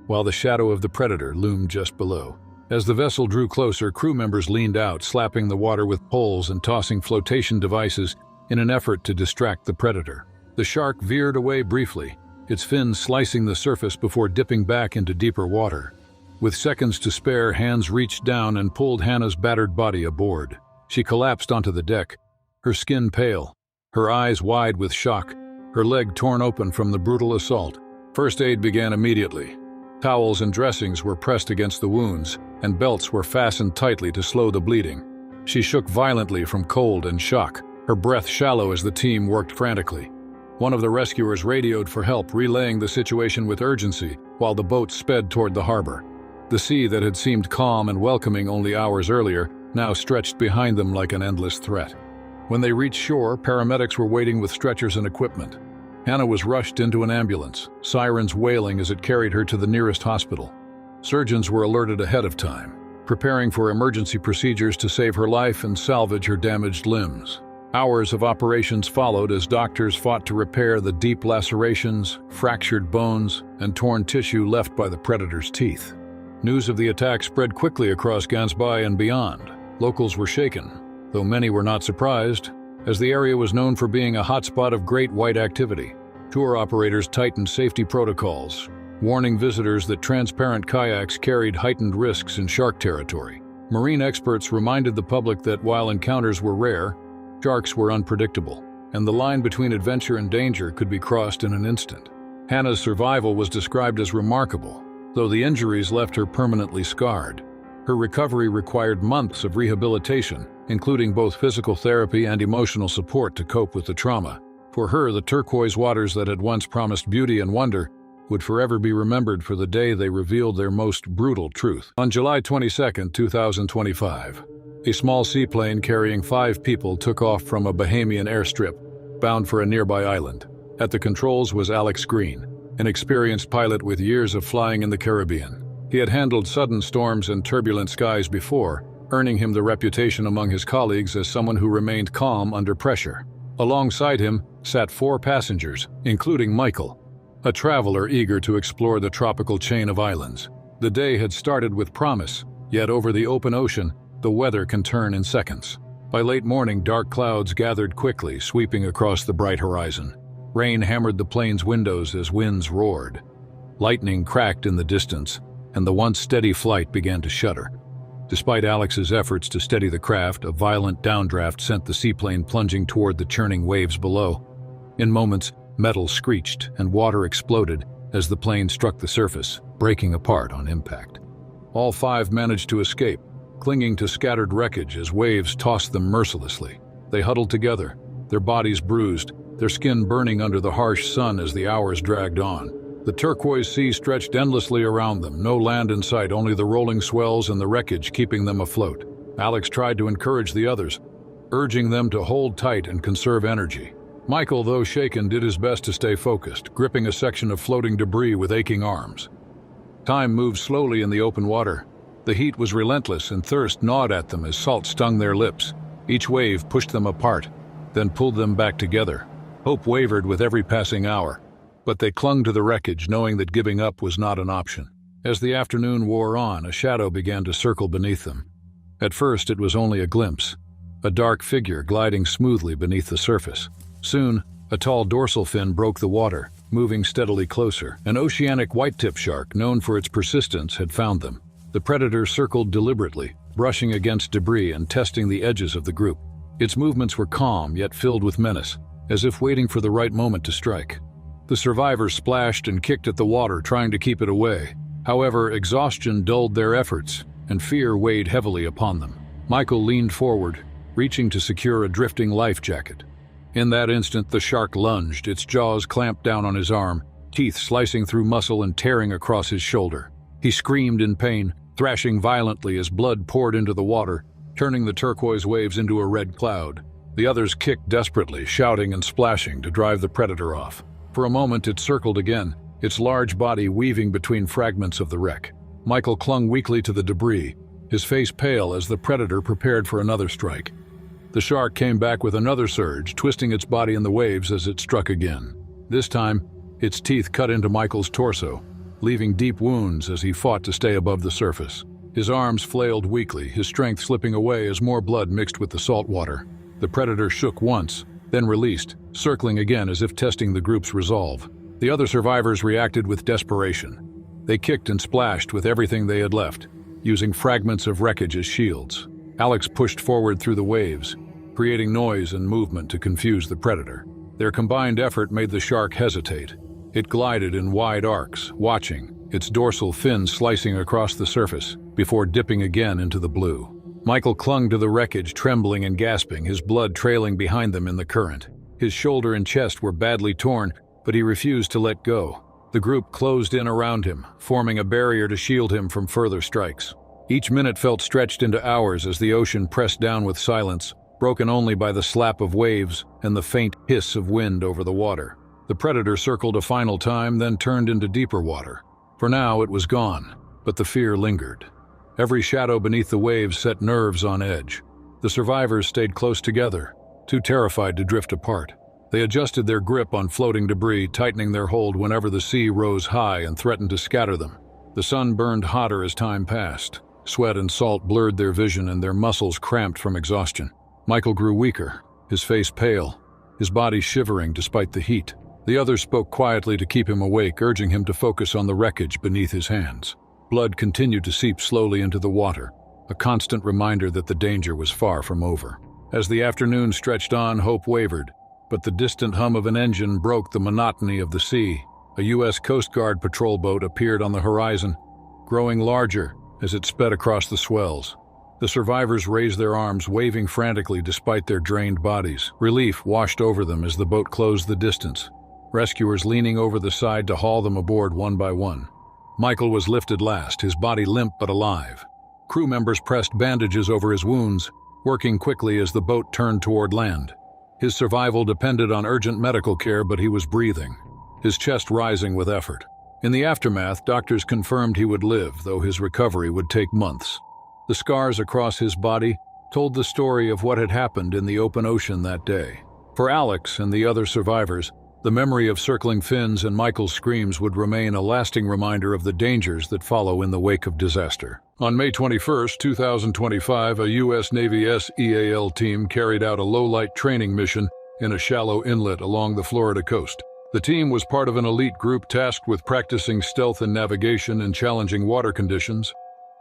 while the shadow of the predator loomed just below. As the vessel drew closer, crew members leaned out, slapping the water with poles and tossing flotation devices in an effort to distract the predator. The shark veered away briefly, its fins slicing the surface before dipping back into deeper water. With seconds to spare, hands reached down and pulled Hannah's battered body aboard. She collapsed onto the deck, her skin pale, her eyes wide with shock, her leg torn open from the brutal assault. For First aid began immediately. Towels and dressings were pressed against the wounds, and belts were fastened tightly to slow the bleeding. She shook violently from cold and shock, her breath shallow as the team worked frantically. One of the rescuers radioed for help, relaying the situation with urgency while the boat sped toward the harbor. The sea that had seemed calm and welcoming only hours earlier now stretched behind them like an endless threat. When they reached shore, paramedics were waiting with stretchers and equipment. Hannah was rushed into an ambulance, sirens wailing as it carried her to the nearest hospital. Surgeons were alerted ahead of time, preparing for emergency procedures to save her life and salvage her damaged limbs. Hours of operations followed as doctors fought to repair the deep lacerations, fractured bones, and torn tissue left by the predator's teeth. News of the attack spread quickly across Gansbai and beyond. Locals were shaken, though many were not surprised, as the area was known for being a hotspot of great white activity. Tour operators tightened safety protocols, warning visitors that transparent kayaks carried heightened risks in shark territory. Marine experts reminded the public that while encounters were rare, sharks were unpredictable, and the line between adventure and danger could be crossed in an instant. Hannah's survival was described as remarkable, though the injuries left her permanently scarred. Her recovery required months of rehabilitation, including both physical therapy and emotional support to cope with the trauma. For her, the turquoise waters that had once promised beauty and wonder would forever be remembered for the day they revealed their most brutal truth. On July 22, 2025, a small seaplane carrying 5 people took off from a Bahamian airstrip, bound for a nearby island. At the controls was Alex Green, an experienced pilot with years of flying in the Caribbean. He had handled sudden storms and turbulent skies before, earning him the reputation among his colleagues as someone who remained calm under pressure. Alongside him sat 4 passengers, including Michael, a traveler eager to explore the tropical chain of islands. The day had started with promise, yet over the open ocean, the weather can turn in seconds. By late morning, dark clouds gathered quickly, sweeping across the bright horizon. Rain hammered the plane's windows as winds roared. Lightning cracked in the distance, and the once steady flight began to shudder. Despite Alex's efforts to steady the craft, a violent downdraft sent the seaplane plunging toward the churning waves below. In moments, metal screeched and water exploded as the plane struck the surface, breaking apart on impact. All 5 managed to escape, clinging to scattered wreckage as waves tossed them mercilessly. They huddled together, their bodies bruised, their skin burning under the harsh sun as the hours dragged on. The turquoise sea stretched endlessly around them, no land in sight, only the rolling swells and the wreckage keeping them afloat. Alex tried to encourage the others, urging them to hold tight and conserve energy. Michael, though shaken, did his best to stay focused, gripping a section of floating debris with aching arms. Time moved slowly in the open water. The heat was relentless and thirst gnawed at them as salt stung their lips. Each wave pushed them apart, then pulled them back together. Hope wavered with every passing hour, but they clung to the wreckage, knowing that giving up was not an option. As the afternoon wore on, a shadow began to circle beneath them. At first, it was only a glimpse, a dark figure gliding smoothly beneath the surface. Soon, a tall dorsal fin broke the water, moving steadily closer. An oceanic white-tip shark, known for its persistence, had found them. The predator circled deliberately, brushing against debris and testing the edges of the group. Its movements were calm, yet filled with menace, as if waiting for the right moment to strike. The survivors splashed and kicked at the water, trying to keep it away. However, exhaustion dulled their efforts, and fear weighed heavily upon them. Michael leaned forward, reaching to secure a drifting life jacket. In that instant, the shark lunged, its jaws clamped down on his arm, teeth slicing through muscle and tearing across his shoulder. He screamed in pain, thrashing violently as blood poured into the water, turning the turquoise waves into a red cloud. The others kicked desperately, shouting and splashing to drive the predator off. For a moment, it circled again, its large body weaving between fragments of the wreck. Michael clung weakly to the debris, his face pale as the predator prepared for another strike. The shark came back with another surge, twisting its body in the waves as it struck again. This time, its teeth cut into Michael's torso, leaving deep wounds as he fought to stay above the surface. His arms flailed weakly, his strength slipping away as more blood mixed with the salt water. The predator shook once, then released, circling again as if testing the group's resolve. The other survivors reacted with desperation. They kicked and splashed with everything they had left, using fragments of wreckage as shields. Alex pushed forward through the waves, creating noise and movement to confuse the predator. Their combined effort made the shark hesitate, It glided in wide arcs, watching, its dorsal fin slicing across the surface, before dipping again into the blue. Michael clung to the wreckage, trembling and gasping, his blood trailing behind them in the current. His shoulder and chest were badly torn, but he refused to let go. The group closed in around him, forming a barrier to shield him from further strikes. Each minute felt stretched into hours as the ocean pressed down with silence, broken only by the slap of waves and the faint hiss of wind over the water. The predator circled a final time, then turned into deeper water. For now, it was gone, but the fear lingered. Every shadow beneath the waves set nerves on edge. The survivors stayed close together, too terrified to drift apart. They adjusted their grip on floating debris, tightening their hold whenever the sea rose high and threatened to scatter them. The sun burned hotter as time passed. Sweat and salt blurred their vision and their muscles cramped from exhaustion. Michael grew weaker, his face pale, his body shivering despite the heat. The others spoke quietly to keep him awake, urging him to focus on the wreckage beneath his hands. Blood continued to seep slowly into the water, a constant reminder that the danger was far from over. As the afternoon stretched on, hope wavered, but the distant hum of an engine broke the monotony of the sea. A U.S. Coast Guard patrol boat appeared on the horizon, growing larger as it sped across the swells. The survivors raised their arms, waving frantically despite their drained bodies. Relief washed over them as the boat closed the distance, rescuers leaning over the side to haul them aboard one by one. Michael was lifted last, his body limp but alive. Crew members pressed bandages over his wounds, working quickly as the boat turned toward land. His survival depended on urgent medical care, but he was breathing, his chest rising with effort. In the aftermath, doctors confirmed he would live, though his recovery would take months. The scars across his body told the story of what had happened in the open ocean that day. For Alex and the other survivors, the memory of circling fins and Michael's screams would remain a lasting reminder of the dangers that follow in the wake of disaster. On May 21, 2025, a U.S. Navy SEAL team carried out a low-light training mission in a shallow inlet along the Florida coast. The team was part of an elite group tasked with practicing stealth and navigation in challenging water conditions.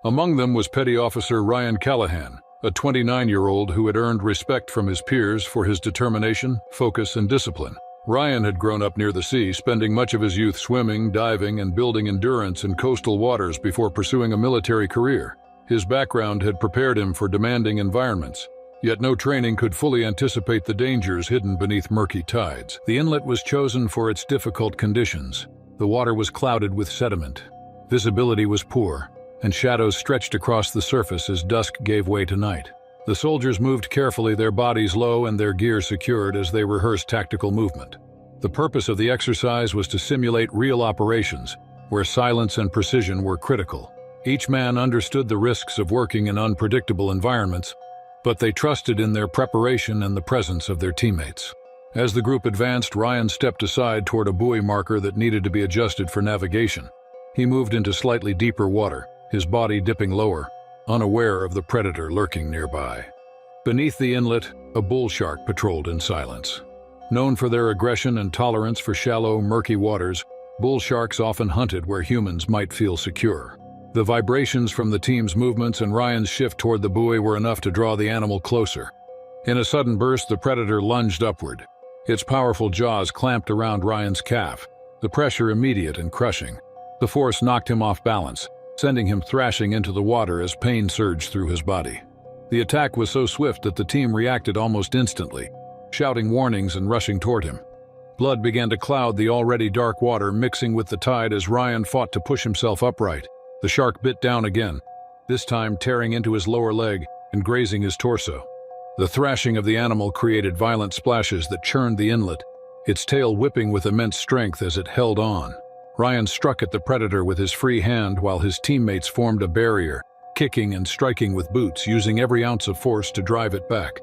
Among them was Petty Officer Ryan Callahan, a 29-year-old who had earned respect from his peers for his determination, focus, and discipline. Ryan had grown up near the sea, spending much of his youth swimming, diving, and building endurance in coastal waters before pursuing a military career. His background had prepared him for demanding environments, yet no training could fully anticipate the dangers hidden beneath murky tides. The inlet was chosen for its difficult conditions. The water was clouded with sediment. Visibility was poor, and shadows stretched across the surface as dusk gave way to night. The soldiers moved carefully, their bodies low and their gear secured as they rehearsed tactical movement. The purpose of the exercise was to simulate real operations, where silence and precision were critical. Each man understood the risks of working in unpredictable environments, but they trusted in their preparation and the presence of their teammates. As the group advanced, Ryan stepped aside toward a buoy marker that needed to be adjusted for navigation. He moved into slightly deeper water, his body dipping lower, unaware of the predator lurking nearby. Beneath the inlet, a bull shark patrolled in silence. Known for their aggression and tolerance for shallow, murky waters, bull sharks often hunted where humans might feel secure. The vibrations from the team's movements and Ryan's shift toward the buoy were enough to draw the animal closer. In a sudden burst, the predator lunged upward. Its powerful jaws clamped around Ryan's calf, the pressure immediate and crushing. The force knocked him off balance, sending him thrashing into the water as pain surged through his body. The attack was so swift that the team reacted almost instantly, shouting warnings and rushing toward him. Blood began to cloud the already dark water, mixing with the tide as Ryan fought to push himself upright. The shark bit down again, this time tearing into his lower leg and grazing his torso. The thrashing of the animal created violent splashes that churned the inlet, its tail whipping with immense strength as it held on. Ryan struck at the predator with his free hand while his teammates formed a barrier, kicking and striking with boots, using every ounce of force to drive it back.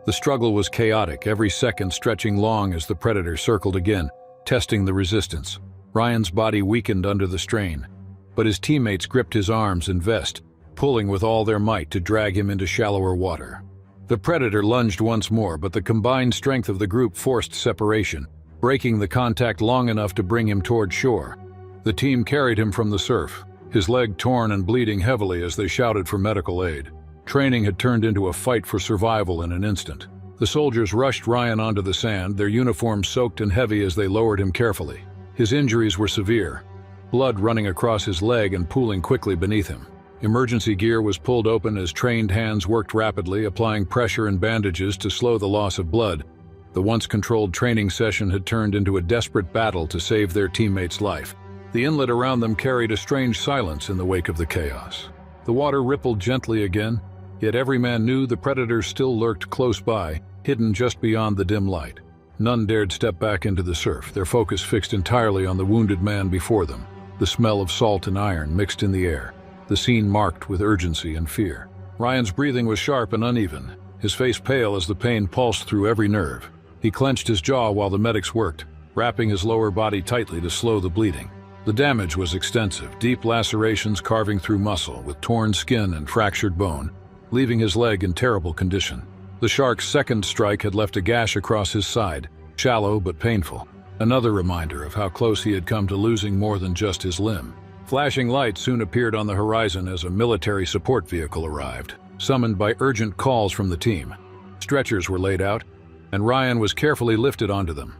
The struggle was chaotic, every second stretching long as the predator circled again, testing the resistance. Ryan's body weakened under the strain, but his teammates gripped his arms and vest, pulling with all their might to drag him into shallower water. The predator lunged once more, but the combined strength of the group forced separation, breaking the contact long enough to bring him toward shore. The team carried him from the surf, his leg torn and bleeding heavily as they shouted for medical aid. Training had turned into a fight for survival in an instant. The soldiers rushed Ryan onto the sand, their uniforms soaked and heavy as they lowered him carefully. His injuries were severe, blood running across his leg and pooling quickly beneath him. Emergency gear was pulled open as trained hands worked rapidly, applying pressure and bandages to slow the loss of blood. The once controlled training session had turned into a desperate battle to save their teammate's life. The inlet around them carried a strange silence in the wake of the chaos. The water rippled gently again, yet every man knew the predators still lurked close by, hidden just beyond the dim light. None dared step back into the surf, their focus fixed entirely on the wounded man before them. The smell of salt and iron mixed in the air, the scene marked with urgency and fear. Ryan's breathing was sharp and uneven, his face pale as the pain pulsed through every nerve. He clenched his jaw while the medics worked, wrapping his lower body tightly to slow the bleeding. The damage was extensive, deep lacerations carving through muscle, with torn skin and fractured bone, leaving his leg in terrible condition. The shark's second strike had left a gash across his side, shallow but painful. Another reminder of how close he had come to losing more than just his limb. Flashing lights soon appeared on the horizon as a military support vehicle arrived, summoned by urgent calls from the team. Stretchers were laid out, and Ryan was carefully lifted onto them.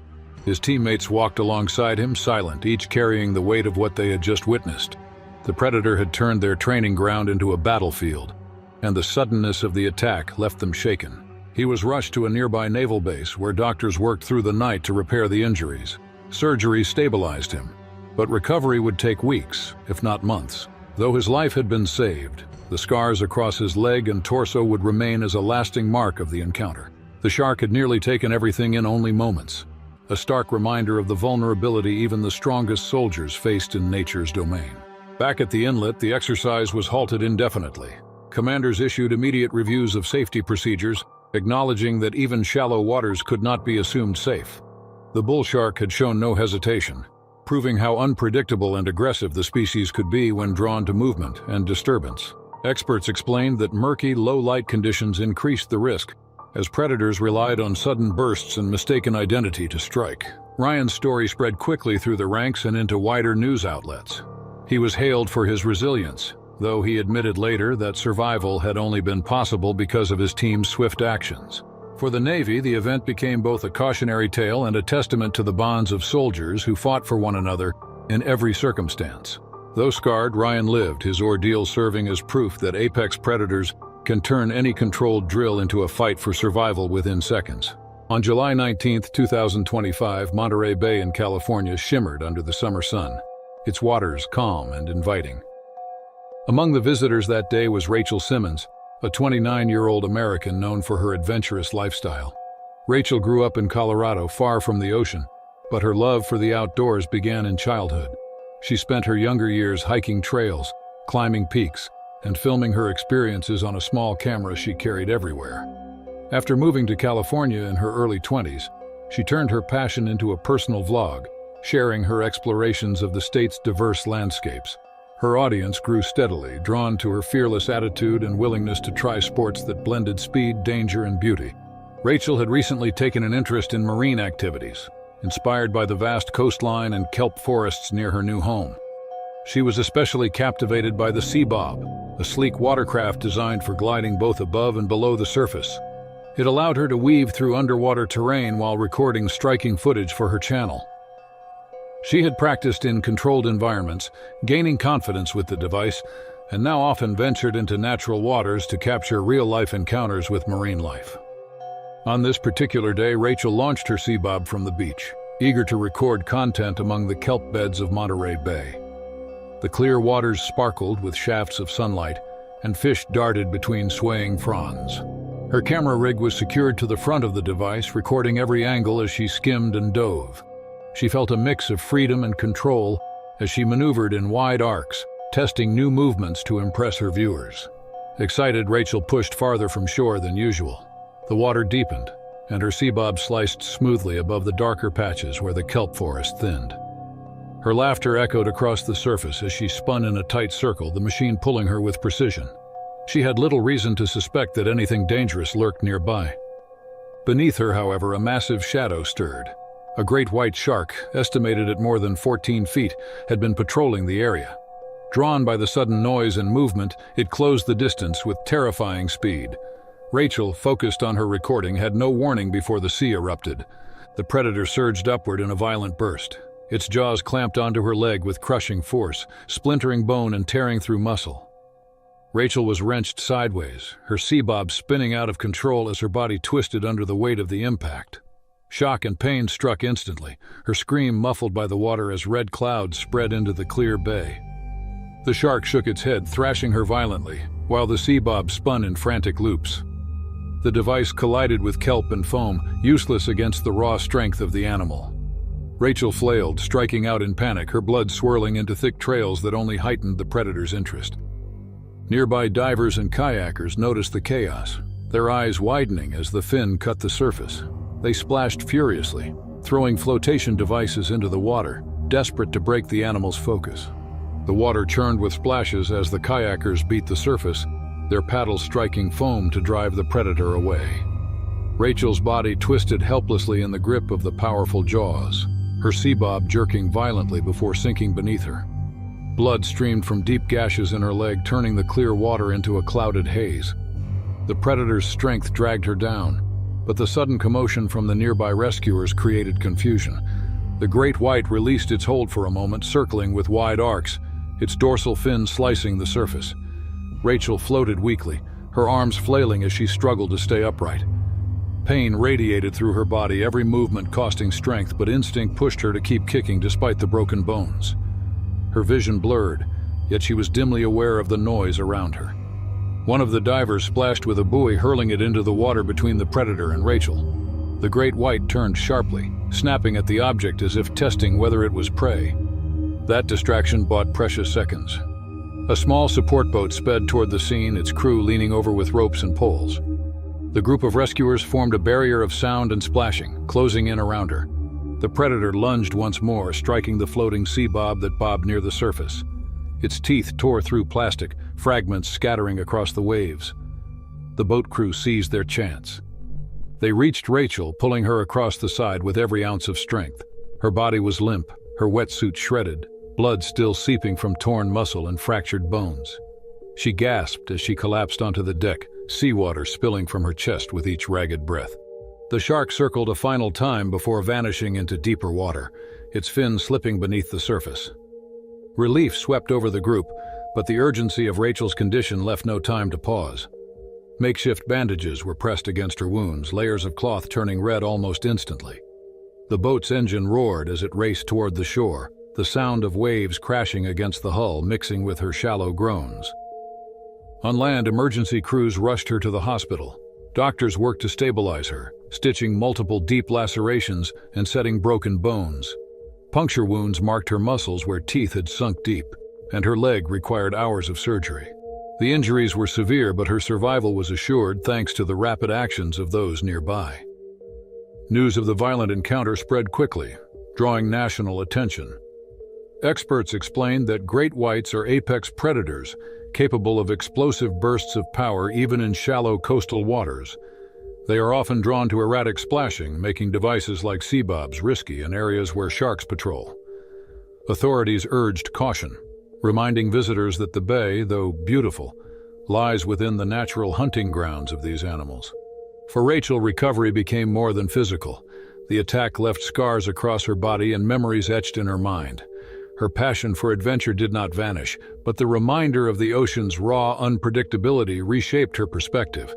His teammates walked alongside him, silent, each carrying the weight of what they had just witnessed. The predator had turned their training ground into a battlefield, and the suddenness of the attack left them shaken. He was rushed to a nearby naval base where doctors worked through the night to repair the injuries. Surgery stabilized him, but recovery would take weeks, if not months. Though his life had been saved, the scars across his leg and torso would remain as a lasting mark of the encounter. The shark had nearly taken everything in only moments, a stark reminder of the vulnerability even the strongest soldiers faced in nature's domain. Back at the inlet, the exercise was halted indefinitely. Commanders issued immediate reviews of safety procedures, acknowledging that even shallow waters could not be assumed safe. The bull shark had shown no hesitation, proving how unpredictable and aggressive the species could be when drawn to movement and disturbance. Experts explained that murky, low-light conditions increased the risk, as predators relied on sudden bursts and mistaken identity to strike. Ryan's story spread quickly through the ranks and into wider news outlets. He was hailed for his resilience, though he admitted later that survival had only been possible because of his team's swift actions. For the Navy, the event became both a cautionary tale and a testament to the bonds of soldiers who fought for one another in every circumstance. Though scarred, Ryan lived, his ordeal serving as proof that apex predators can turn any controlled drill into a fight for survival within seconds. On July 19, 2025, Monterey Bay in California shimmered under the summer sun, its waters calm and inviting. Among the visitors that day was Rachel Simmons, a 29-year-old American known for her adventurous lifestyle. Rachel grew up in Colorado, far from the ocean, but her love for the outdoors began in childhood. She spent her younger years hiking trails, climbing peaks, and filming her experiences on a small camera she carried everywhere. After moving to California in her early 20s, she turned her passion into a personal vlog, sharing her explorations of the state's diverse landscapes. Her audience grew steadily, drawn to her fearless attitude and willingness to try sports that blended speed, danger, and beauty. Rachel had recently taken an interest in marine activities, inspired by the vast coastline and kelp forests near her new home. She was especially captivated by the Sea Bob, a sleek watercraft designed for gliding both above and below the surface. It allowed her to weave through underwater terrain while recording striking footage for her channel. She had practiced in controlled environments, gaining confidence with the device, and now often ventured into natural waters to capture real-life encounters with marine life. On this particular day, Rachel launched her Sea Bob from the beach, eager to record content among the kelp beds of Monterey Bay. The clear waters sparkled with shafts of sunlight, and fish darted between swaying fronds. Her camera rig was secured to the front of the device, recording every angle as she skimmed and dove. She felt a mix of freedom and control as she maneuvered in wide arcs, testing new movements to impress her viewers. Excited, Rachel pushed farther from shore than usual. The water deepened, and her Sea Bob sliced smoothly above the darker patches where the kelp forest thinned. Her laughter echoed across the surface as she spun in a tight circle, the machine pulling her with precision. She had little reason to suspect that anything dangerous lurked nearby. Beneath her, however, a massive shadow stirred. A great white shark, estimated at more than 14 feet, had been patrolling the area. Drawn by the sudden noise and movement, it closed the distance with terrifying speed. Rachel, focused on her recording, had no warning before the sea erupted. The predator surged upward in a violent burst. Its jaws clamped onto her leg with crushing force, splintering bone and tearing through muscle. Rachel was wrenched sideways, her sea bob spinning out of control as her body twisted under the weight of the impact. Shock and pain struck instantly, her scream muffled by the water as red clouds spread into the clear bay. The shark shook its head, thrashing her violently, while the sea bob spun in frantic loops. The device collided with kelp and foam, useless against the raw strength of the animal. Rachel flailed, striking out in panic, her blood swirling into thick trails that only heightened the predator's interest. Nearby divers and kayakers noticed the chaos, their eyes widening as the fin cut the surface. They splashed furiously, throwing flotation devices into the water, desperate to break the animal's focus. The water churned with splashes as the kayakers beat the surface, their paddles striking foam to drive the predator away. Rachel's body twisted helplessly in the grip of the powerful jaws, her sea bob jerking violently before sinking beneath her. Blood streamed from deep gashes in her leg, turning the clear water into a clouded haze. The predator's strength dragged her down, but the sudden commotion from the nearby rescuers created confusion. The great white released its hold for a moment, circling with wide arcs, its dorsal fin slicing the surface. Rachel floated weakly, her arms flailing as she struggled to stay upright. Pain radiated through her body, every movement costing strength, but instinct pushed her to keep kicking despite the broken bones. Her vision blurred, yet she was dimly aware of the noise around her. One of the divers splashed with a buoy, hurling it into the water between the predator and Rachel. The great white turned sharply, snapping at the object as if testing whether it was prey. That distraction bought precious seconds. A small support boat sped toward the scene, its crew leaning over with ropes and poles. The group of rescuers formed a barrier of sound and splashing, closing in around her. The predator lunged once more, striking the floating sea bob that bobbed near the surface. Its teeth tore through plastic, fragments scattering across the waves. The boat crew seized their chance. They reached Rachel, pulling her across the side with every ounce of strength. Her body was limp, her wetsuit shredded, blood still seeping from torn muscle and fractured bones. She gasped as she collapsed onto the deck, seawater spilling from her chest with each ragged breath. The shark circled a final time before vanishing into deeper water, its fin slipping beneath the surface. Relief swept over the group, but the urgency of Rachel's condition left no time to pause. Makeshift bandages were pressed against her wounds, layers of cloth turning red almost instantly. The boat's engine roared as it raced toward the shore, the sound of waves crashing against the hull mixing with her shallow groans. On land, emergency crews rushed her to the hospital. Doctors worked to stabilize her, stitching multiple deep lacerations and setting broken bones. Puncture wounds marked her muscles where teeth had sunk deep, and her leg required hours of surgery. The injuries were severe, but her survival was assured thanks to the rapid actions of those nearby. News of the violent encounter spread quickly, drawing national attention. Experts explained that great whites are apex predators, capable of explosive bursts of power even in shallow coastal waters. They are often drawn to erratic splashing, making devices like sea bobs risky in areas where sharks patrol. Authorities urged caution, reminding visitors that the bay, though beautiful, lies within the natural hunting grounds of these animals. For Rachel, recovery became more than physical. The attack left scars across her body and memories etched in her mind. Her passion for adventure did not vanish, but the reminder of the ocean's raw unpredictability reshaped her perspective.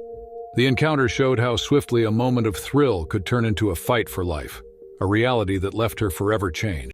The encounter showed how swiftly a moment of thrill could turn into a fight for life, a reality that left her forever changed.